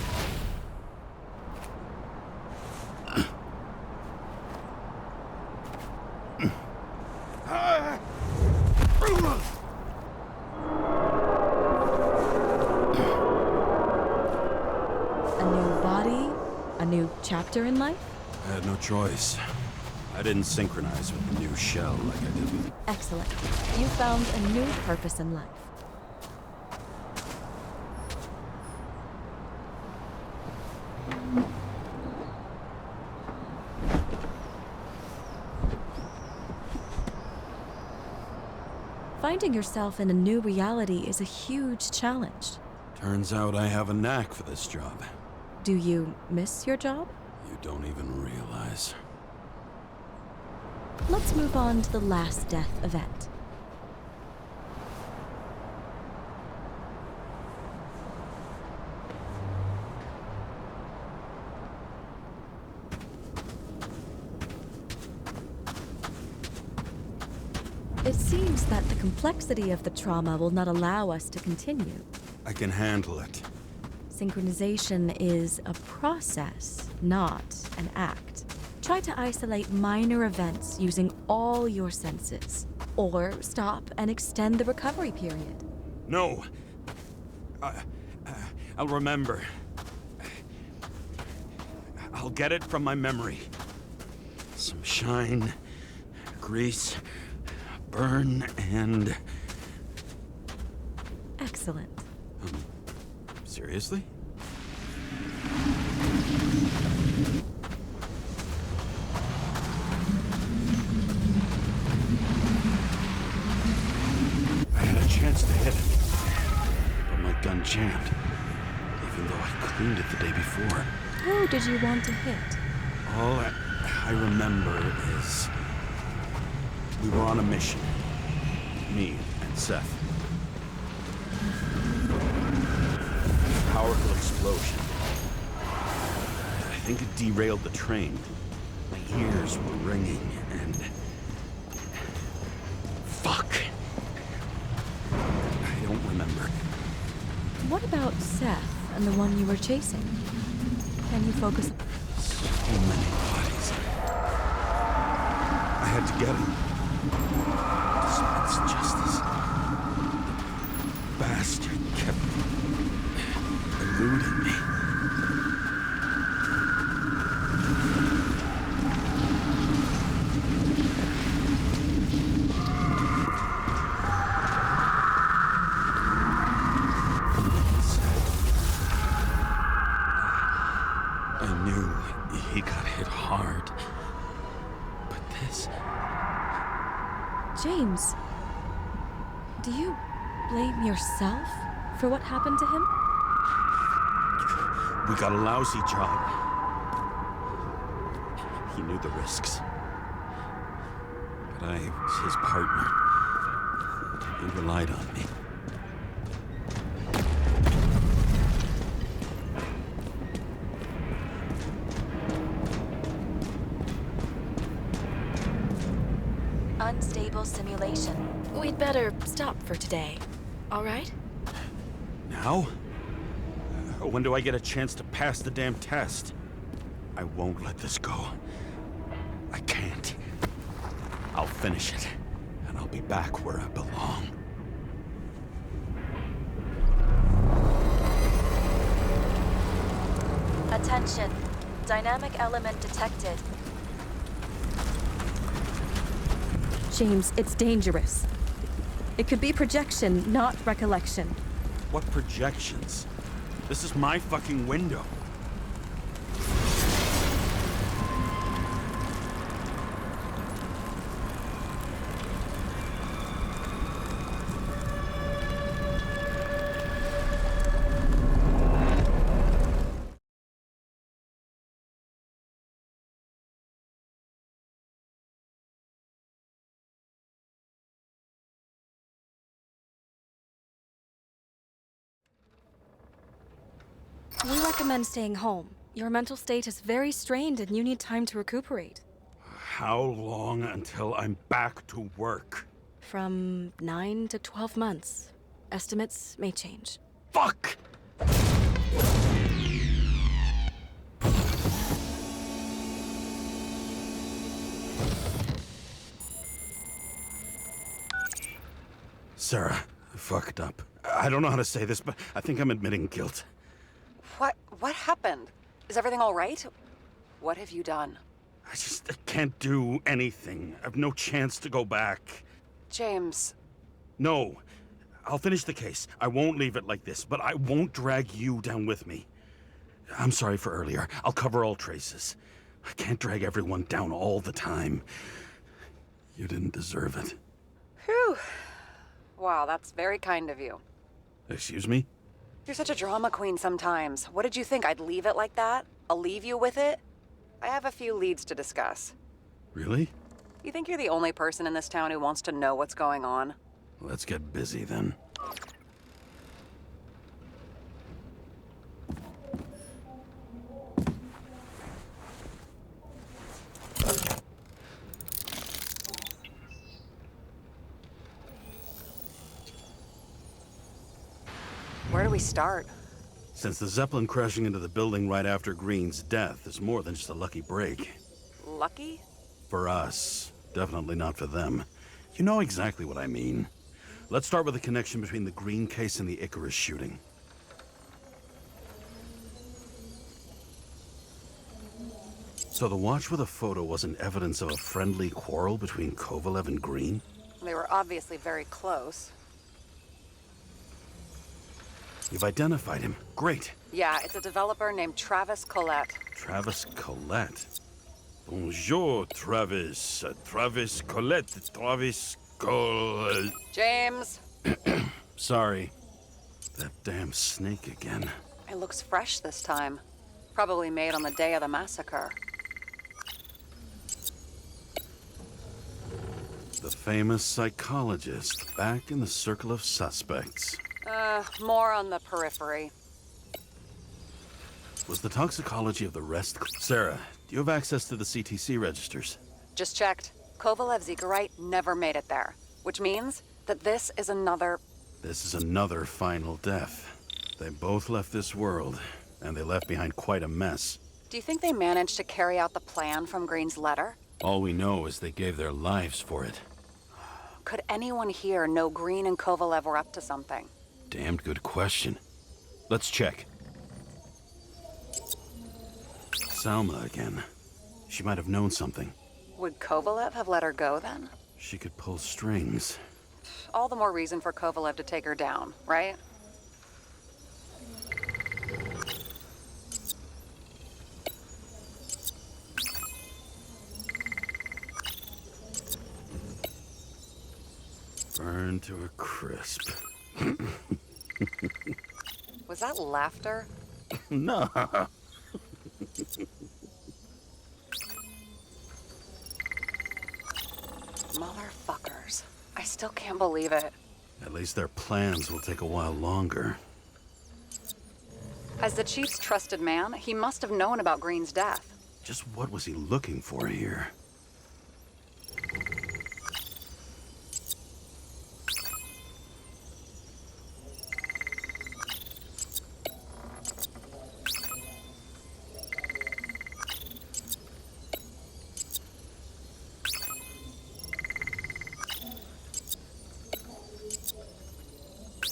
Chapter in life? I had no choice. I didn't synchronize with the new shell like I did with... Excellent. You found a new purpose in life. Finding yourself in a new reality is a huge challenge. Turns out I have a knack for this job. Do you miss your job? You don't even realize. Let's move on to the last death event. It seems that the complexity of the trauma will not allow us to continue. I can handle it. Synchronization is a process, not an act. Try to isolate minor events using all your senses, or stop and extend the recovery period. No. I'll remember. I'll get it from my memory. Some shine, grease, burn, and... Excellent. Seriously? I had a chance to hit it, but my gun jammed, even though I cleaned it the day before. Who did you want to hit? All I remember is we were on a mission. Me and Seth. Powerful explosion. I think it derailed the train. My ears were ringing and... Fuck. I don't remember. What about Seth and the one you were chasing? Can you focus? Too many bodies. I had to get him. Dispense justice. The bastard kept eluding me. I knew he got hit hard. But this... James, do you blame yourself for what happened to him? We got a lousy job. He knew the risks. But I was his partner. He relied on me. Unstable simulation. We'd better stop for today, all right? Now? When do I get a chance to pass the damn test? I won't let this go. I can't. I'll finish it, and I'll be back where I belong. Attention. Dynamic element detected. James, it's dangerous. It could be projection, not recollection. What projections? This is my fucking window. We recommend staying home. Your mental state is very strained and you need time to recuperate. How long until I'm back to work? From 9 to 12 months. Estimates may change. Fuck! Sarah, I fucked up. I don't know how to say this, but I think I'm admitting guilt. What happened? Is everything all right? What have you done? I can't do anything. I've no chance to go back. James. No. I'll finish the case. I won't leave it like this, but I won't drag you down with me. I'm sorry for earlier. I'll cover all traces. I can't drag everyone down all the time. You didn't deserve it. Whew. Wow, that's very kind of you. Excuse me? You're such a drama queen sometimes. What did you think, I'd leave it like that? I'll leave you with it? I have a few leads to discuss. Really? You think you're the only person in this town who wants to know what's going on? Let's get busy then. Where do we start? Since the Zeppelin crashing into the building right after Green's death is more than just a lucky break. Lucky? For us. Definitely not for them. You know exactly what I mean. Let's start with the connection between the Green case and the Icarus shooting. So the watch with a photo wasn't evidence of a friendly quarrel between Kovalev and Green? They were obviously very close. You've identified him. Great. Yeah, it's a developer named Travis Collette. Travis Collette? Bonjour, Travis. Travis Collette. Travis Collette. James! Sorry. That damn snake again. It looks fresh this time. Probably made on the day of the massacre. The famous psychologist, back in the circle of suspects. More on the periphery. Was the toxicology of the rest... Sarah, do you have access to the CTC registers? Just checked. Kovalev's Icarite never made it there. Which means that this is another... This is another final death. They both left this world, and they left behind quite a mess. Do you think they managed to carry out the plan from Green's letter? All we know is they gave their lives for it. Could anyone here know Green and Kovalev were up to something? Damned good question. Let's check. Salma again. She might have known something. Would Kovalev have let her go then? She could pull strings. All the more reason for Kovalev to take her down, right? Burn to a crisp. Was that laughter? No. Motherfuckers. I still can't believe it. At least their plans will take a while longer. As the chief's trusted man, he must have known about Green's death. Just what was he looking for here?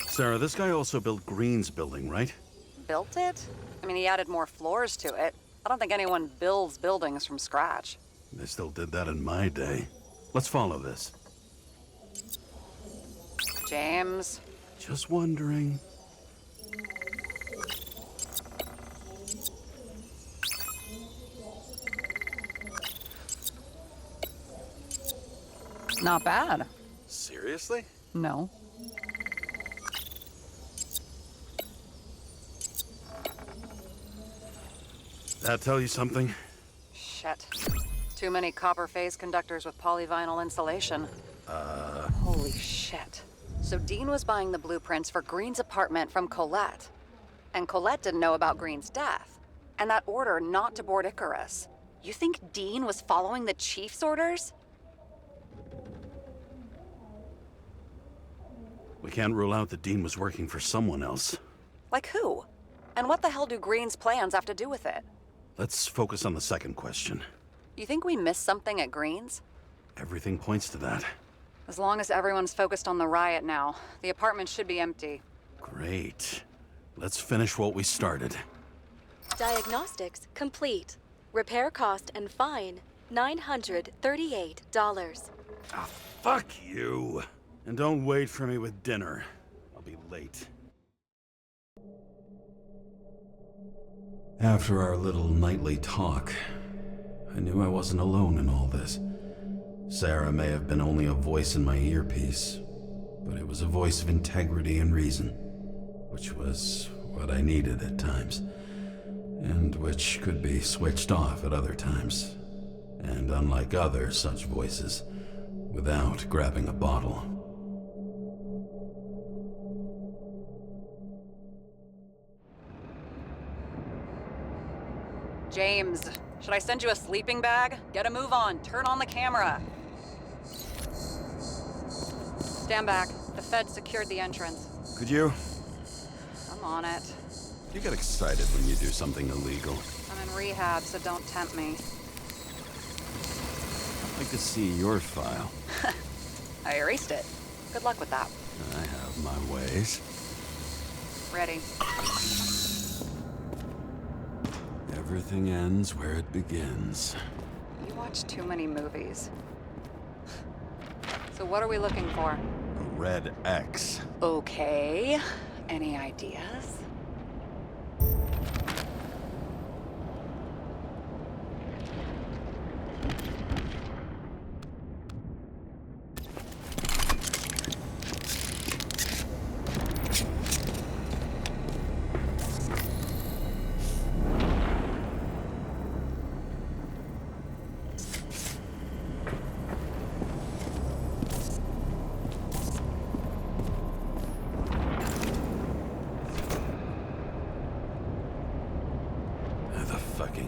Sarah, this guy also built Green's building, right? Built it? I mean, he added more floors to it. I don't think anyone builds buildings from scratch. They still did that in my day. Let's follow this. James. Just wondering. Not bad. Seriously? No. That tell you something? Shit. Too many copper phase conductors with polyvinyl insulation. Holy shit. So Dean was buying the blueprints for Green's apartment from Colette. And Colette didn't know about Green's death. And that order not to board Icarus. You think Dean was following the chief's orders? We can't rule out that Dean was working for someone else. Like who? And what the hell do Green's plans have to do with it? Let's focus on the second question. You think we missed something at Green's? Everything points to that. As long as everyone's focused on the riot now, the apartment should be empty. Great. Let's finish what we started. Diagnostics complete. Repair cost and fine, $938. Ah, fuck you. And don't wait for me with dinner. I'll be late. After our little nightly talk, I knew I wasn't alone in all this. Sarah may have been only a voice in my earpiece, but it was a voice of integrity and reason, which was what I needed at times, and which could be switched off at other times, and unlike other such voices, without grabbing a bottle. James, should I send you a sleeping bag? Get a move on. Turn on the camera. Stand back. The Fed secured the entrance. Could you? I'm on it. You get excited when you do something illegal. I'm in rehab, so don't tempt me. I'd like to see your file. I erased it. Good luck with that. I have my ways. Ready. Everything ends where it begins. You watch too many movies. So what are we looking for? A red X. Okay. Any ideas?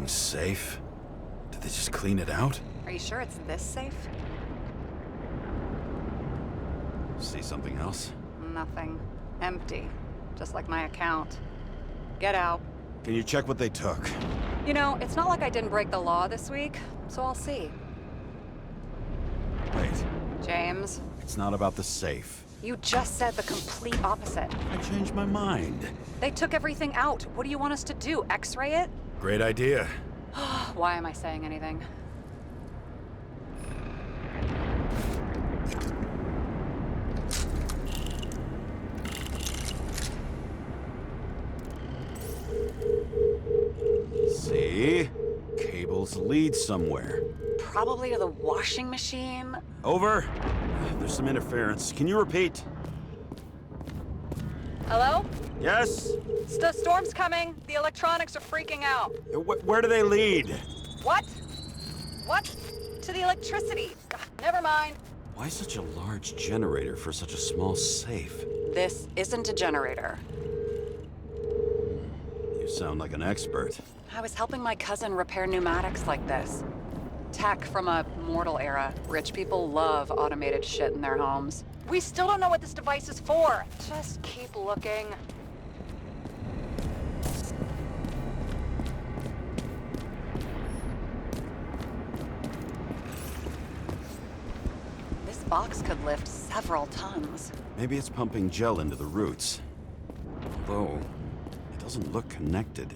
Safe? Did they just clean it out? Are you sure it's this safe? See something else? Nothing. Empty. Just like my account. Get out. Can you check what they took? You know, it's not like I didn't break the law this week, so I'll see. Wait, James, it's not about the safe. you just said the complete opposite. I changed my mind. They took everything out. What do you want us to do, X-ray it? Great idea. Why am I saying anything? See? Cables lead somewhere. Probably to the washing machine. Over. There's some interference. Can you repeat? Hello? Yes? The storm's coming. The electronics are freaking out. Where do they lead? What? What? To the electricity. Never mind. Why such a large generator for such a small safe? This isn't a generator. You sound like an expert. I was helping my cousin repair pneumatics like this. Tech from a mortal era. Rich people love automated shit in their homes. We still don't know what this device is for. Just keep looking. This box could lift several tons. Maybe it's pumping gel into the roots. Although, it doesn't look connected.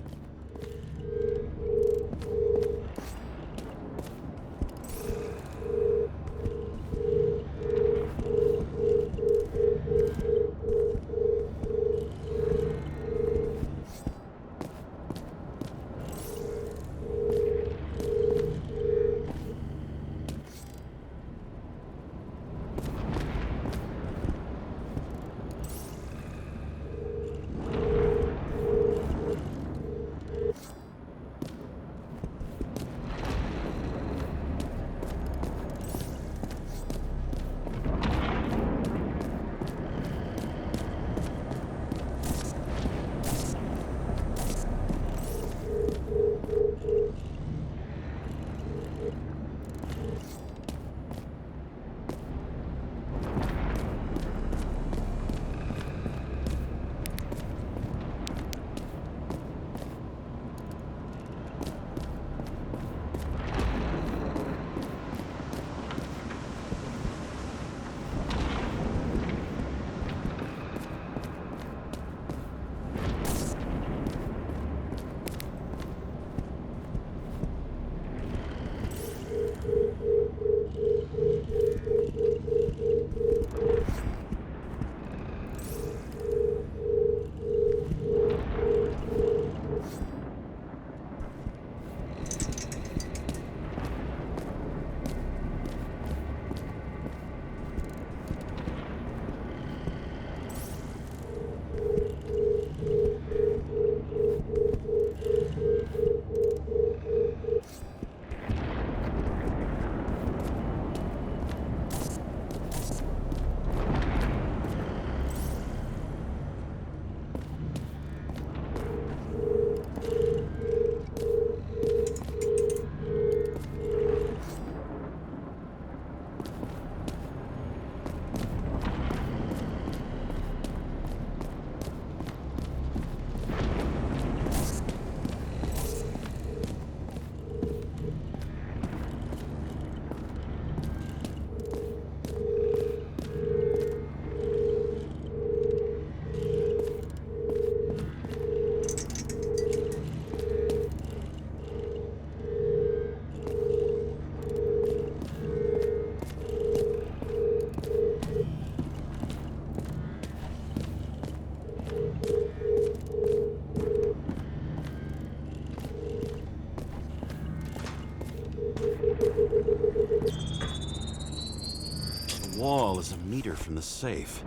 The wall is a meter from the safe.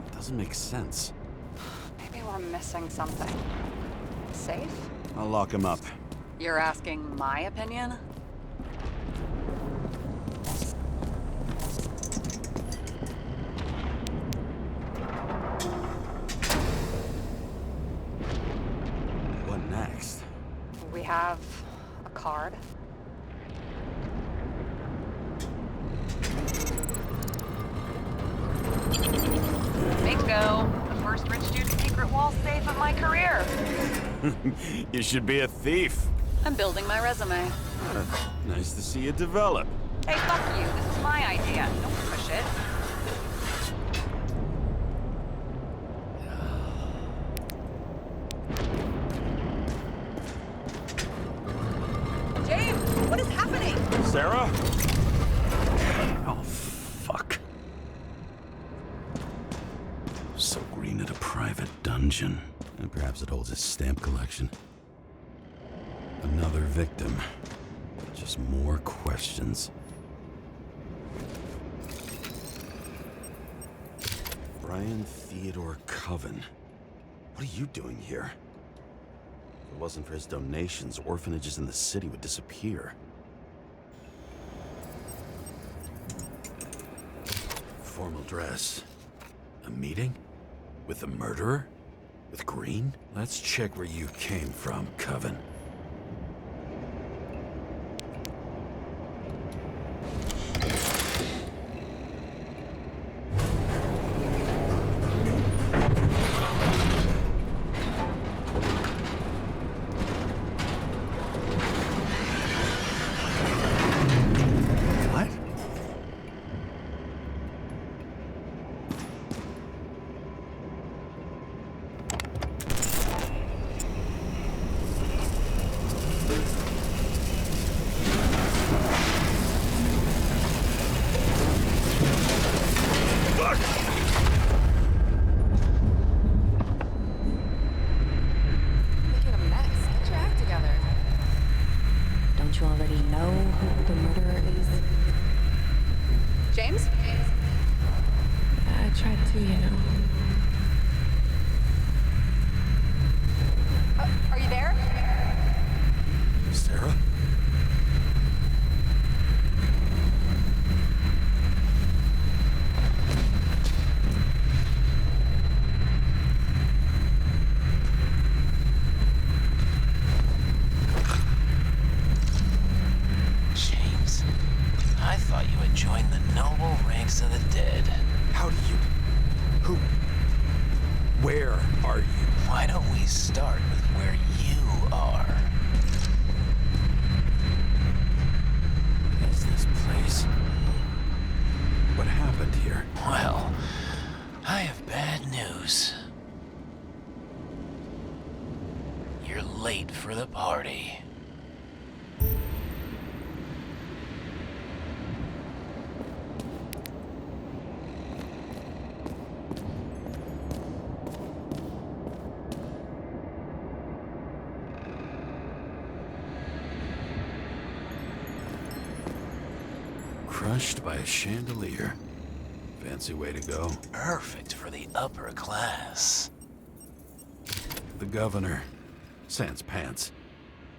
It doesn't make sense. Maybe we're missing something. Safe? I'll lock him up. You're asking my opinion? What next? We have a card. Bingo! The first rich dude's secret wall safe of my career. You should be a thief. I'm building my resume. Nice to see you develop. Hey, fuck you. This is my idea. Don't push it. James, what is happening? Sarah? Oh, fuck. So green at a private dungeon. And perhaps it holds his stamp collection. Another victim. Just more questions. Brian Theodore Coven. What are you doing here? If it wasn't for his donations, orphanages in the city would disappear. Formal dress. A meeting? With the murderer? With Green? Let's check where you came from, Coven. Crushed by a chandelier. Fancy way to go. Perfect for the upper class. The governor. Sans pants.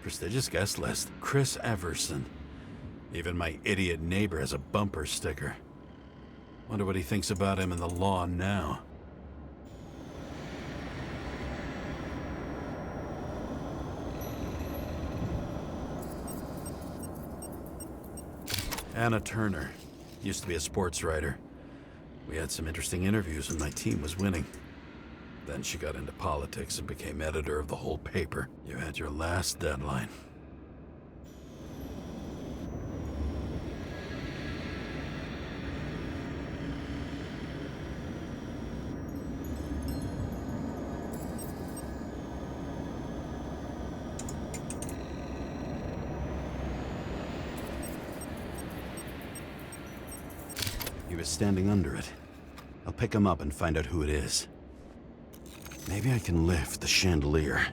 Prestigious guest list. Chris Everson. Even my idiot neighbor has a bumper sticker. Wonder what he thinks about him in the law now. Anna Turner. Used to be a sports writer. We had some interesting interviews when my team was winning. Then she got into politics and became editor of the whole paper. You had your last deadline. He was standing under it. I'll pick him up and find out who it is. Maybe I can lift the chandelier.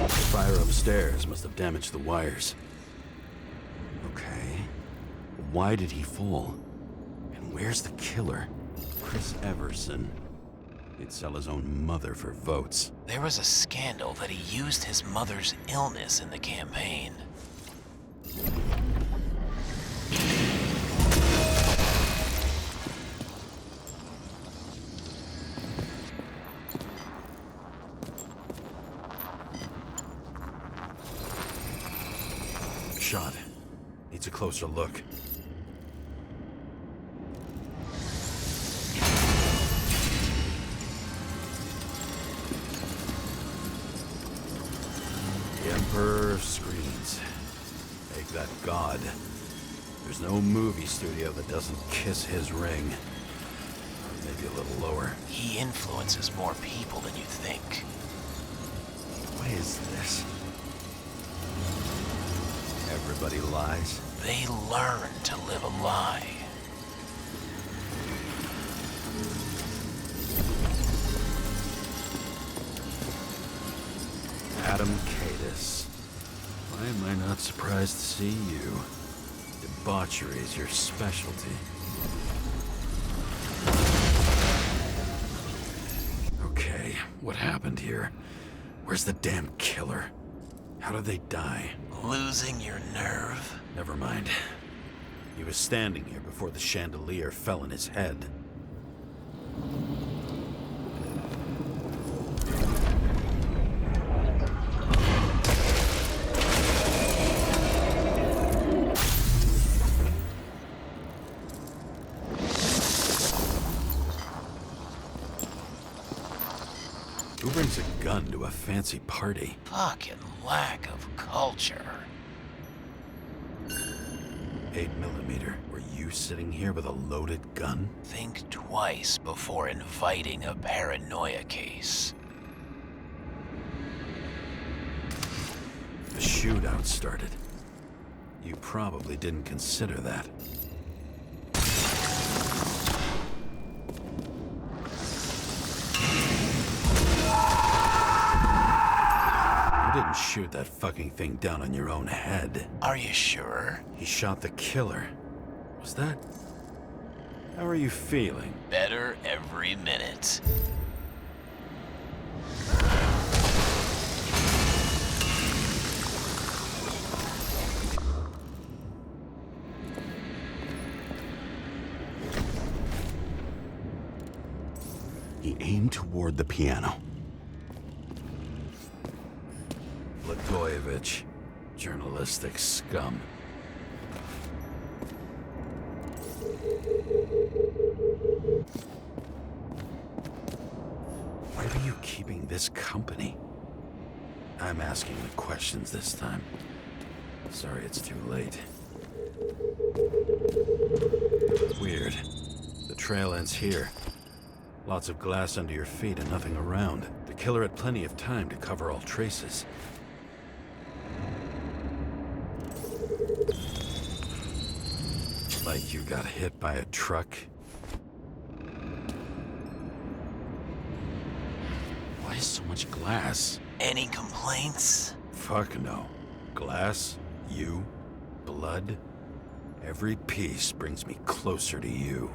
The fire upstairs must have damaged the wires. Okay. Why did he fall? And where's the killer? Chris Everson. He'd sell his own mother for votes. There was a scandal that he used his mother's illness in the campaign. shot. Needs a closer look. The Emperor screams. Make that god. There's no movie studio that doesn't kiss his ring. Or maybe a little lower. He influences more people than you'd think. What is this? Everybody lies? They learn to live a lie. Adam Cadis. Why am I not surprised to see you? Debauchery is your specialty. Okay, what happened here? Where's the damn killer? How did they die? Losing your nerve? Never mind. He was standing here before the chandelier fell on his head. Who brings a gun to a fancy party? Fucking lack of culture. 8mm. Were you sitting here with a loaded gun? Think twice before inviting a paranoia case. The shootout started. You probably didn't consider that. You didn't shoot that fucking thing down on your own head. Are you sure? He shot the killer. Was that... How are you feeling? Better every minute. He aimed toward the piano. Blagojevich, journalistic scum. Why are you keeping this company? I'm asking the questions this time. Sorry it's too late. Weird. The trail ends here. Lots of glass under your feet and nothing around. The killer had plenty of time to cover all traces. Like you got hit by a truck. Why so much glass? Any complaints? Fuck no. Glass, you, blood. Every piece brings me closer to you.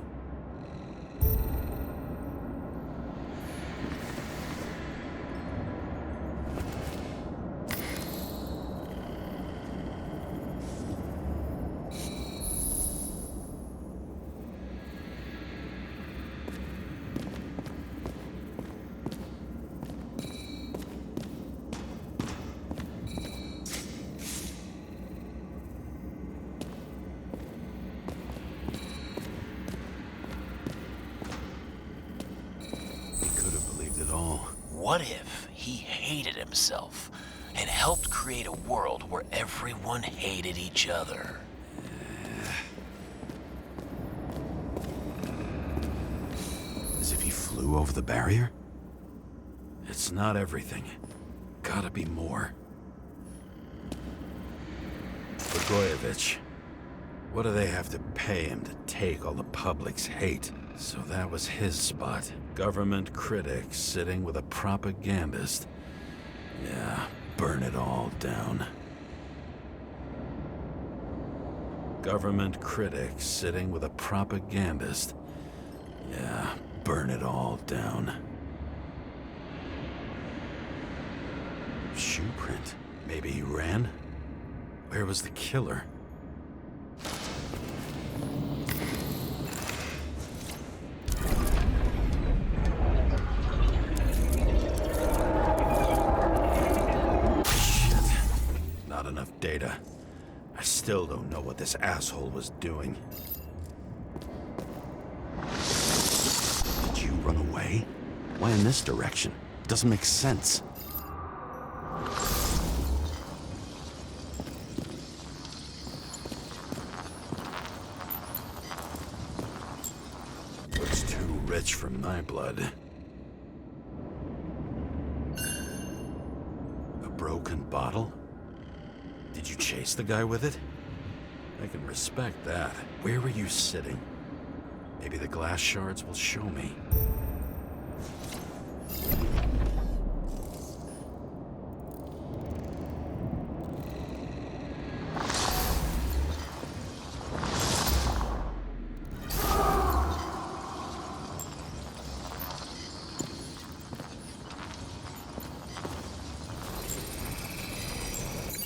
What if he hated himself and helped create a world where everyone hated each other? As if he flew over the barrier? It's not everything. Gotta be more. Blagojevich. What do they have to pay him to take all the public's hate? So that was his spot. Government critic sitting with a propagandist. Yeah, burn it all down. Government critic sitting with a propagandist. Yeah, burn it all down. Shoe print. Maybe he ran? Where was the killer? Data. I still don't know what this asshole was doing. Did you run away? Why in this direction? Doesn't make sense. Looks too rich for my blood. A broken bottle? Did you chase the guy with it? I can respect that. Where were you sitting? Maybe the glass shards will show me.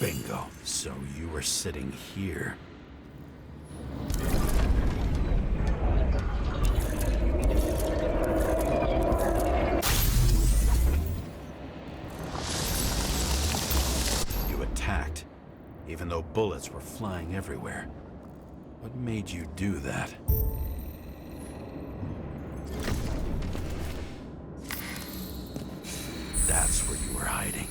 Bingo. So you were sitting here. You attacked, even though bullets were flying everywhere. What made you do that? That's where you were hiding.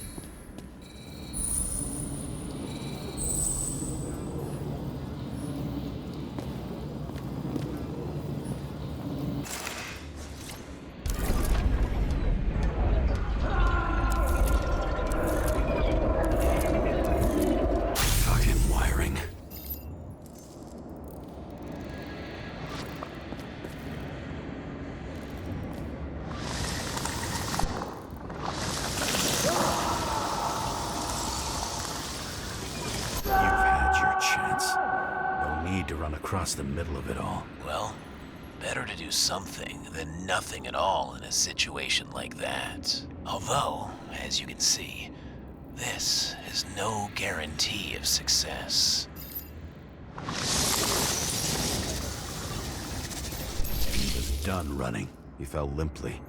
To run across the middle of it all. Well, better to do something than nothing at all in a situation like that. Although, as you can see, this is no guarantee of success. He was done running. He fell limply.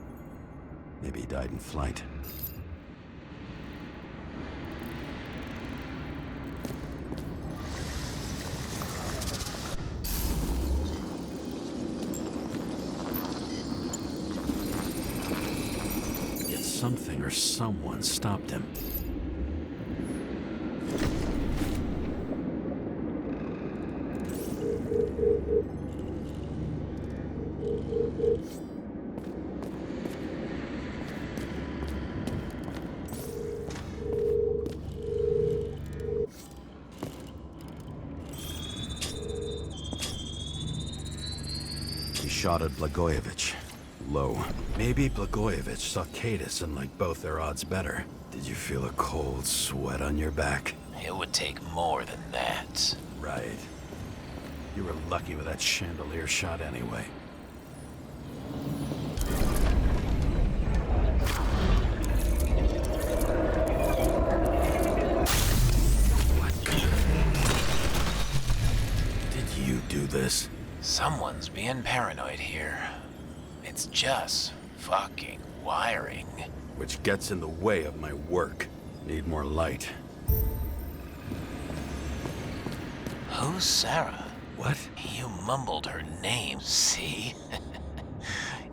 Maybe he died in flight. Something or someone stopped him. He shot at Blagojevich. Low. Maybe Blagojevich saw Cadis and liked both their odds better. Did you feel a cold sweat on your back? It would take more than that. Right. You were lucky with that chandelier shot anyway. What? Did you do this? Someone's being paranoid here. It's just fucking wiring. Which gets in the way of my work. Need more light. Who's Sarah? What? You mumbled her name, see?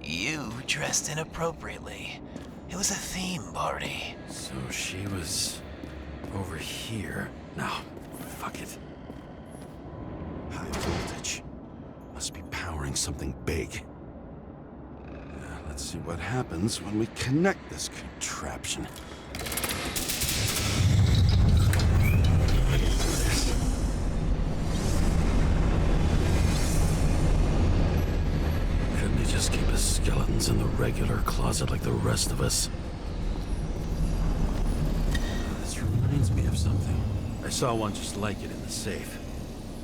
You dressed inappropriately. It was a theme party. So she was over here. No, fuck it. High voltage. Must be powering something big. Let's see what happens when we connect this contraption. Couldn't he just keep his skeletons in the regular closet like the rest of us? This reminds me of something. I saw one just like it in the safe.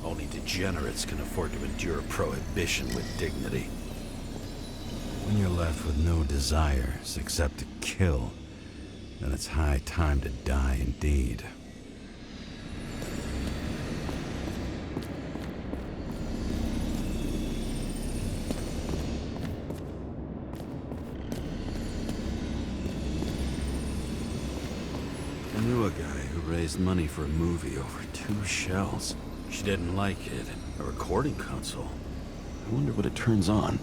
Only degenerates can afford to endure prohibition with dignity. When you're left with no desires except to kill, then it's high time to die indeed. I knew a guy who raised money for a movie over 2 shells. She didn't like it. A recording console. I wonder what it turns on.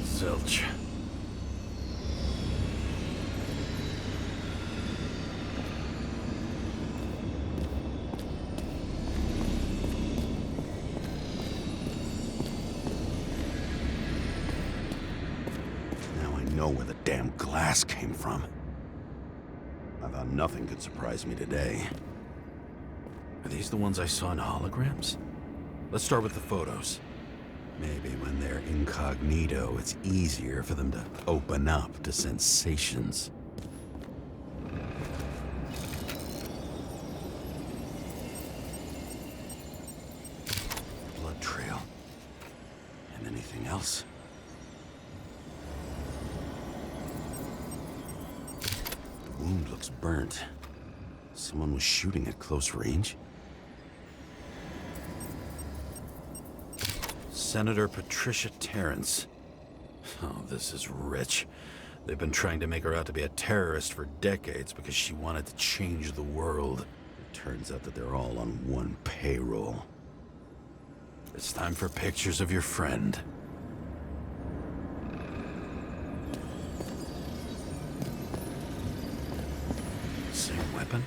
Zilch. Now I know where the damn glass came from. I thought nothing could surprise me today. Are these the ones I saw in holograms? Let's start with the photos. Maybe when they're incognito, it's easier for them to open up to sensations. Blood trail. And anything else? The wound looks burnt. Someone was shooting at close range? Senator Patricia Terrence. Oh, this is rich. They've been trying to make her out to be a terrorist for decades because she wanted to change the world. It turns out that they're all on one payroll. It's time for pictures of your friend. Same weapon?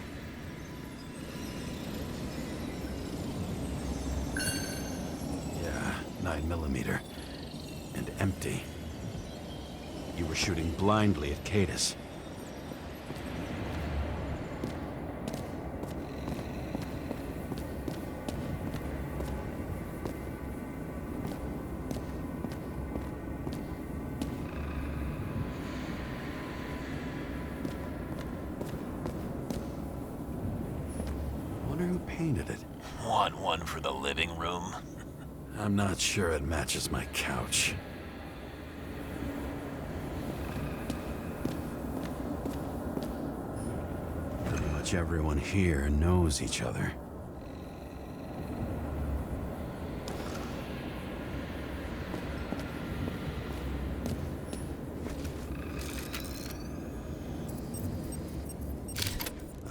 Yeah, 9mm. And empty. You were shooting blindly at Cadus. Wonder who painted it. Want one for the living room? I'm not sure it matches my couch. Pretty much everyone here knows each other.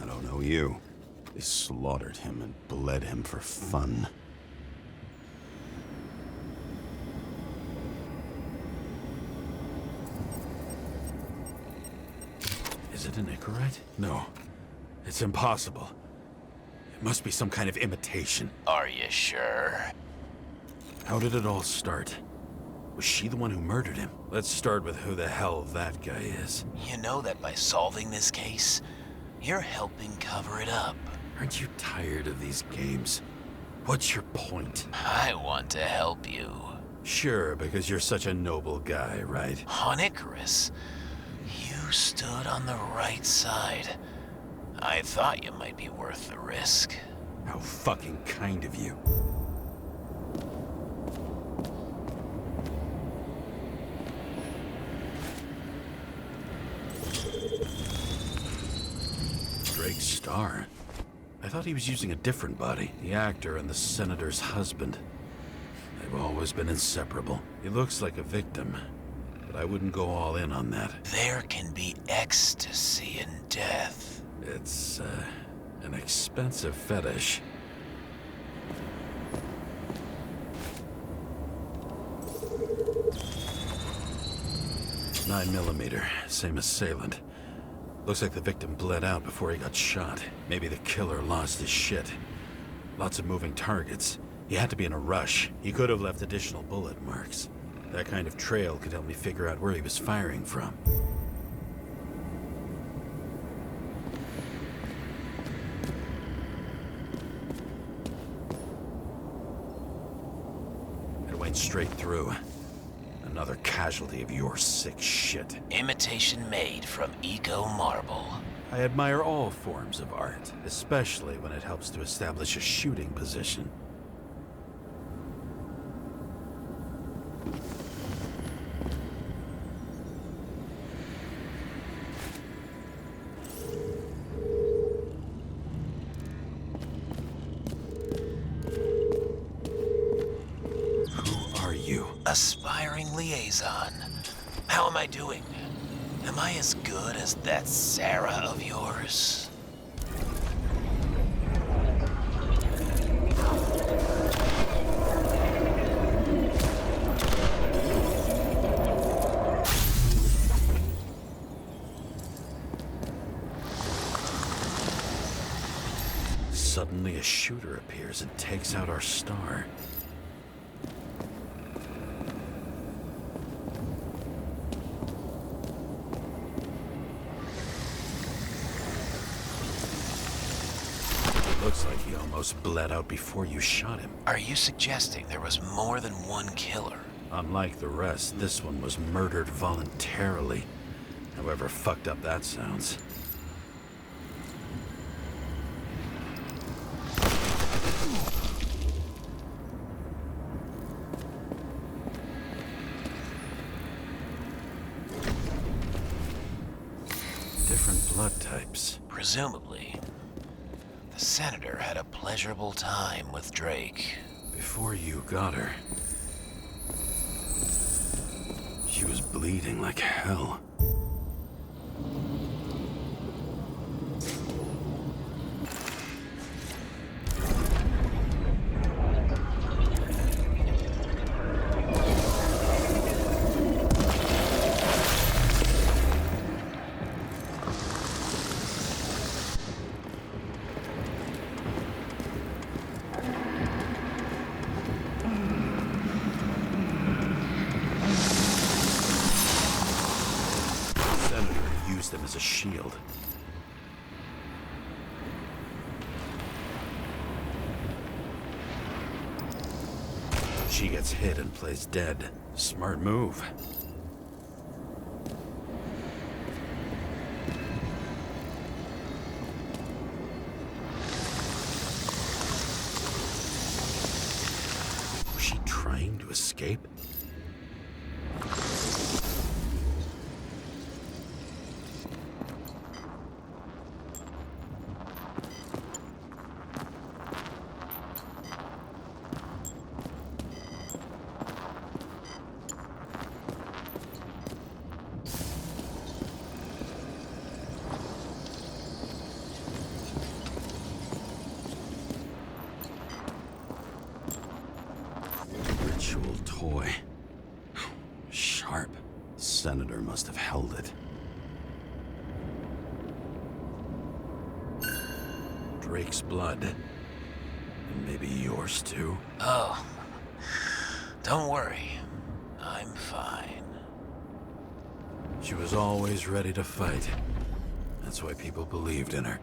I don't know you. They slaughtered him and bled him for fun. Is it an Icarite? No. It's impossible. It must be some kind of imitation. Are you sure? How did it all start? Was she the one who murdered him? Let's start with who the hell that guy is. You know that by solving this case, you're helping cover it up. Aren't you tired of these games? What's your point? I want to help you. Sure, because you're such a noble guy, right? On Icarus, you stood on the right side. I thought you might be worth the risk. How fucking kind of you. Drake Starr? I thought he was using a different body. The actor and the senator's husband. They've always been inseparable. He looks like a victim, but I wouldn't go all in on that. There can be ecstasy in death. It's, an expensive fetish. "9mm, same assailant. Looks like the victim bled out before he got shot. Maybe the killer lost his shit. Lots of moving targets. He had to be in a rush. He could have left additional bullet marks. That kind of trail could help me figure out where he was firing from. It went straight through. Another casualty of your sick shit. Imitation made from eco marble. I admire all forms of art, especially when it helps to establish a shooting position. Aspiring liaison. How am I doing? Am I as good as that Sarah of yours? Suddenly a shooter appears and takes out our star. Looks like he almost bled out before you shot him. Are you suggesting there was more than one killer? Unlike the rest, this one was murdered voluntarily. However fucked up that sounds. Different blood types. Presumably, the senator had a pleasurable time with Drake. Before you got her, she was bleeding like hell. Them as a shield. She gets hit and plays dead. Smart move. Was she trying to escape? Ritual toy. Sharp. Senator must have held it. Drake's blood. And maybe yours too. Oh, don't worry. I'm fine. She was always ready to fight. That's why people believed in her.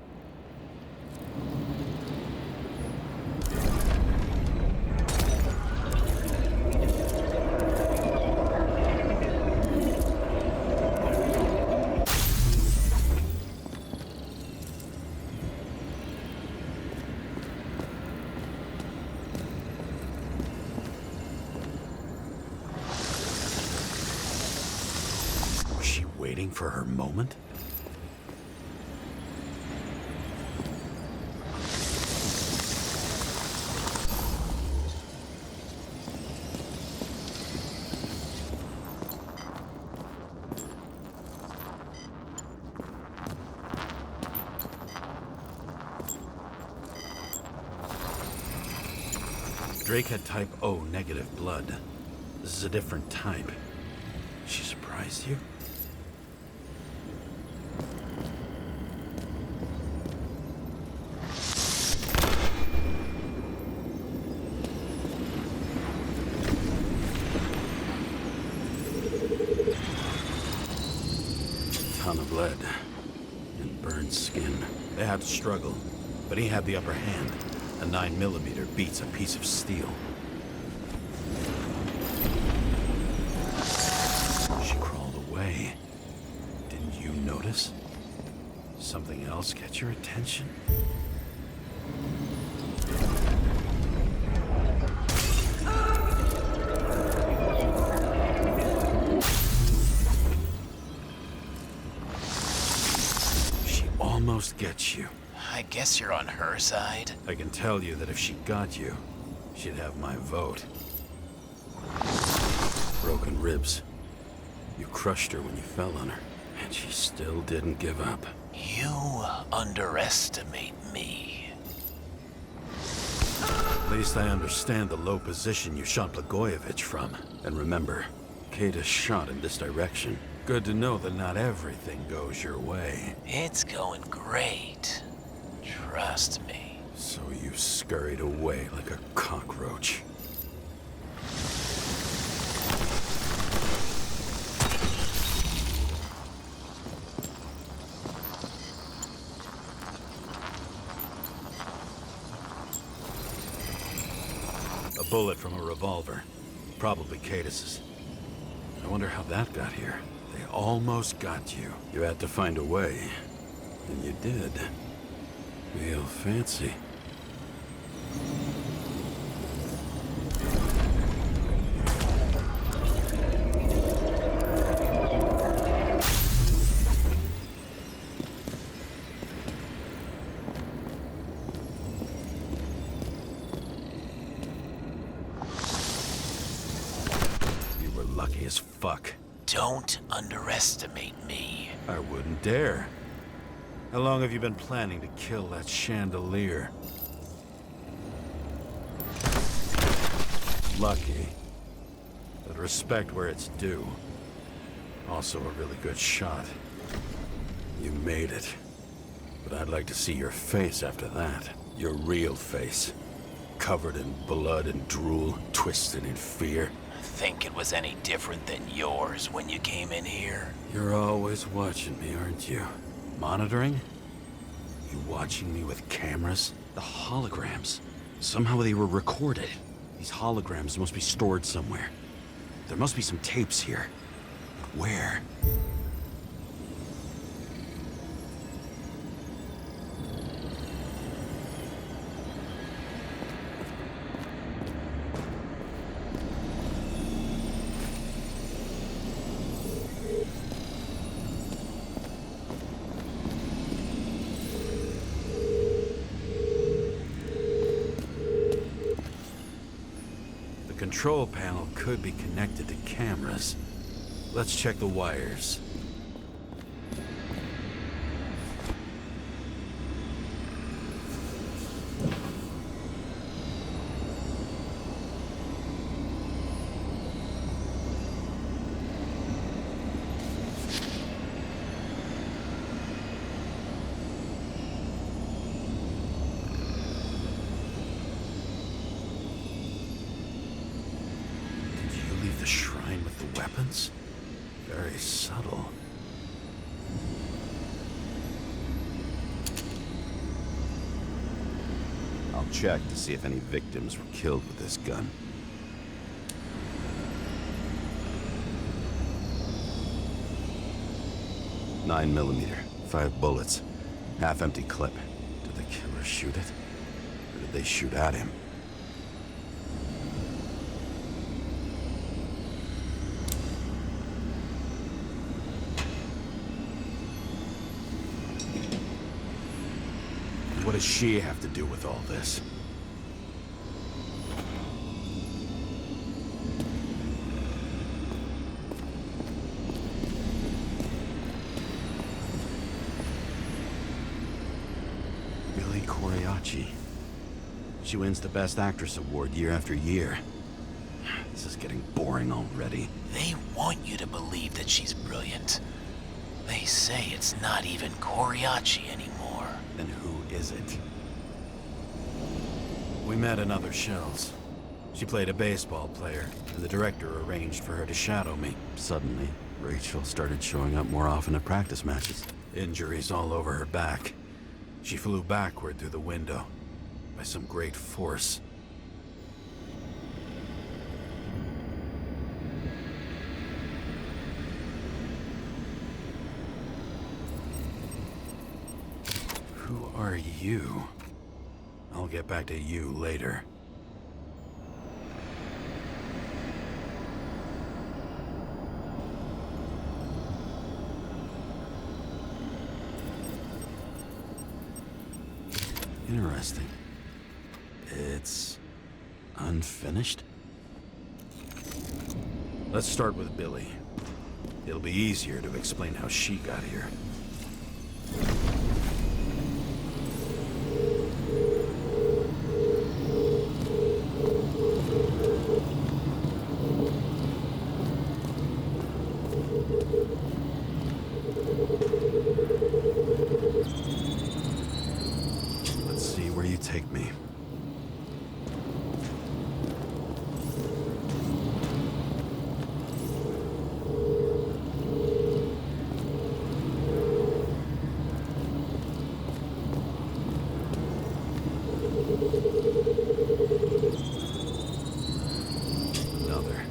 Waiting for her moment? Drake had type O negative blood. This is a different type. She surprised you? Ton of lead and burned skin. They had to struggle, but he had the upper hand. A 9mm beats a piece of steel. She crawled away. Didn't you notice? Something else catch your attention? Almost gets you. I guess you're on her side. I can tell you that if she got you, she'd have my vote. Broken ribs. You crushed her when you fell on her. And she still didn't give up. You underestimate me. At least I understand the low position you shot Blagojevich from. And remember, Kata shot in this direction. Good to know that not everything goes your way. It's going great. Trust me. So you scurried away like a cockroach. A bullet from a revolver. Probably Cadis's. I wonder how that got here. They almost got you. You had to find a way. And you did. Real fancy. You were lucky as fuck. Don't underestimate me. I wouldn't dare. How long have you been planning to kill that chandelier? Lucky. But respect where it's due. Also a really good shot. You made it. But I'd like to see your face after that. Your real face. Covered in blood and drool, twisted in fear. Think it was any different than yours when you came in here? You're always watching me, aren't you? Monitoring? You watching me with cameras? The holograms. Somehow they were recorded. These holograms must be stored somewhere. There must be some tapes here. Where? The control panel could be connected to cameras. Let's check the wires. The shrine with the weapons? Very subtle. I'll check to see if any victims were killed with this gun. .9mm, 5 bullets, half-empty clip. Did the killer shoot it? Or did they shoot at him? What does she have to do with all this? Billy Coriacci. She wins the Best Actress award year after year. This is getting boring already. They want you to believe that she's brilliant. They say it's not even Coriacci anymore. Then who is it? We met in other shells. She played a baseball player, and the director arranged for her to shadow me. Suddenly, Rachel started showing up more often at practice matches. Injuries all over her back. She flew backward through the window by some great force. Who are you? I'll get back to you later. Interesting. It's unfinished? Let's start with Billy. It'll be easier to explain how she got here. Let's see where you take me. Another.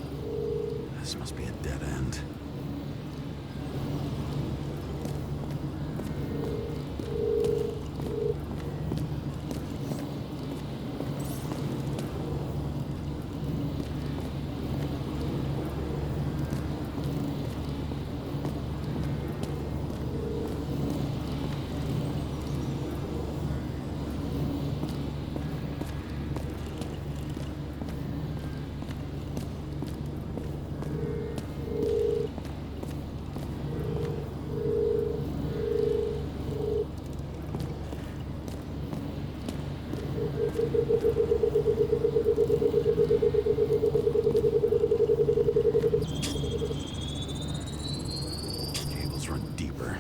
This must be a dead end. Cables run deeper.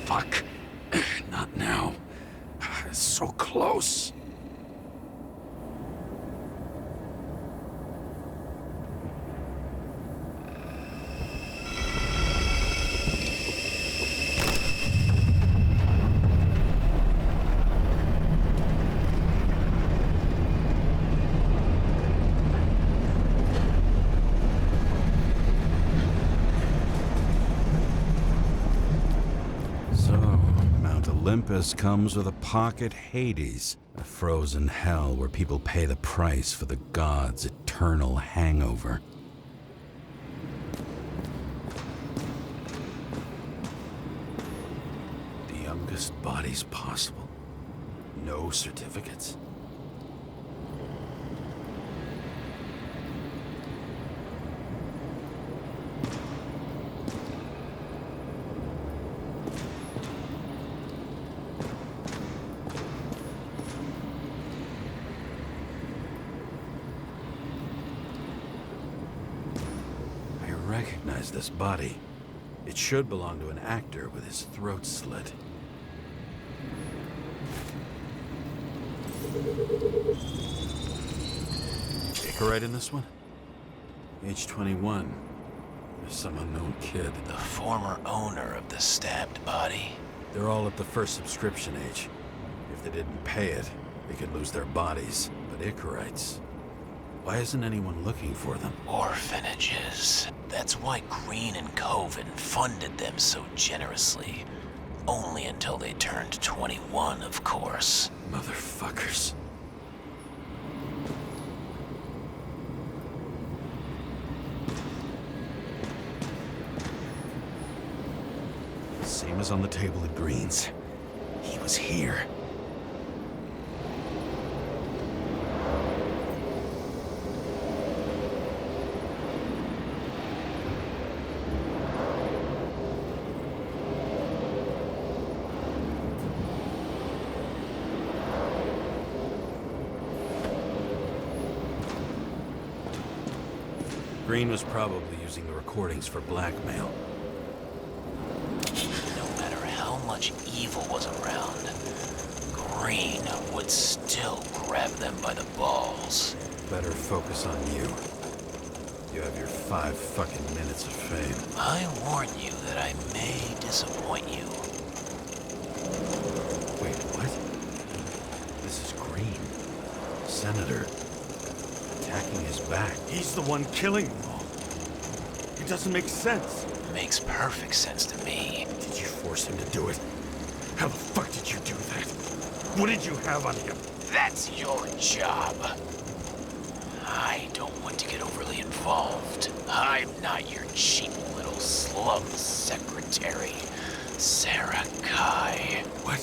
Fuck. Not now. It's so close. Olympus comes with a pocket Hades, a frozen hell where people pay the price for the gods' eternal hangover. The youngest bodies possible. No certificates. I recognize this body. It should belong to an actor with his throat slit. Right in this one? Age 21. There's some unknown kid. The former owner of the stabbed body. They're all at the first subscription age. If they didn't pay it, they could lose their bodies. But Icarites, why isn't anyone looking for them? Orphanages. That's why Green and Coven funded them so generously. Only until they turned 21, of course. Motherfuckers. Same as on the table at Green's. He was here. Green was probably using the recordings for blackmail. No matter how much evil was around, Green would still grab them by the balls. Better focus on you. You have your 5 fucking minutes of fame. I warn you that I may disappoint you. Wait, what? This is Green. Senator. Attacking his back. He's the one killing them all. It doesn't make sense. Makes perfect sense to me. Did you force him to do it? How the fuck did you do that? What did you have on him? That's your job. I don't want to get overly involved. I'm not your cheap little slum secretary, Sarah Kai. What?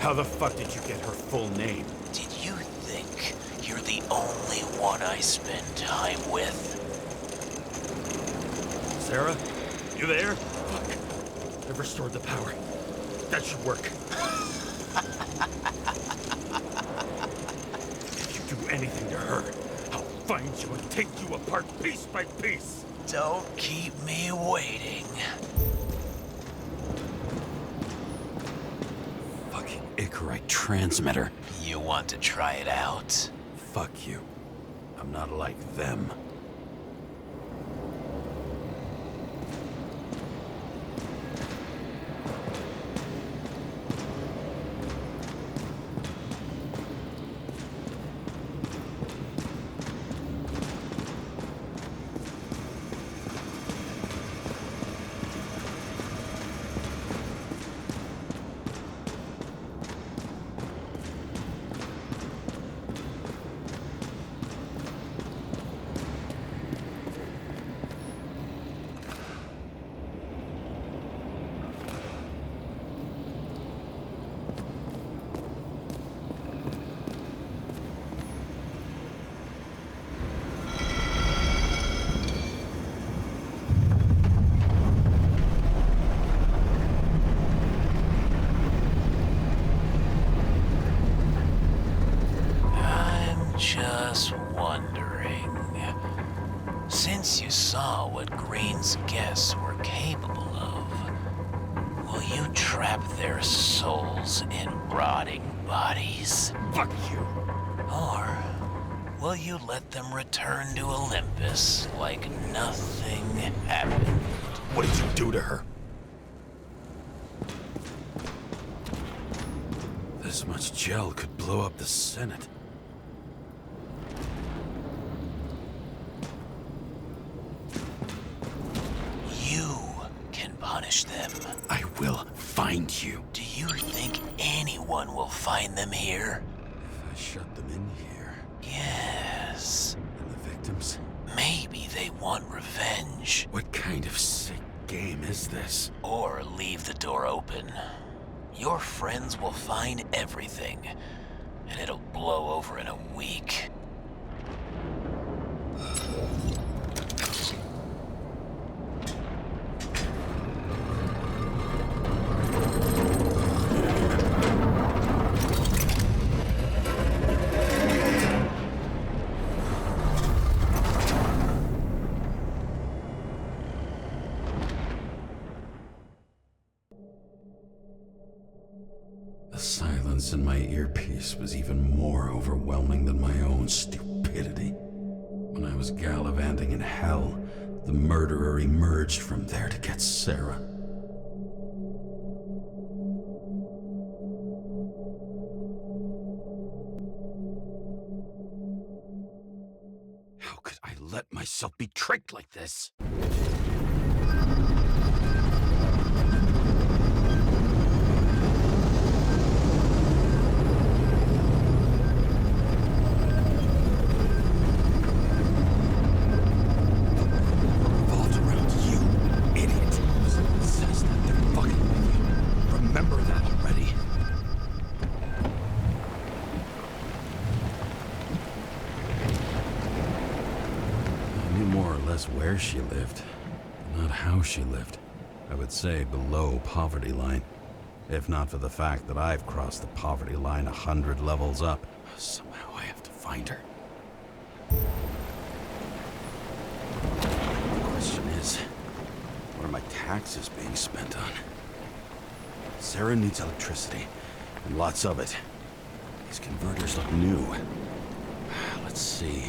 How the fuck did you get her full name? Did you think you're the only one I spend time with? Sarah? You there? Fuck. I've restored the power. That should work. If you do anything to her, I'll find you and take you apart piece by piece. Don't keep me waiting. Fucking Icarite transmitter. You want to try it out? Fuck you. I'm not like them. Just wondering, since you saw what Green's guests were capable of, will you trap their souls in rotting bodies? Fuck you! Or will you let them return to Olympus like nothing happened? What did you do to her? This much gel could blow up the Senate. Punish them. I will find you. Do you think anyone will find them here? If I shut them in here... Yes. And the victims? Maybe they want revenge. What kind of sick game is this? Or leave the door open. Your friends will find everything, and it'll blow over in a week. The silence in my earpiece was even more overwhelming than my own stupidity. When I was gallivanting in hell, the murderer emerged from there to get Sarah. How could I let myself be tricked like this? Where she lived, but not how she lived. I would say below poverty line. If not for the fact that I've crossed the poverty line 100 levels up. Somehow I have to find her. The question is, what are my taxes being spent on? Sarah needs electricity, and lots of it. These converters look new. Let's see.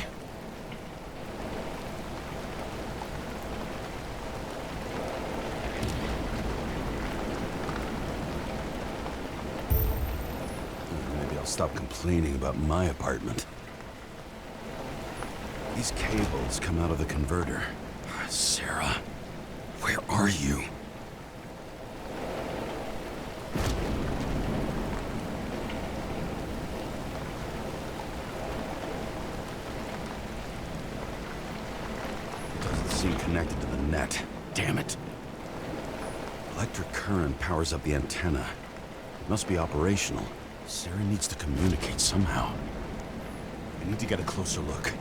Stop complaining about my apartment. These cables come out of the converter. Sarah, where are you? It doesn't seem connected to the net. damn it. Electric current powers up the antenna. It must be operational. Sarah needs to communicate somehow. I need to get a closer look.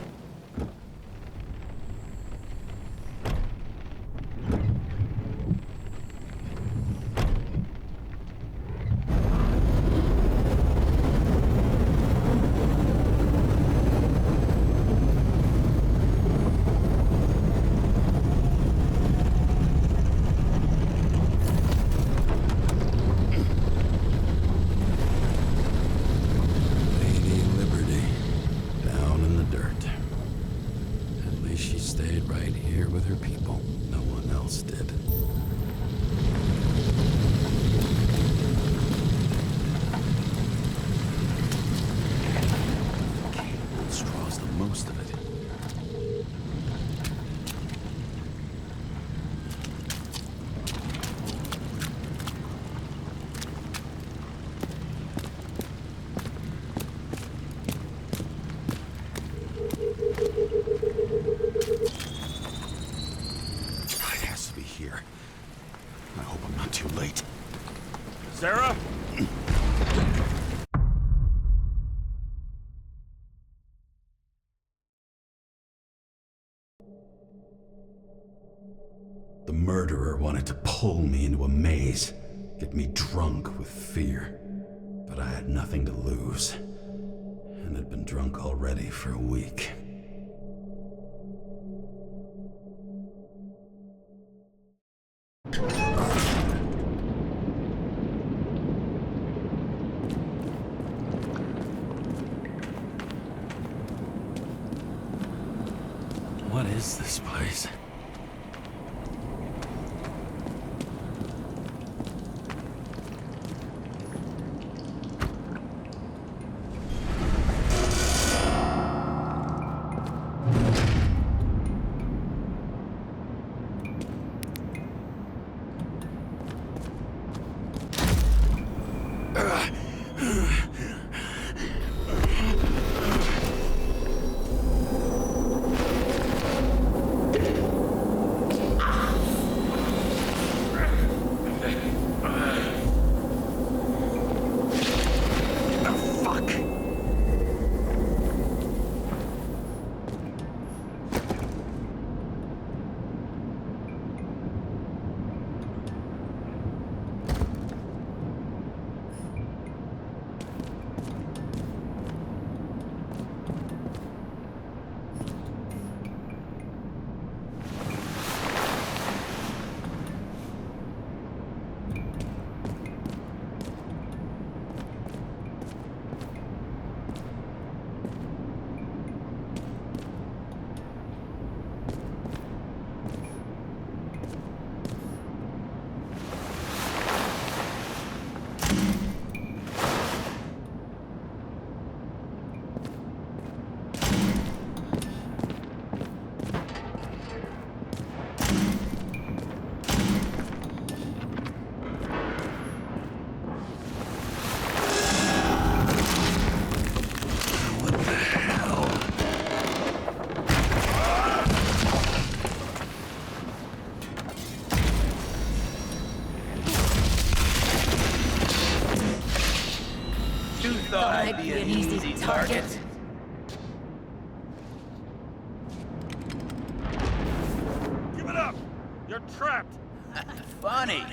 Sarah? The murderer wanted to pull me into a maze, get me drunk with fear. But I had nothing to lose, and had been drunk already for a week. What is this place? I'd be an easy target. Give it up! You're trapped! Funny.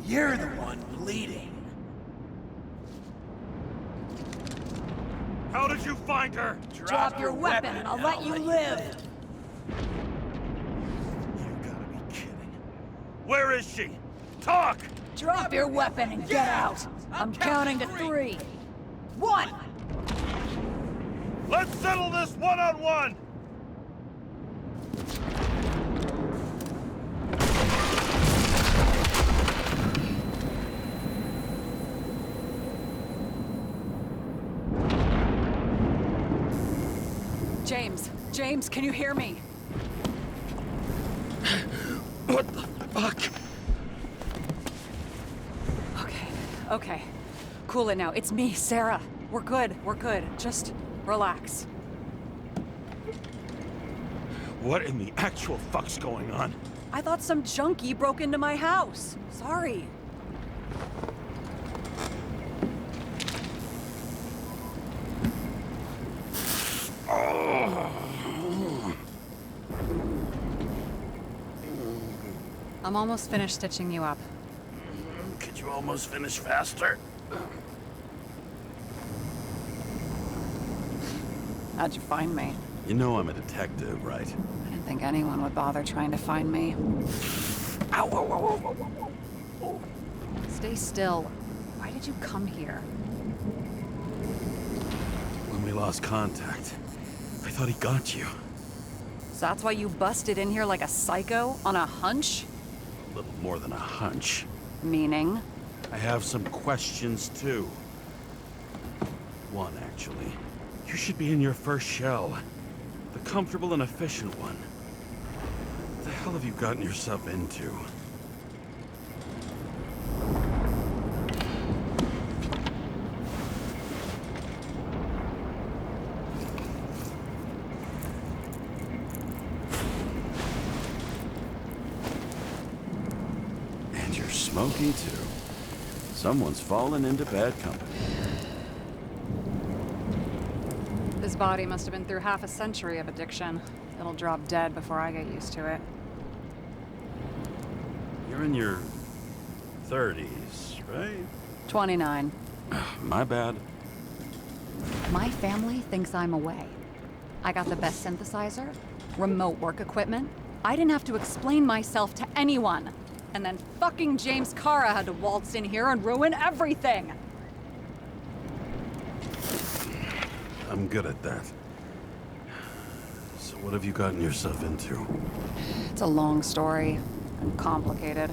You're the one bleeding. How did you find her? Drop your weapon and I'll let you live. You gotta be kidding. Where is she? Talk! Drop your weapon and get out. I'm counting to 3. 1! Let's settle this one-on-one! James, can you hear me? What the fuck? Okay. Cool it now. It's me, Sarah. We're good. Just relax. What in the actual fuck's going on? I thought some junkie broke into my house. Sorry. I'm almost finished stitching you up. Could you almost finish faster? How'd you find me? You know I'm a detective, right? I didn't think anyone would bother trying to find me. Ow, ow, ow, ow, ow, ow. Stay still. Why did you come here? When we lost contact, I thought he got you. So that's why you busted in here like a psycho on a hunch? A little more than a hunch. Meaning? I have some questions, too. One, actually. You should be in your first shell. The comfortable and efficient one. What the hell have you gotten yourself into? And you're smoky, too. Someone's fallen into bad company. This body must have been through half a century of addiction. It'll drop dead before I get used to it. You're in your 30s, right? 29. My bad. My family thinks I'm away. I got the best synthesizer, remote work equipment. I didn't have to explain myself to anyone. And then fucking James Cara had to waltz in here and ruin everything. I'm good at that. So what have you gotten yourself into? It's a long story and complicated.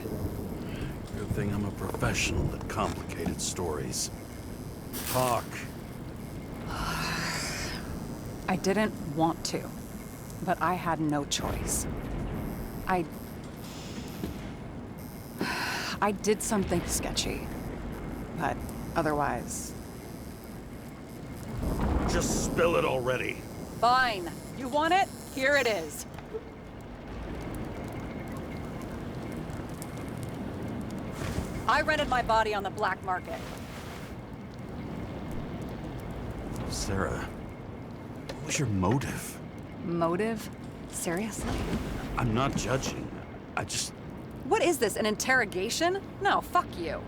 Good thing I'm a professional at complicated stories. Talk. I didn't want to, but I had no choice. I did something sketchy, but otherwise... Just spill it already. Fine. You want it? Here it is. I rented my body on the black market. Sarah, what was your motive? Motive? Seriously? I'm not judging. I just... What is this, an interrogation? No, fuck you.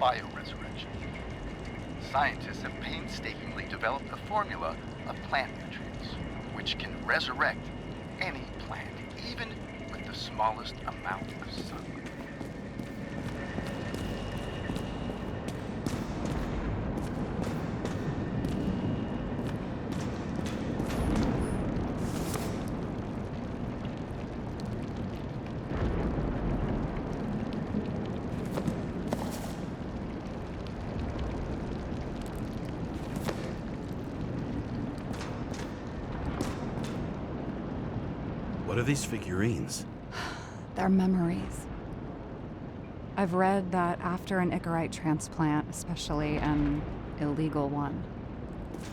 Bioresurrection. Scientists have painstakingly developed a formula of plant nutrients, which can resurrect any plant, even with the smallest amount of sunlight. What are these figurines? They're memories. I've read that after an Icarite transplant, especially an illegal one,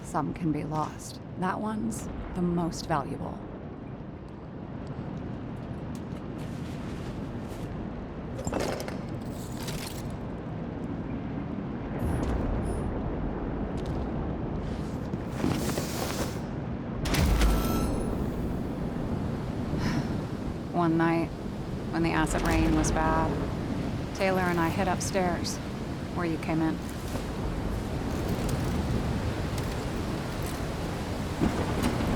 some can be lost. That one's the most valuable. One night, when the acid rain was bad, Taylor and I hid upstairs, where you came in.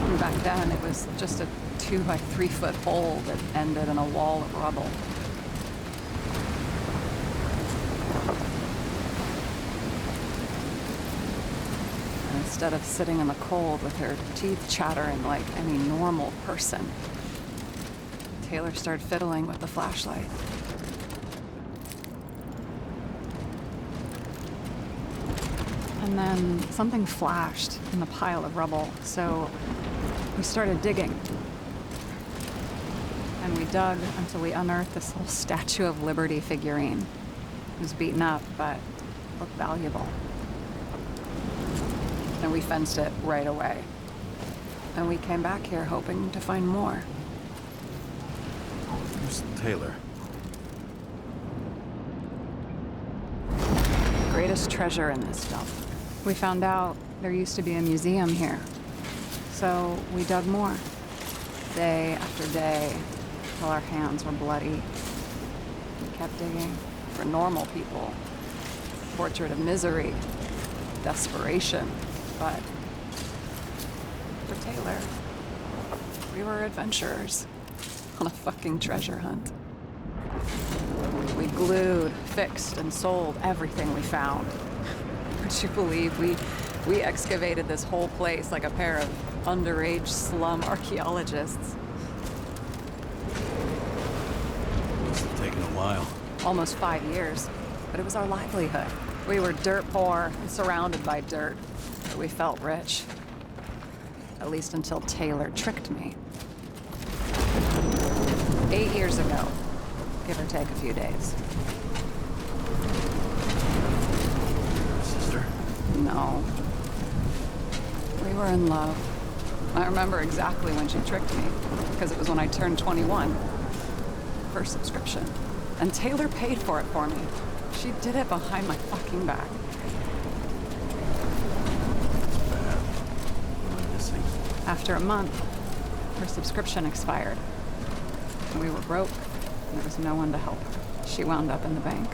And back then, it was just a 2 by 3 foot hole that ended in a wall of rubble. And instead of sitting in the cold with her teeth chattering like any normal person, Taylor started fiddling with the flashlight. And then something flashed in the pile of rubble, so we started digging. And we dug until we unearthed this little Statue of Liberty figurine. It was beaten up, but looked valuable. And we fenced it right away. And we came back here hoping to find more. Who's Taylor? Greatest treasure in this stuff. We found out there used to be a museum here. So we dug more. Day after day, till our hands were bloody. We kept digging for normal people. Portrait of misery, desperation, but for Taylor, we were adventurers on a fucking treasure hunt. We glued, fixed, and sold everything we found. Would you believe we excavated this whole place like a pair of underage slum archaeologists? Must have taken a while. Almost 5 years, but it was our livelihood. We were dirt poor and surrounded by dirt, but we felt rich. At least until Taylor tricked me. 8 years ago, give or take a few days. Sister? No. We were in love. I remember exactly when she tricked me, because it was when I turned 21. First subscription. And Taylor paid for it for me. She did it behind my fucking back. Bad. What am I missing? After a month, her subscription expired. We were broke, and there was no one to help her. She wound up in the bank,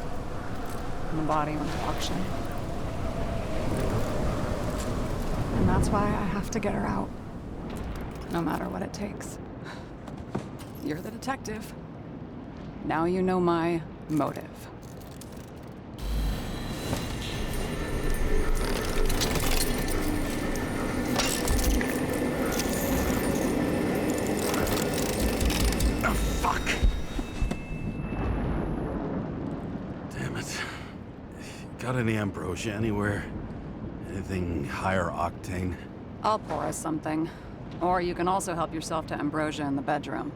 and the body went to auction. And that's why I have to get her out, no matter what it takes. You're the detective. Now you know my motive. Got any ambrosia anywhere? Anything higher octane? I'll pour us something. Or you can also help yourself to ambrosia in the bedroom.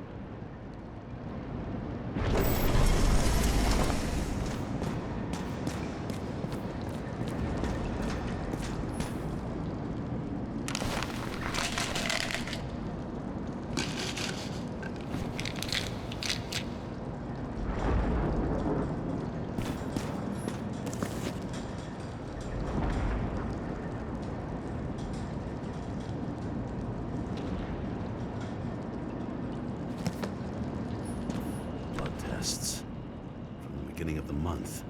From the beginning of the month.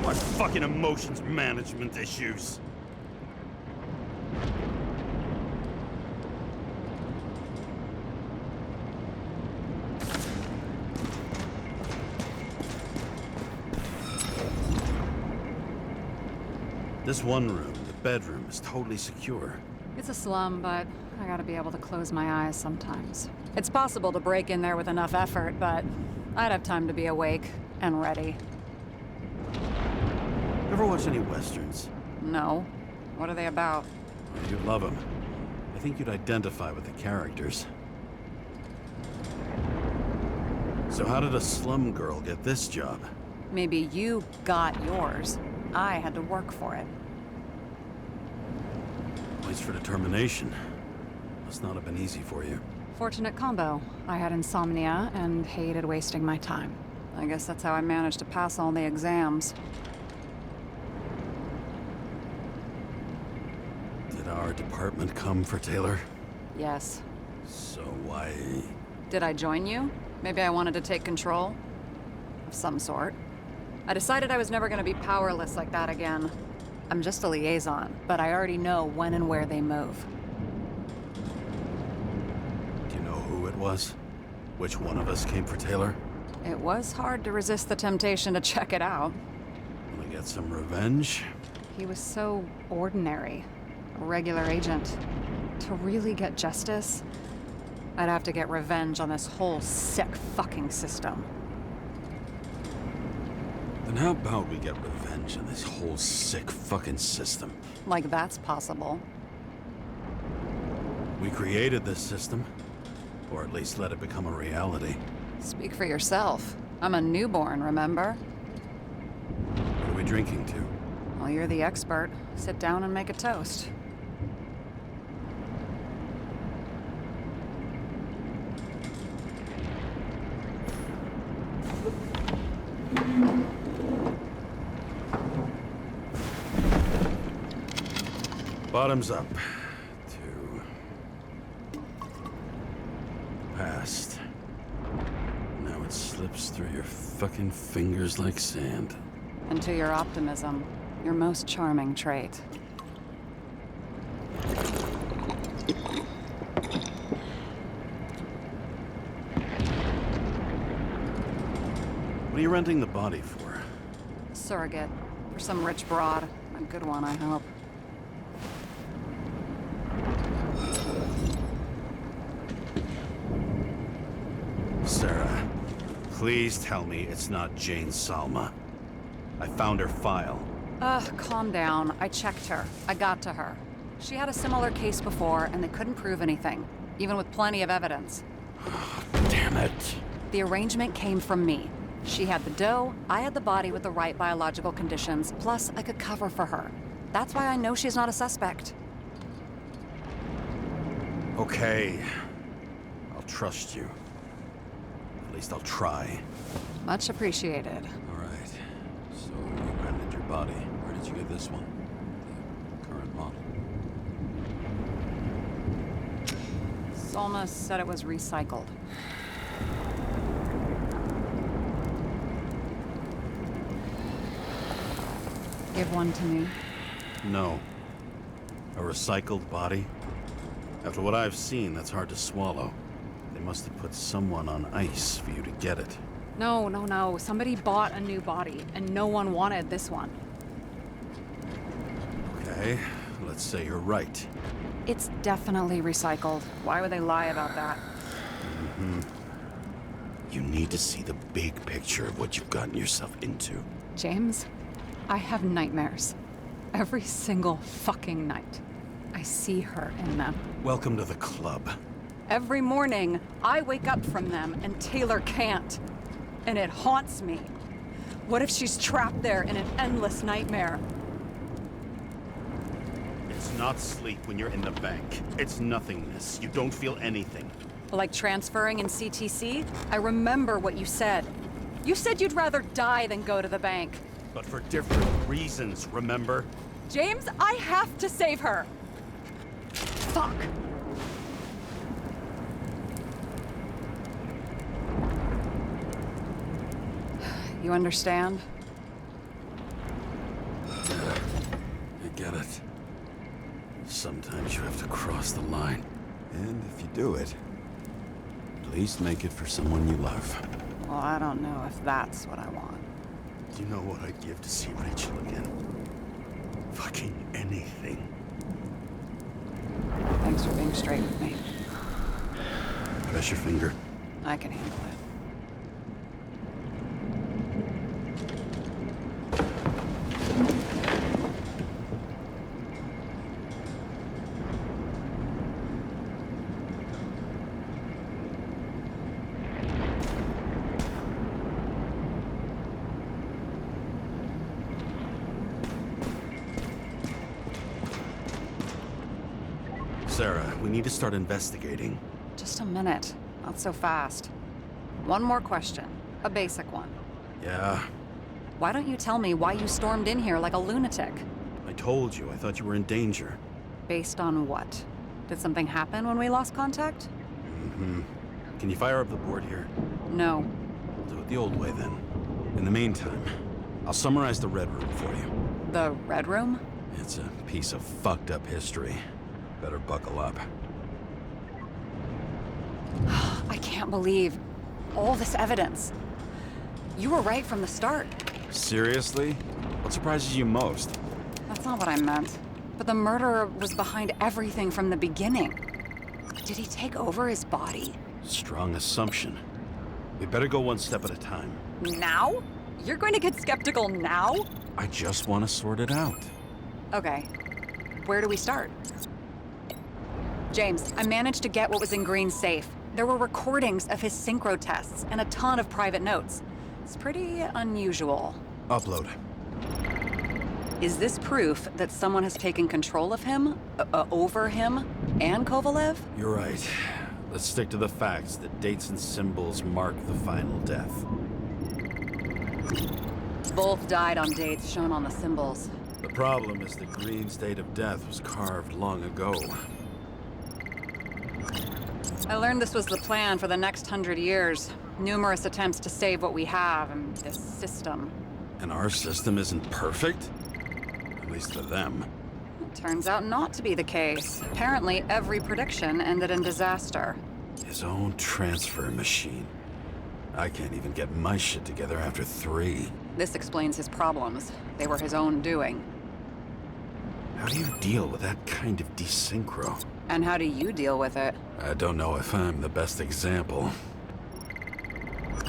What fucking emotions management issues? This one room, the bedroom, is totally secure. It's a slum, but I gotta be able to close my eyes sometimes. It's possible to break in there with enough effort, but I'd have time to be awake and ready. Ever watch any westerns? No. What are they about? You'd love them. I think you'd identify with the characters. So how did a slum girl get this job? Maybe you got yours. I had to work for it. Points for determination. Must not have been easy for you. Fortunate combo. I had insomnia and hated wasting my time. I guess that's how I managed to pass all the exams. Did our department come for Taylor? Yes. So why... Did I join you? Maybe I wanted to take control? Of some sort. I decided I was never gonna be powerless like that again. I'm just a liaison, but I already know when and where they move. Do you know who it was? Which one of us came for Taylor? It was hard to resist the temptation to check it out. Wanna get some revenge? He was so ordinary. A regular agent. To really get justice, I'd have to get revenge on this whole sick fucking system. Then how about we get revenge on this whole sick fucking system? Like that's possible. We created this system. Or at least let it become a reality. Speak for yourself. I'm a newborn, remember? What are we drinking to? Well, you're the expert. Sit down and make a toast. Bottoms up. Past. Now it slips through your fucking fingers like sand. And to your optimism, your most charming trait. What are you renting the body for? Surrogate. For some rich broad. A good one, I hope. Sarah, please tell me it's not Jane Salma. I found her file. Calm down. I checked her. I got to her. She had a similar case before, and they couldn't prove anything, even with plenty of evidence. Damn it. The arrangement came from me. She had the dough, I had the body with the right biological conditions, plus I could cover for her. That's why I know she's not a suspect. Okay. I'll trust you. At least I'll try. Much appreciated. All right. So you rented your body. Where did you get this one? The current model. Salma said it was recycled. Give one to me. No. A recycled body? After what I've seen, that's hard to swallow. They must have put someone on ice for you to get it. No. Somebody bought a new body, and no one wanted this one. Okay, let's say you're right. It's definitely recycled. Why would they lie about that? You need to see the big picture of what you've gotten yourself into. James, I have nightmares. Every single fucking night. I see her in them. Welcome to the club. Every morning, I wake up from them and Taylor can't. And it haunts me. What if she's trapped there in an endless nightmare? It's not sleep when you're in the bank. It's nothingness. You don't feel anything. Like transferring in CTC? I remember what you said. You said you'd rather die than go to the bank. But for different reasons, remember? James, I have to save her. Fuck. You understand? I get it. Sometimes you have to cross the line. And if you do it, at least make it for someone you love. Well, I don't know if that's what I want. Do you know what I'd give to see Rachel again? Fucking anything. Thanks for being straight with me. Press your finger. I can handle it. Sarah, we need to start investigating. Just a minute. Not so fast. One more question. A basic one. Yeah? Why don't you tell me why you stormed in here like a lunatic? I told you, I thought you were in danger. Based on what? Did something happen when we lost contact? Can you fire up the board here? No. I'll do it the old way then. In the meantime, I'll summarize the Red Room for you. The Red Room? It's a piece of fucked up history. Better buckle up. I can't believe all this evidence. You were right from the start. Seriously? What surprises you most? That's not what I meant. But the murderer was behind everything from the beginning. Did he take over his body? Strong assumption. We better go one step at a time. Now? You're going to get skeptical now? I just want to sort it out. Okay. Where do we start? James, I managed to get what was in Green's safe. There were recordings of his synchro tests and a ton of private notes. It's pretty unusual. Upload. Is this proof that someone has taken control of him, over him, and Kovalev? You're right. Let's stick to the facts. The dates and symbols mark the final death. Both died on dates shown on the symbols. The problem is that Green's date of death was carved long ago. I learned this was the plan for the next 100 years. Numerous attempts to save what we have in this system. And our system isn't perfect? At least for them. It turns out not to be the case. Apparently, every prediction ended in disaster. His own transfer machine. I can't even get my shit together after 3. This explains his problems. They were his own doing. How do you deal with that kind of desynchro? And how do you deal with it? I don't know if I'm the best example.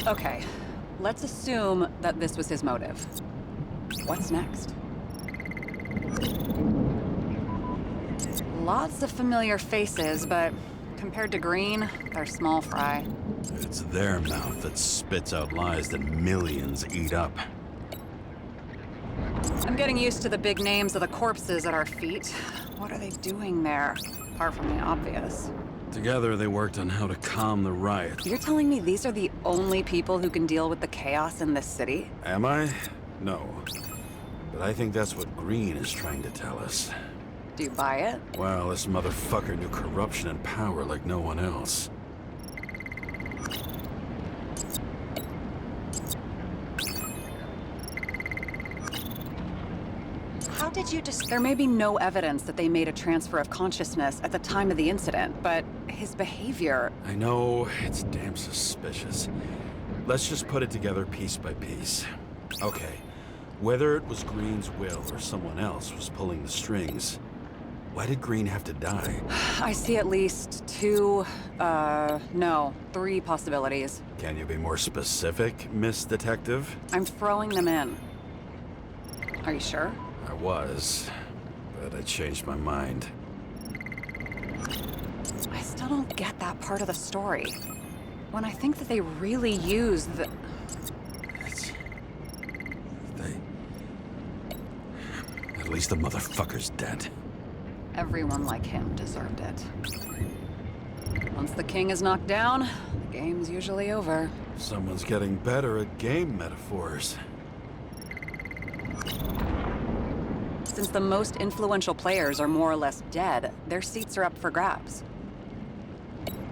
Okay, let's assume that this was his motive. What's next? Lots of familiar faces, but compared to Green, they're small fry. It's their mouth that spits out lies that millions eat up. I'm getting used to the big names of the corpses at our feet. What are they doing there, apart from the obvious? Together, they worked on how to calm the riot. You're telling me these are the only people who can deal with the chaos in this city? Am I? No. But I think that's what Green is trying to tell us. Do you buy it? Well, this motherfucker knew corruption and power like no one else. How did you There may be no evidence that they made a transfer of consciousness at the time of the incident, but his behavior... I know, it's damn suspicious. Let's just put it together piece by piece. Okay, whether it was Green's will or someone else was pulling the strings, why did Green have to die? I see at least 3 possibilities. Can you be more specific, Miss Detective? I'm throwing them in. Are you sure? I was, but I changed my mind. I still don't get that part of the story. When I think that they really used the... At least the motherfucker's dead. Everyone like him deserved it. Once the king is knocked down, the game's usually over. Someone's getting better at game metaphors. Since the most influential players are more or less dead, their seats are up for grabs.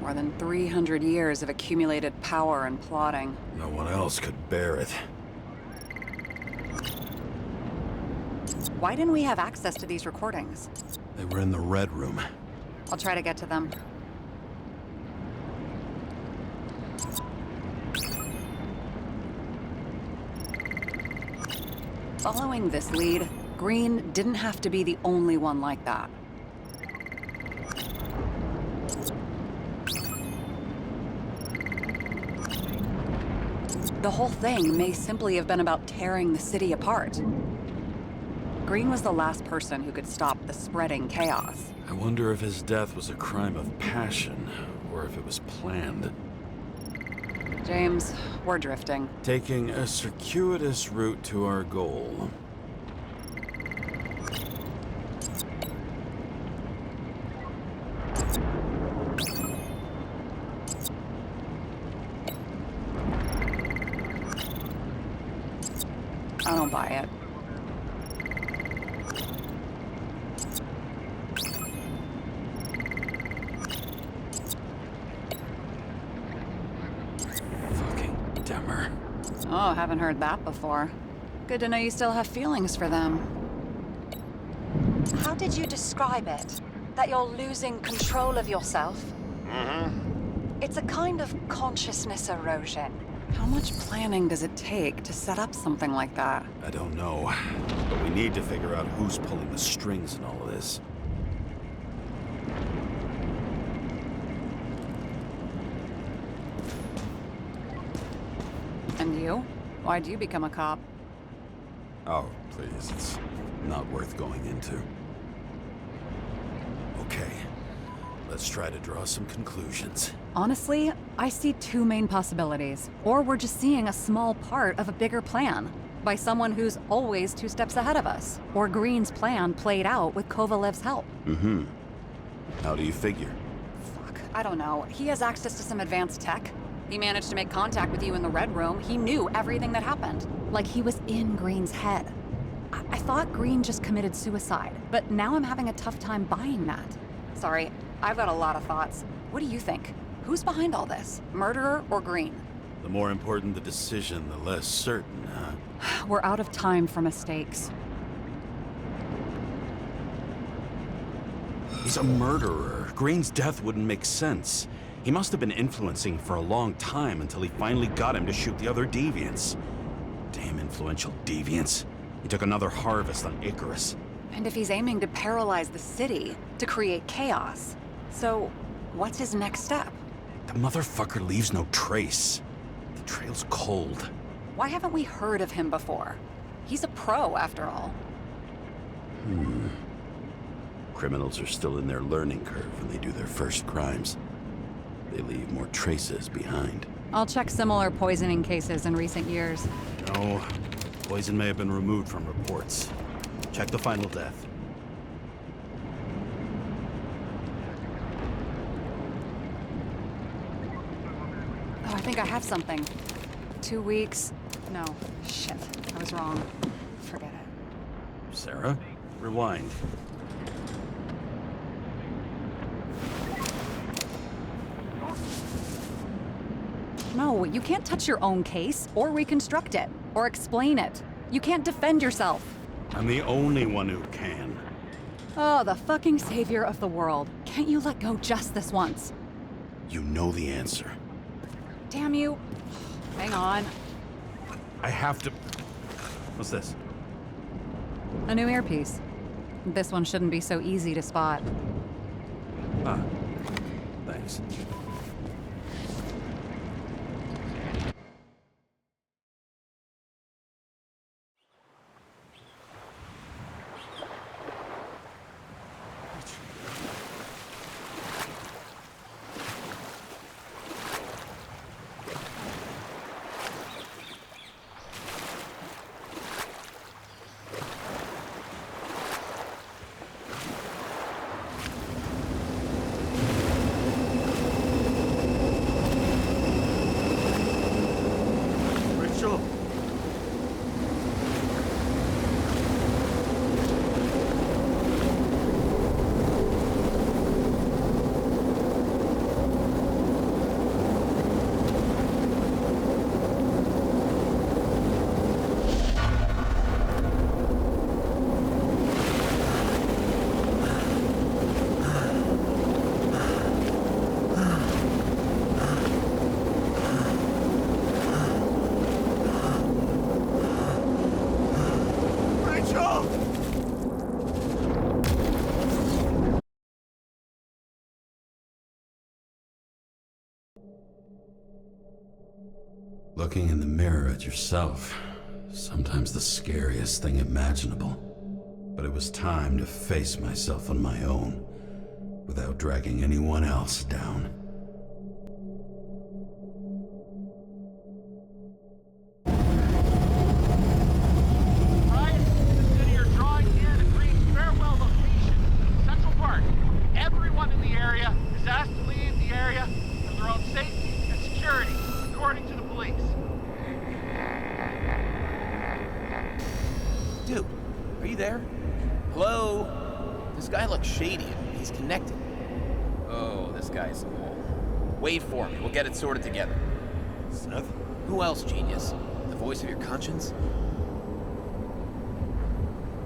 More than 300 years of accumulated power and plotting. No one else could bear it. Why didn't we have access to these recordings? They were in the Red Room. I'll try to get to them. Following this lead, Green didn't have to be the only one like that. The whole thing may simply have been about tearing the city apart. Green was the last person who could stop the spreading chaos. I wonder if his death was a crime of passion, or if it was planned. James, we're drifting. Taking a circuitous route to our goal. I don't buy it. Oh, haven't heard that before. Good to know you still have feelings for them. How did you describe it? That you're losing control of yourself? Mm-hmm. It's a kind of consciousness erosion. How much planning does it take to set up something like that? I don't know, but we need to figure out who's pulling the strings in all of this. And you? Why'd you become a cop? Oh, please, it's not worth going into. Okay, let's try to draw some conclusions. Honestly, I see two main possibilities. Or we're just seeing a small part of a bigger plan by someone who's always 2 steps ahead of us. Or Green's plan played out with Kovalev's help. Mm-hmm. How do you figure? Fuck, I don't know. He has access to some advanced tech. He managed to make contact with you in the Red Room. He knew everything that happened. Like he was in Green's head. I thought Green just committed suicide, but now I'm having a tough time buying that. Sorry, I've got a lot of thoughts. What do you think? Who's behind all this? Murderer or Green? The more important the decision, the less certain, huh? We're out of time for mistakes. He's a murderer. Green's death wouldn't make sense. He must have been influencing for a long time until he finally got him to shoot the other deviants. Damn influential deviants. He took another harvest on Icarus. And if he's aiming to paralyze the city, to create chaos, so what's his next step? The motherfucker leaves no trace. The trail's cold. Why haven't we heard of him before? He's a pro, after all. Criminals are still in their learning curve when they do their first crimes. They leave more traces behind. I'll check similar poisoning cases in recent years. No, poison may have been removed from reports. Check the final death. Oh, I think I have something. 2 weeks. No, shit. I was wrong. Forget it. Sarah, rewind. No, you can't touch your own case, or reconstruct it, or explain it. You can't defend yourself. I'm the only one who can. Oh, the fucking savior of the world. Can't you let go just this once? You know the answer. Damn you. Hang on. I have to... What's this? A new earpiece. This one shouldn't be so easy to spot. Ah, thanks. Looking in the mirror at yourself, sometimes the scariest thing imaginable. But it was time to face myself on my own, without dragging anyone else down. Right? Consider drawing near the Green farewell location, Central Park. Everyone in the area is asked to leave the area for their own safety and security, according to the police. Dude, are you there? Hello? This guy looks shady. He's connected. Oh, this guy's... Wait for me. We'll get it sorted together. Seth? Who else, genius? The voice of your conscience?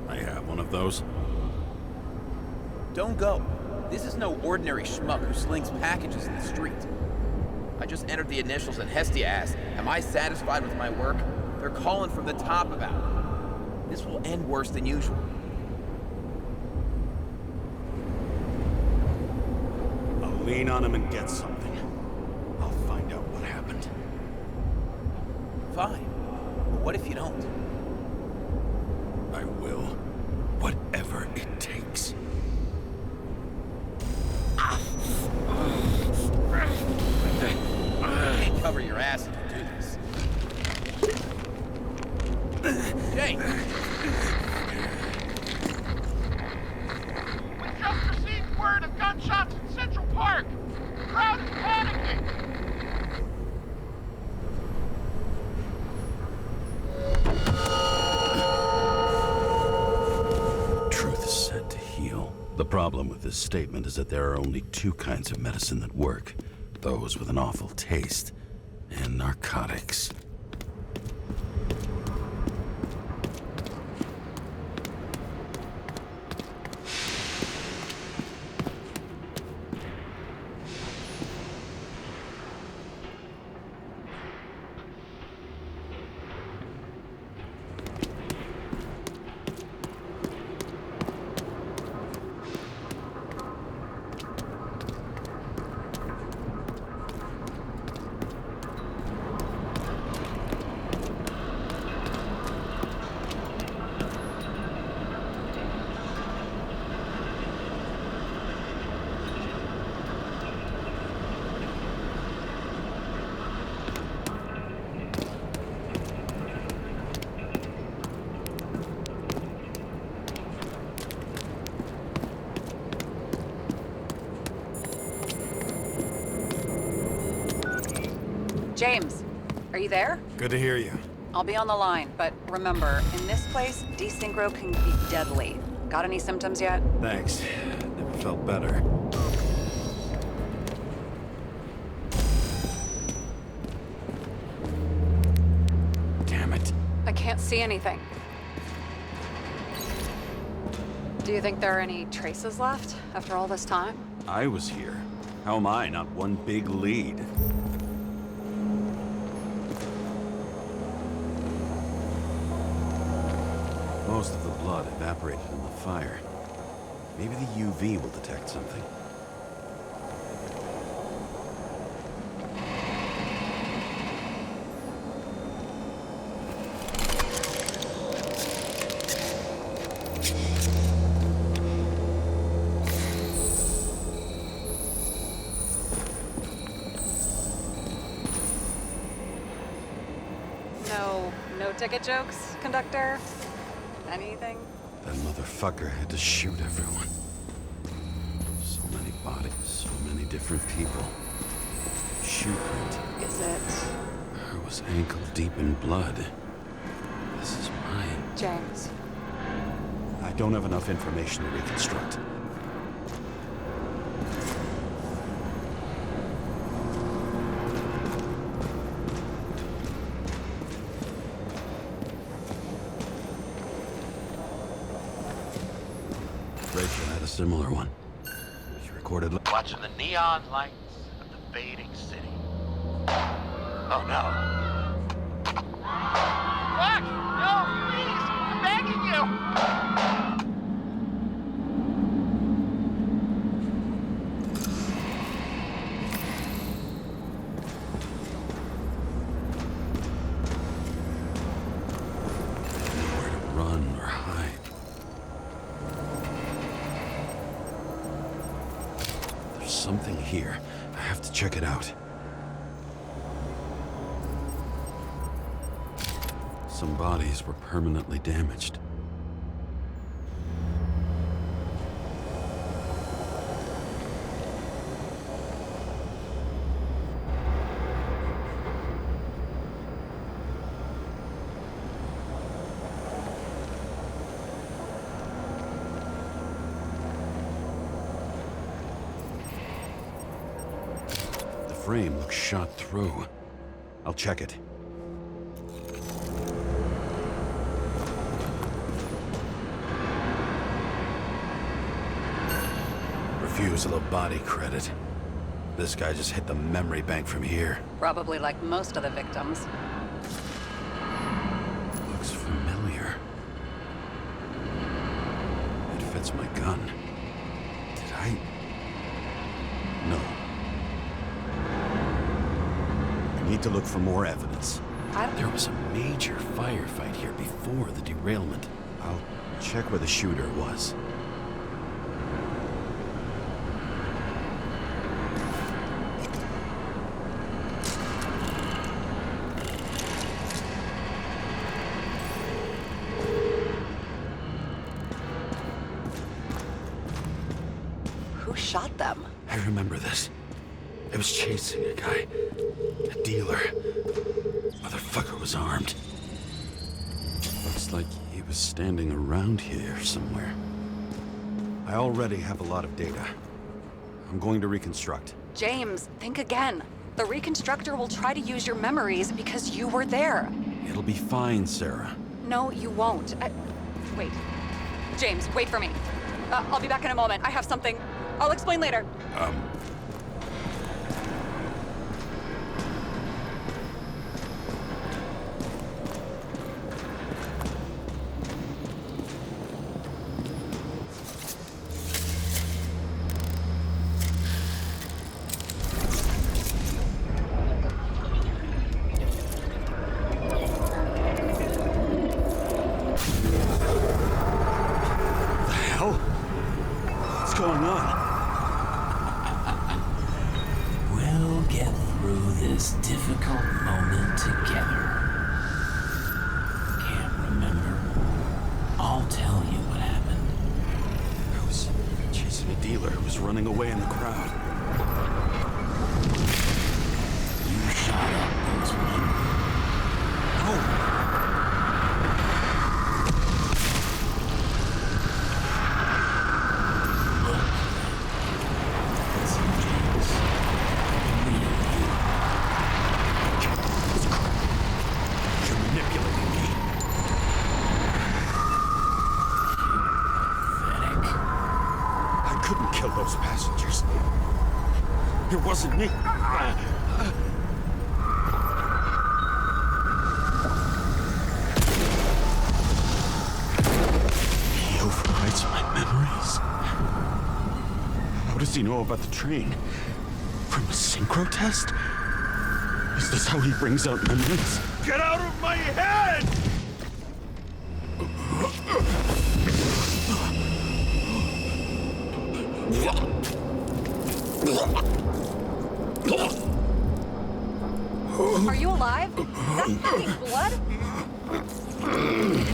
I have one of those. Don't go. This is no ordinary schmuck who slings packages in the street. I just entered the initials and Hestia asked, am I satisfied with my work? They're calling from the top about it. This will end worse than usual. I'll lean on him and get something. I'll find out what happened. Fine. But what if you don't? I will. Whatever it takes. You can't cover your ass if you do this. Jake! We just received word of gunshots in Central Park. The crowd is panicking. Truth is said to heal. The problem with this statement is that there are only two kinds of medicine that work. Those with an awful taste, and narcotics. James, are you there? Good to hear you. I'll be on the line, but remember, in this place, desynchro can be deadly. Got any symptoms yet? Thanks. Never felt better. Damn it. I can't see anything. Do you think there are any traces left after all this time? I was here. How am I not one big lead? Most of the blood evaporated in the fire. Maybe the UV will detect something. No ticket jokes, conductor? Anything? That motherfucker had to shoot everyone. So many bodies, so many different people. Shoe print. Is it? Her was ankle deep in blood. This is mine. James. I don't have enough information to reconstruct. Rachel had a similar one. She recorded... Watching the neon lights of the fading city. Oh no. Fuck! No, please! I'm begging you! Nowhere to run or hide. There's something here. I have to check it out. Some bodies were permanently damaged. The frame looks shot through. I'll check it. Refusal of body credit. This guy just hit the memory bank from here. Probably like most of the victims. Looks familiar. It fits my gun. Did I? No. I need to look for more evidence. There was a major firefight here before the derailment. I'll check where the shooter was. Who shot them? I remember this. I was chasing a guy. A dealer. Motherfucker was armed. Looks like he was standing around here somewhere. I already have a lot of data. I'm going to reconstruct. James, think again. The reconstructor will try to use your memories because you were there. It'll be fine, Sarah. No, you won't. Wait. James, wait for me. I'll be back in a moment. I have something. I'll explain later. Running away in the crowd. You shot up those men. No. Look. Listen, James. You're manipulating me. I couldn't kill those passengers. It wasn't me. He overrides my memories. How does he know about the train? From a synchro test? Is this how he brings out memories? Get out of my head! Are you alive? Is that fucking blood?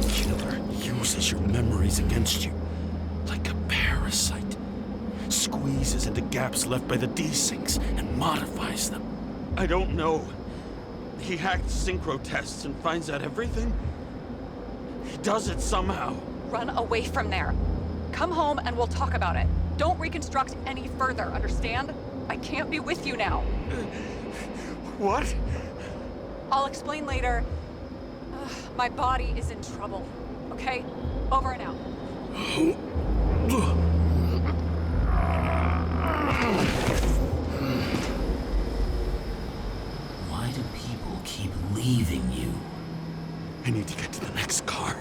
Killer uses your memories against you. Like a parasite. Squeezes into gaps left by the desyncs and modifies them. I don't know. He hacked synchro tests and finds out everything? He does it somehow. Run away from there. Come home and we'll talk about it. Don't reconstruct any further, understand? I can't be with you now. What? I'll explain later. My body is in trouble. Okay? Over and out. Why do people keep leaving you? I need to get to the next car.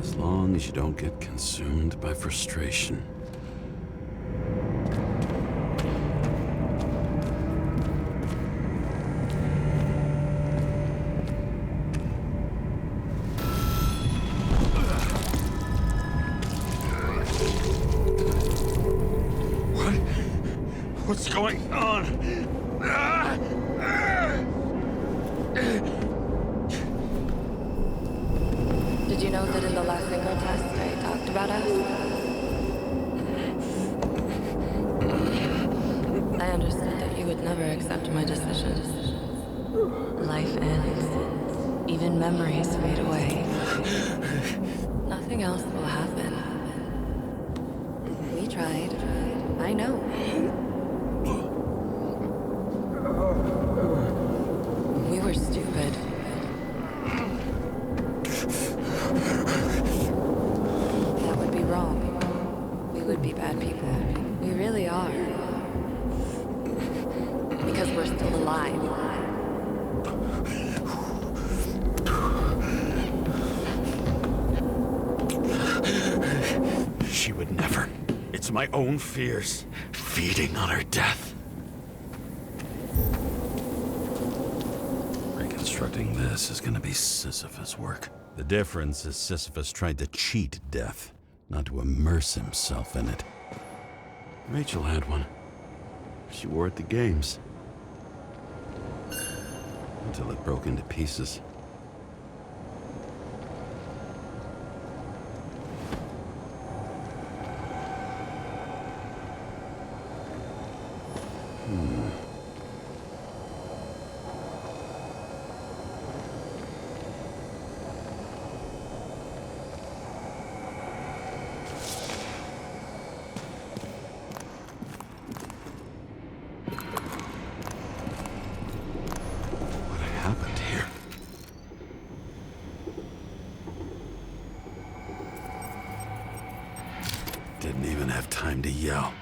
As long as you don't get consumed by frustration. What's going on? Did you know that in the last synchro test I talked about us? I understood that you would never accept my decisions. Life ends. Even memories fade away. Nothing else will happen. We tried. I know. We were stupid. That would be wrong. We would be bad people. We really are. Because we're still alive. She would never. It's my own fears, feeding on her death. Reconstructing this is gonna be Sisyphus work. The difference is Sisyphus tried to cheat death, not to immerse himself in it. Rachel had one. She wore it to games. Until it broke into pieces. Didn't even have time to yell.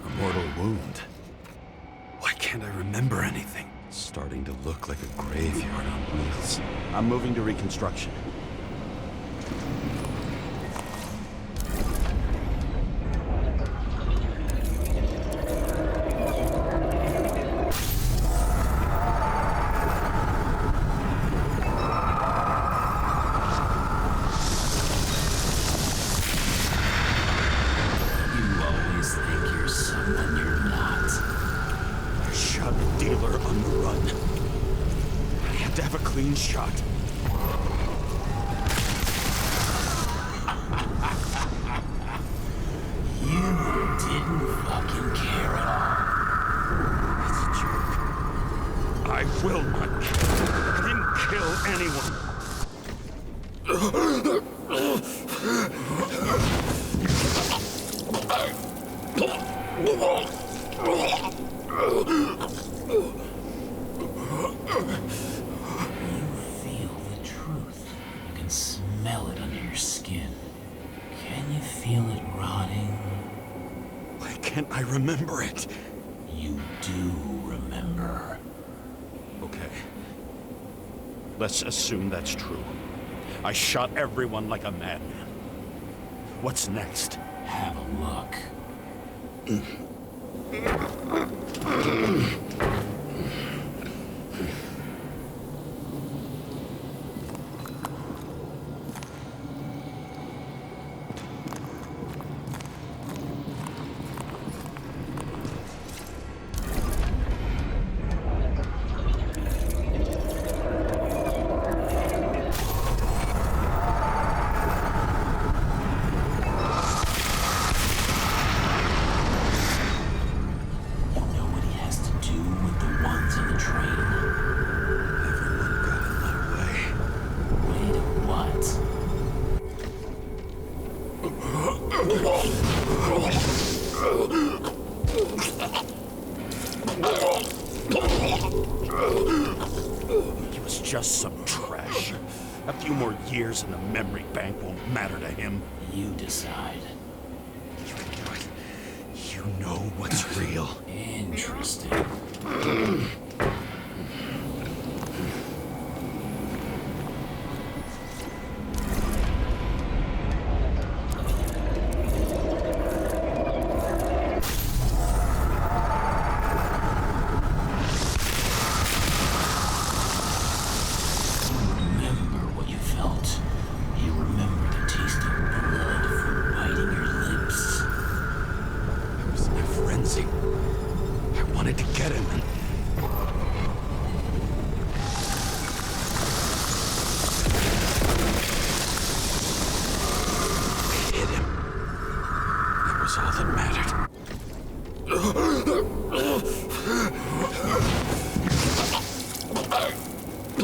A mortal wound. Why can't I remember anything? It's starting to look like a graveyard on wheels. I'm moving to reconstruction. Shot. You didn't fucking care at all. It's a joke. I will not kill. I didn't kill anyone. Smell it under your skin. Can you feel it rotting? Why can't I remember it? You do remember. Okay. Let's assume that's true. I shot everyone like a madman. What's next? Have a look. He was just some trash. A few more years in the memory bank won't matter to him. You decide. You can do it. You know what's real. Interesting. I wanted to get him. He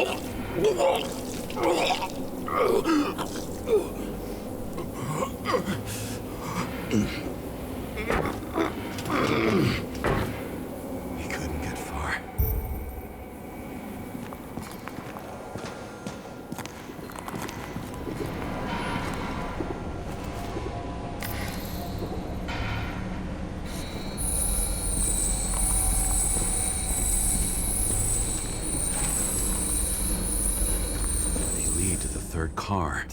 couldn't get far. They lead to the third car.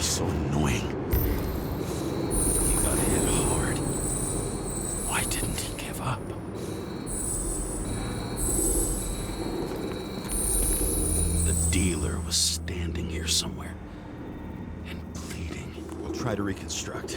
So annoying. He got hit hard. Why didn't he give up? The dealer was standing here somewhere and bleeding. We'll try to reconstruct.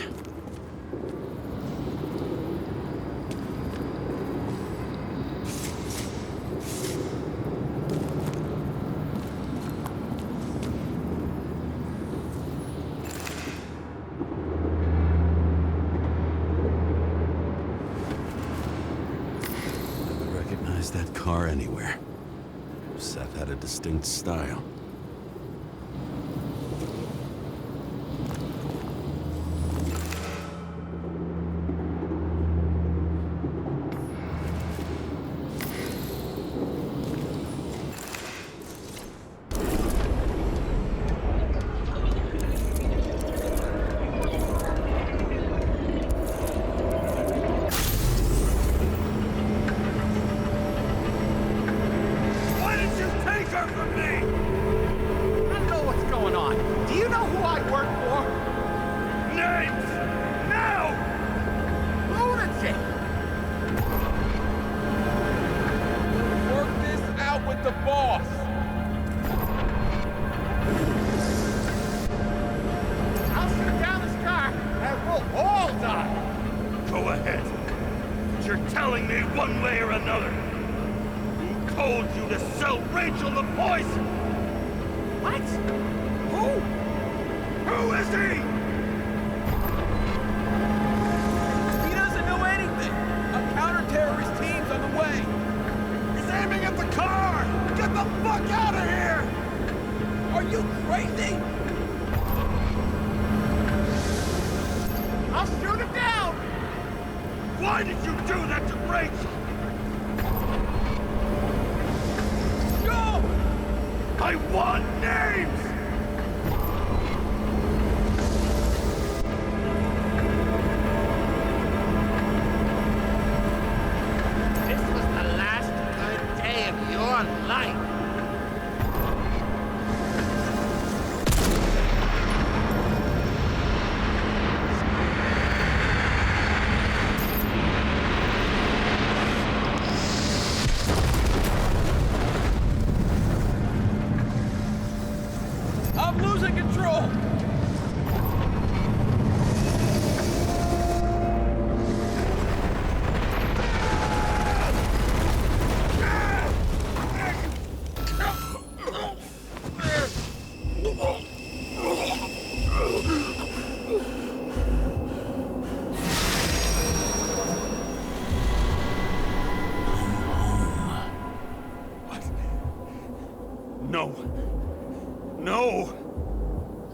That car anywhere. Seth had a distinct style.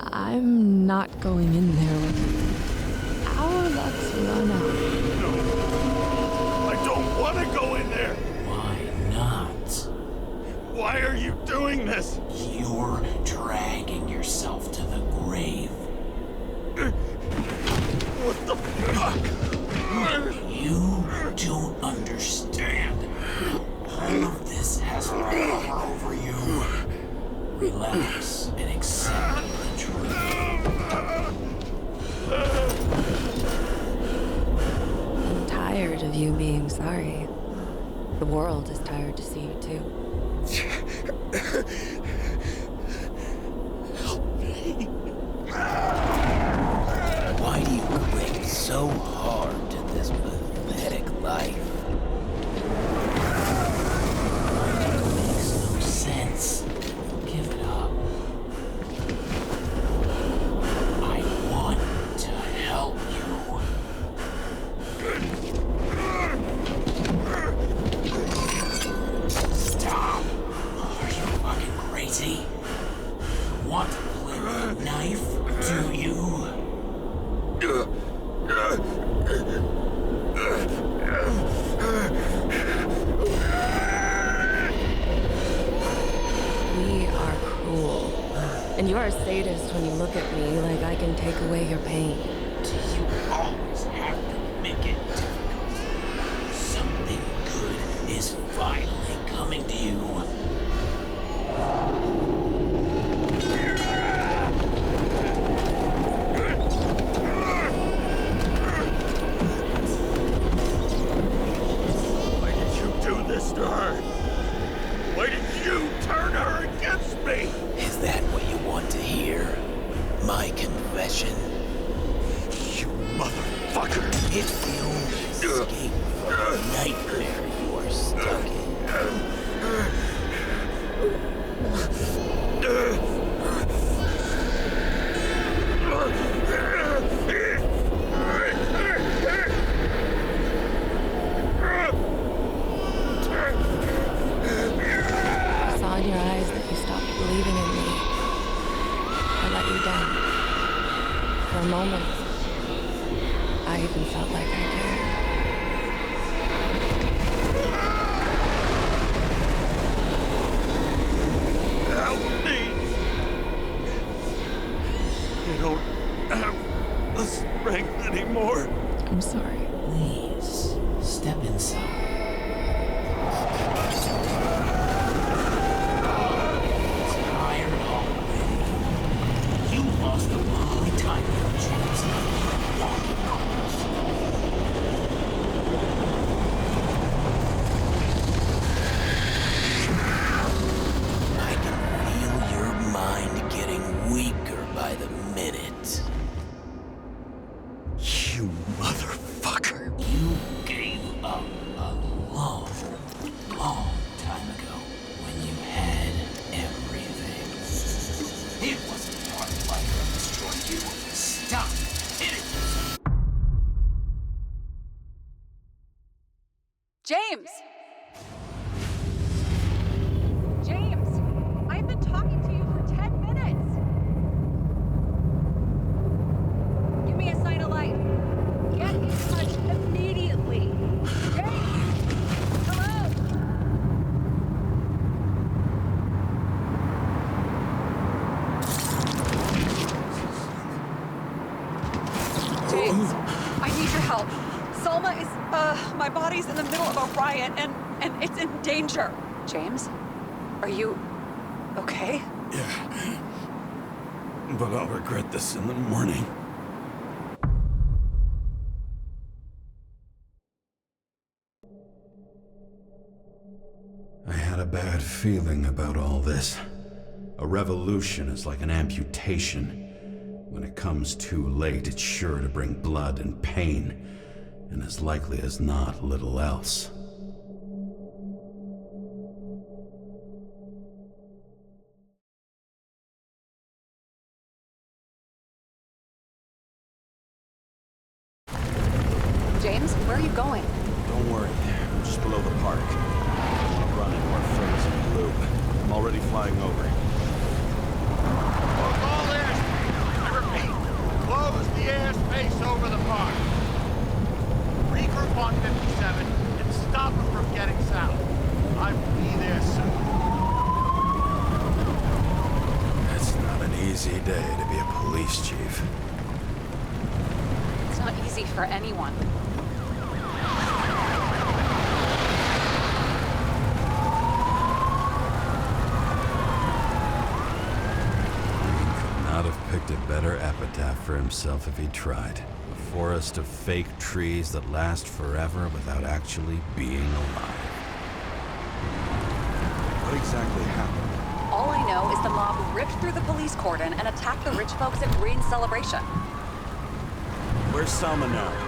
I'm not going in there with you. Our luck's run out. No. I don't want to go in there. Why not? Why are you doing this? You're dragging yourself to the grave. What the fuck? You don't understand. All of this has power over you. Relax and accept the truth. I'm tired of you being sorry. The world is tired to see you too. Help me. Why do you cling so hard to this pathetic life? cool. And you're a sadist when you look at me like I can take away your pain. Do you always have to make it difficult? Something good is finally coming to you. Why did you do this to her? Why did you turn her against me? Is that what you want to hear? My confession? You motherfucker! It's the only escape from the nightmare you are stuck in. I saw in your eyes that you stopped believing in me. I let you down. For a moment, I even felt like I cared. Help me! I don't have the strength anymore. I'm sorry. Please, step inside. Tired already. You lost a long time ago, James. Walking course. I can feel your mind getting weaker by the minute. You motherfucker! You gave up a long, long time ago when you had everything. It wasn't your life that destroyed you. Stop hitting yourself. James! James! I've been talking to you for 10 minutes! Give me a sign of life. Get in touch immediately. James! Hello? James, I need your help. Selma is, my body's in the middle of a riot and it's in danger. James, are you okay? Yeah. But I'll regret this in the morning. I had a bad feeling about all this. A revolution is like an amputation. When it comes too late, it's sure to bring blood and pain, and as likely as not, little else. James, where are you going? Don't worry, I'm just below the park. I want to run into our friends in the loop. I'm already flying over. Close all airspace. I repeat, close the airspace over the park. Regroup on 57 and stop them from getting south. I will be there soon. It's not an easy day to be a police chief. It's not easy for anyone. Not have picked a better epitaph for himself if he tried. A forest of fake trees that last forever without actually being alive. What exactly happened? All I know is the mob ripped through the police cordon and attacked the rich folks at Green's celebration. Where's Selma now?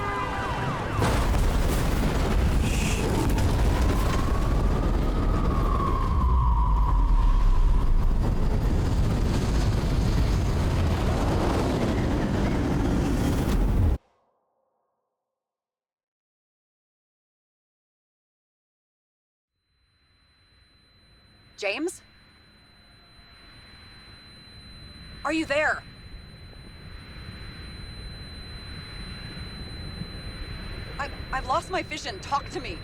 James? Are you there? I've lost my vision. Talk to me.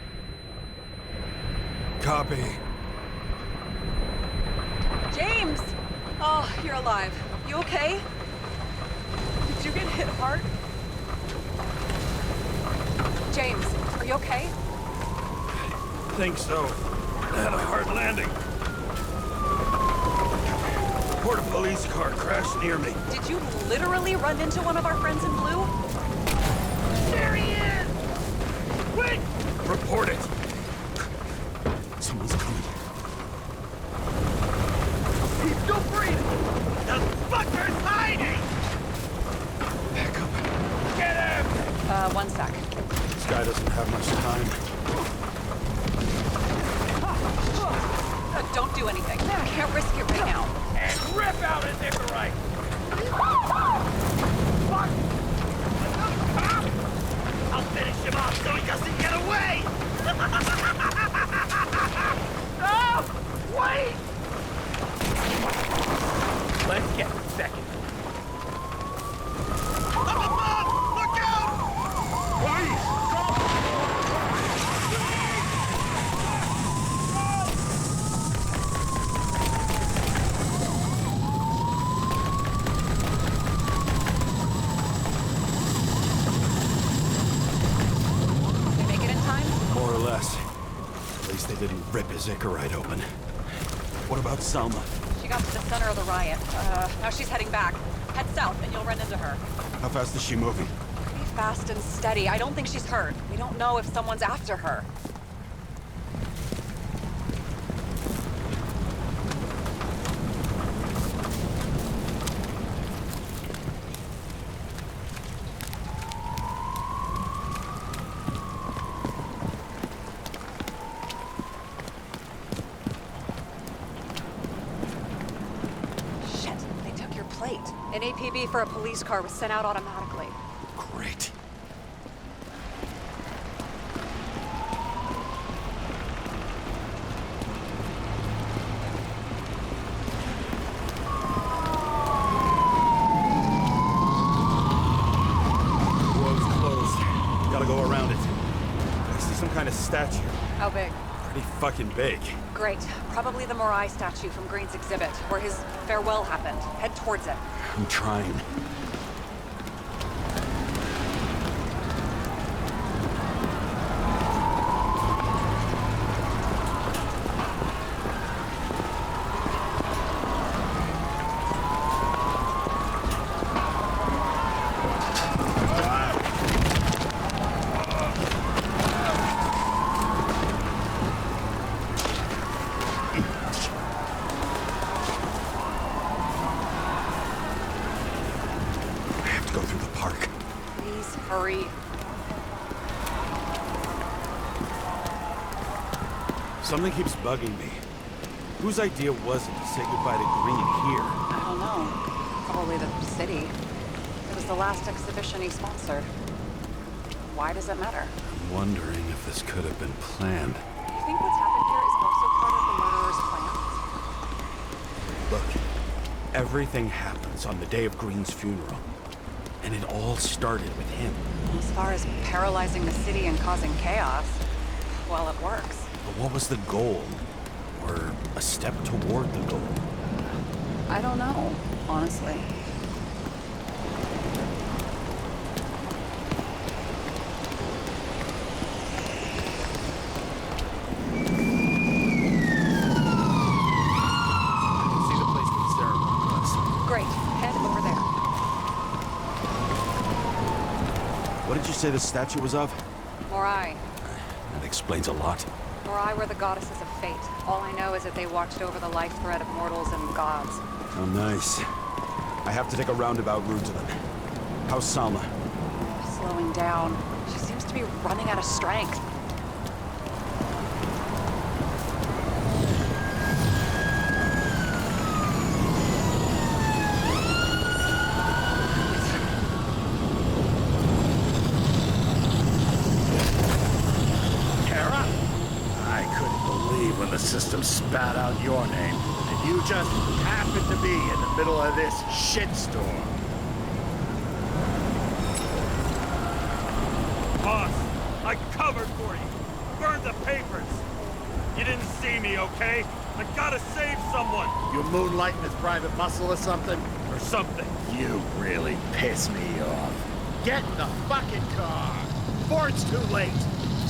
Copy. James! Oh, you're alive. You okay? Did you get hit hard? James, are you okay? I think so. I had a hard landing. Report a police car crashed near me. Did you literally run into one of our friends in blue? There he is! Quick! Report it. Someone's coming. He's still breathing! The fucker's hiding! Back up. Get him! One sec. This guy doesn't have much time. Don't do anything. I can't risk it right now. And rip out his Icarite! Fuck! Another cop? I'll finish him off so he doesn't get away! No! Wait! Let's get second. Up above! Look out! Police! They make it in time? More or less. At least they didn't rip his Icarite open. What about Salma? She got to the center of the riot. Now she's heading back. Head south and you'll run into her. How fast is she moving? Be fast and steady. I don't think she's hurt. We don't know if someone's after her. An APB for a police car was sent out automatically. Great. Road's closed. Gotta go around it. I see some kind of statue. How big? Pretty fucking big. Great. Probably the Morai statue from Green's exhibit, where his farewell happened. Head towards it. I'm trying. Hurry. Something keeps bugging me. Whose idea was it to say goodbye to Green here? I don't know. Probably the city. It was the last exhibition he sponsored. Why does it matter? I'm wondering if this could have been planned. Do you think what's happened here is also part of the murderer's plan? Look, everything happens on the day of Green's funeral. And it all started with him. As far as paralyzing the city and causing chaos, well, it works. But what was the goal? Or a step toward the goal? I don't know, honestly. See the place where the ceremony was. Great. Head over there. What did you say the statue was of? Morai. That explains a lot. Morai were the goddesses of fate. All I know is that they watched over the life thread of mortals and gods. Oh, nice. I have to take a roundabout route to them. How's Salma? Slowing down. She seems to be running out of strength. When the system spat out your name, and you just happened to be in the middle of this shitstorm. Boss, I covered for you. Burned the papers. You didn't see me, okay? I gotta save someone! You moonlighting as private muscle or something? Or something? You really piss me off. Get in the fucking car! Before it's too late!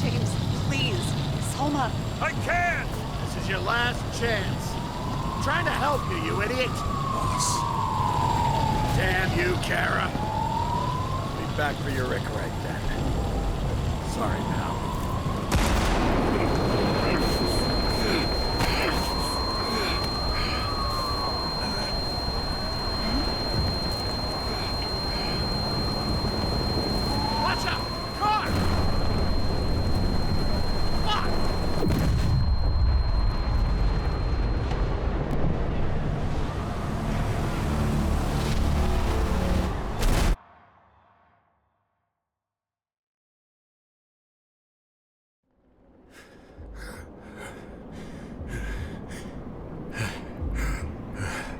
James, please. Selma. I can't! This is your last chance. I'm trying to help you, you idiot! Boss. Damn you, Kara. Be back for your Icarite then. Sorry, pal. Watch out! Car! Fuck!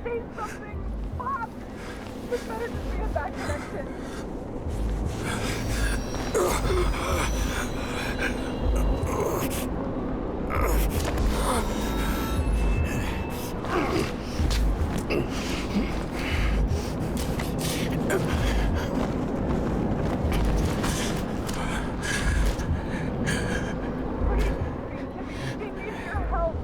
Say something! Bob! This better just be a bad connection. Please, we need your help.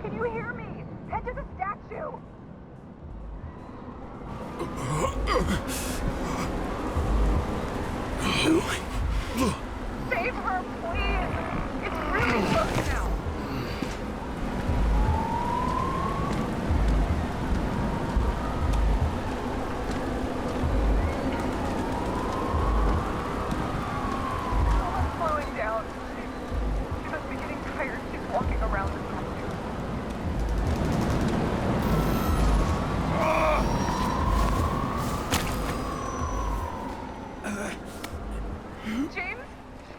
Can you hear me? Head to the statue! Save her, please! It's really close now! Someone's slowing down. She must be getting tired. She's walking around the statue. James,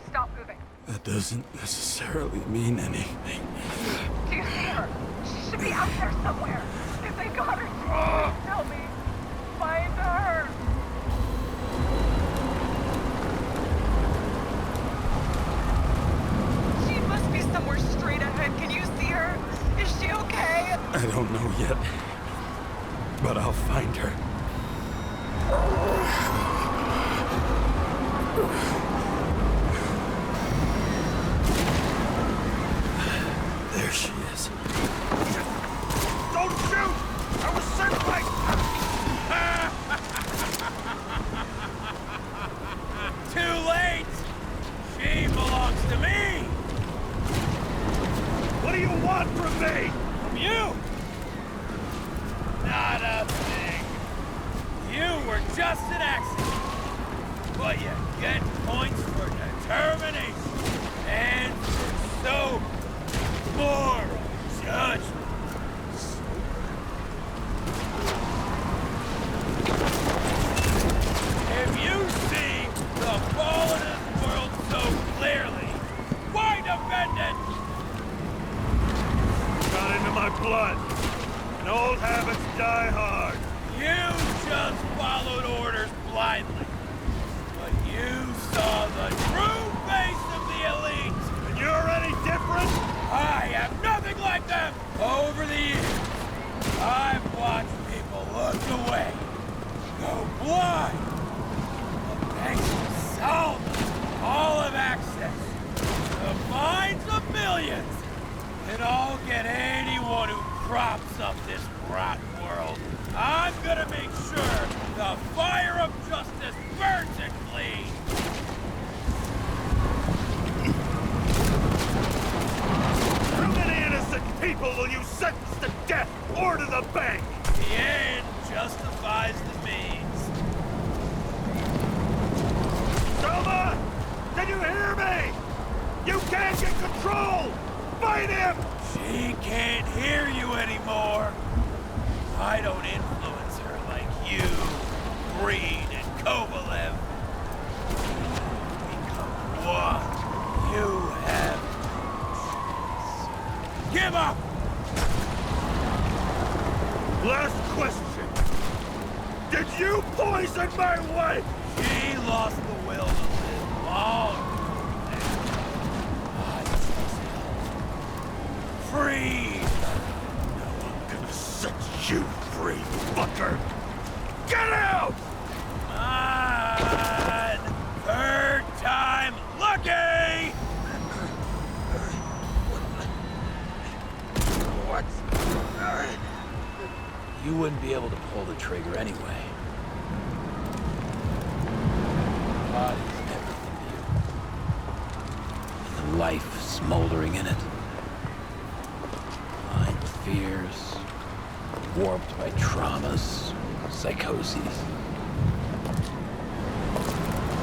stop moving. That doesn't necessarily mean anything. Do you see her? She should be out there somewhere. If they got her, please tell me. Find her. She must be somewhere straight ahead. Can you see her? Is she okay? I don't know yet, but I'll find her. There she is. Don't shoot! I was sent by... Too late! She belongs to me! What do you want from me? From you! Not a thing. You were just an accident. But you get points for determination and so moral judgment. If you see the fall of this world so clearly, why defend it? Got into my blood. And old habits die hard. You just followed orders blindly. But you saw the true face of the elite. And you're any different? I am nothing like them. Over the years, I've watched people look away, go blind. But thanks to Salva, all have access to the minds of millions. And I'll get anyone who props up this rotten world. I'm gonna make sure the fire of justice burns it clean. How many innocent people will you sentence to death or to the bank? The end justifies the means. Selma! Can you hear me? You can't get control! Fight him! She can't hear you anymore. I don't influence her like you, Greed, and Kovalev. Become one. You have up! Last question. Did you poison my wife? She lost the will to live long. Free! Now I'm gonna set you free, fucker! Get out! On! Third time lucky! What? You wouldn't be able to pull the trigger anyway. Body's everything to you. The life smoldering in it. Mind fears, warped by traumas, psychoses.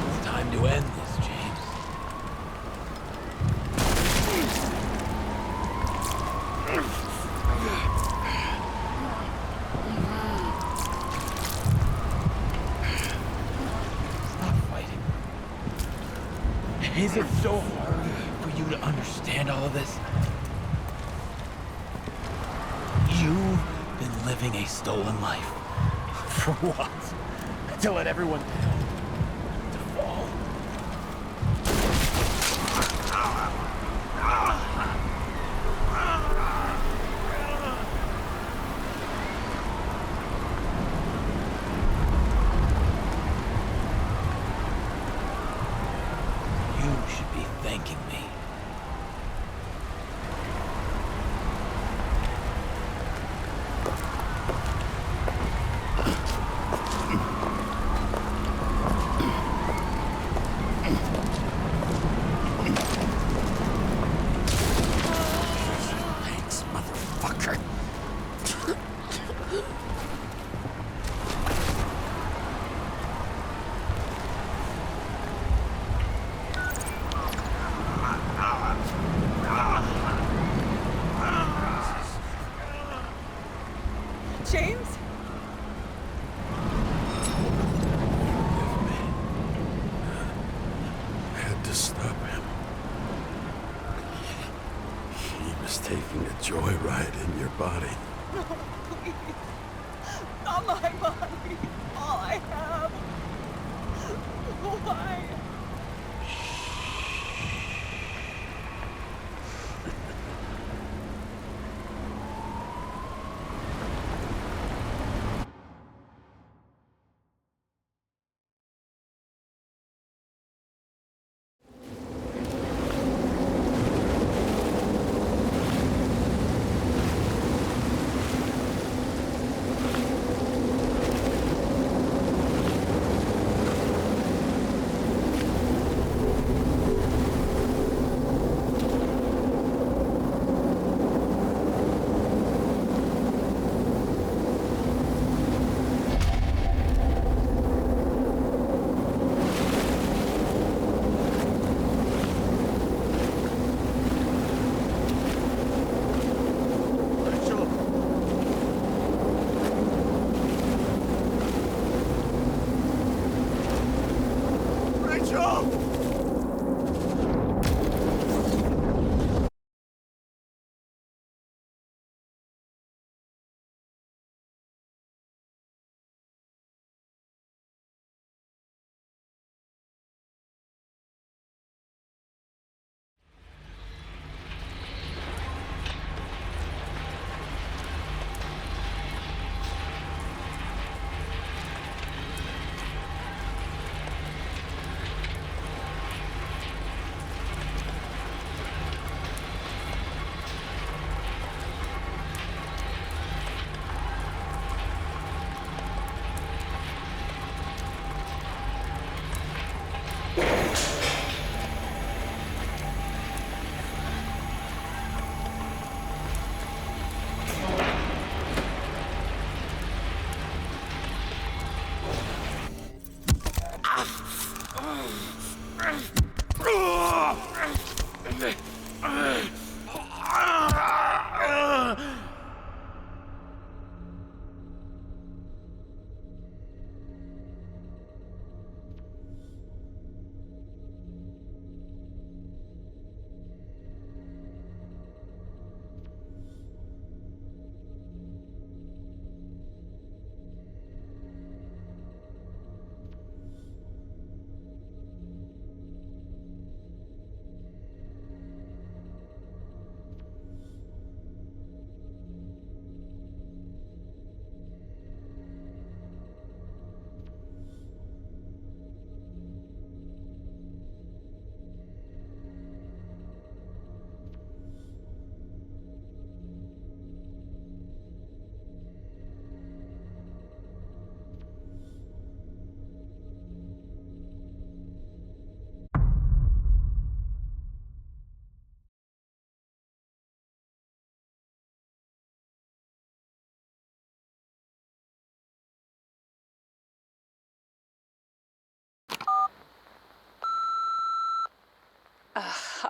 It's time to end this, James. Stop fighting. Is it so hard for you to understand all of this? You've been living a stolen life. For what? To let everyone down? To fall? You should be thanking me. Thanks, motherfucker. James? I had to stop him. He was taking a joyride in your body. No, please. Not my body. All I have. Why?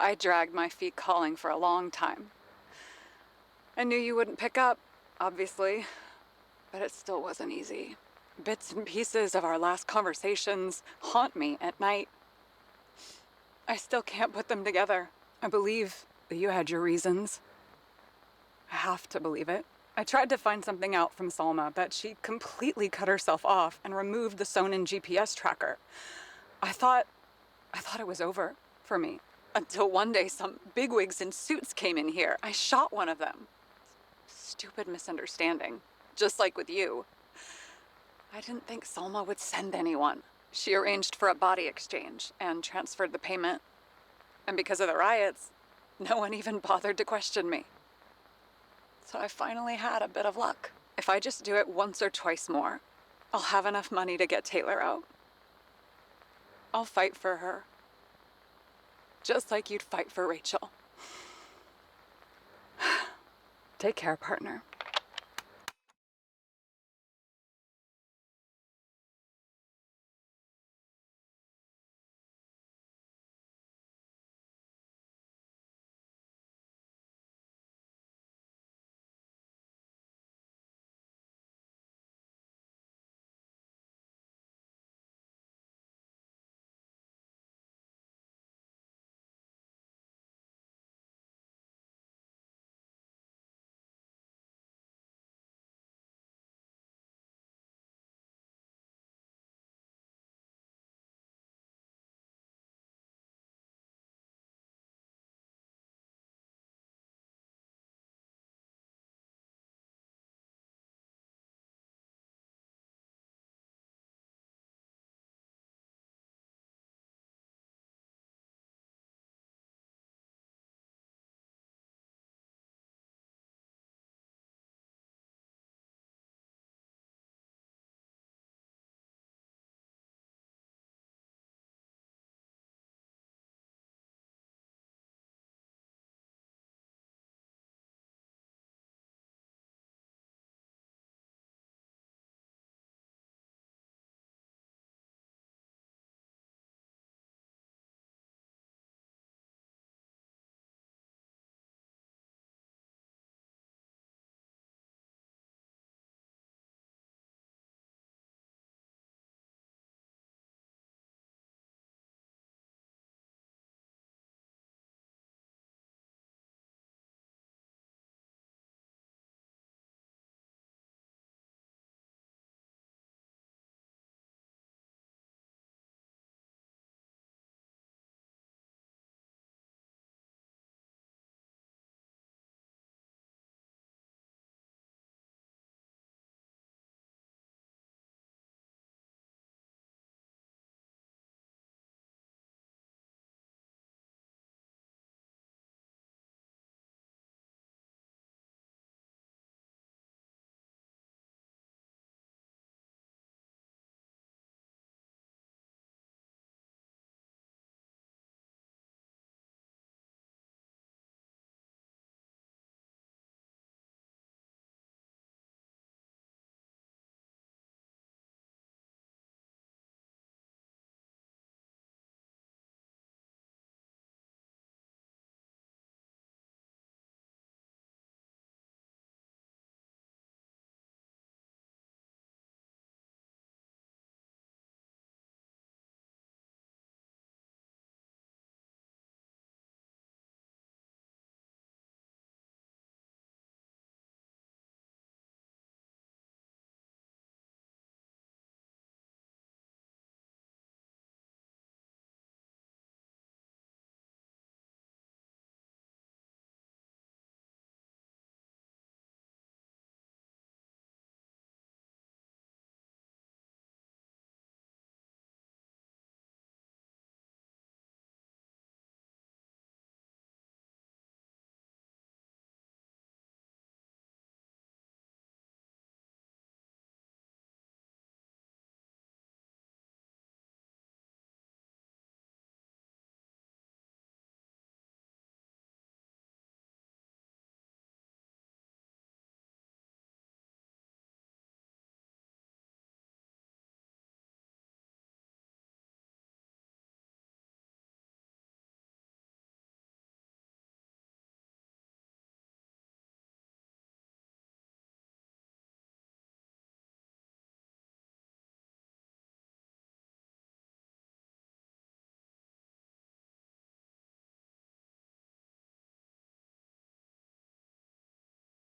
I dragged my feet calling for a long time. I knew you wouldn't pick up, obviously, but it still wasn't easy. Bits and pieces of our last conversations haunt me at night. I still can't put them together. I believe that you had your reasons. I have to believe it. I tried to find something out from Salma, but she completely cut herself off and removed the Sonin GPS tracker. I thought it was over for me. Until one day some bigwigs in suits came in here. I shot one of them. Stupid misunderstanding. Just like with you. I didn't think Salma would send anyone. She arranged for a body exchange and transferred the payment. And because of the riots, no one even bothered to question me. So I finally had a bit of luck. If I just do it once or twice more, I'll have enough money to get Taylor out. I'll fight for her. Just like you'd fight for Rachel. Take care, partner.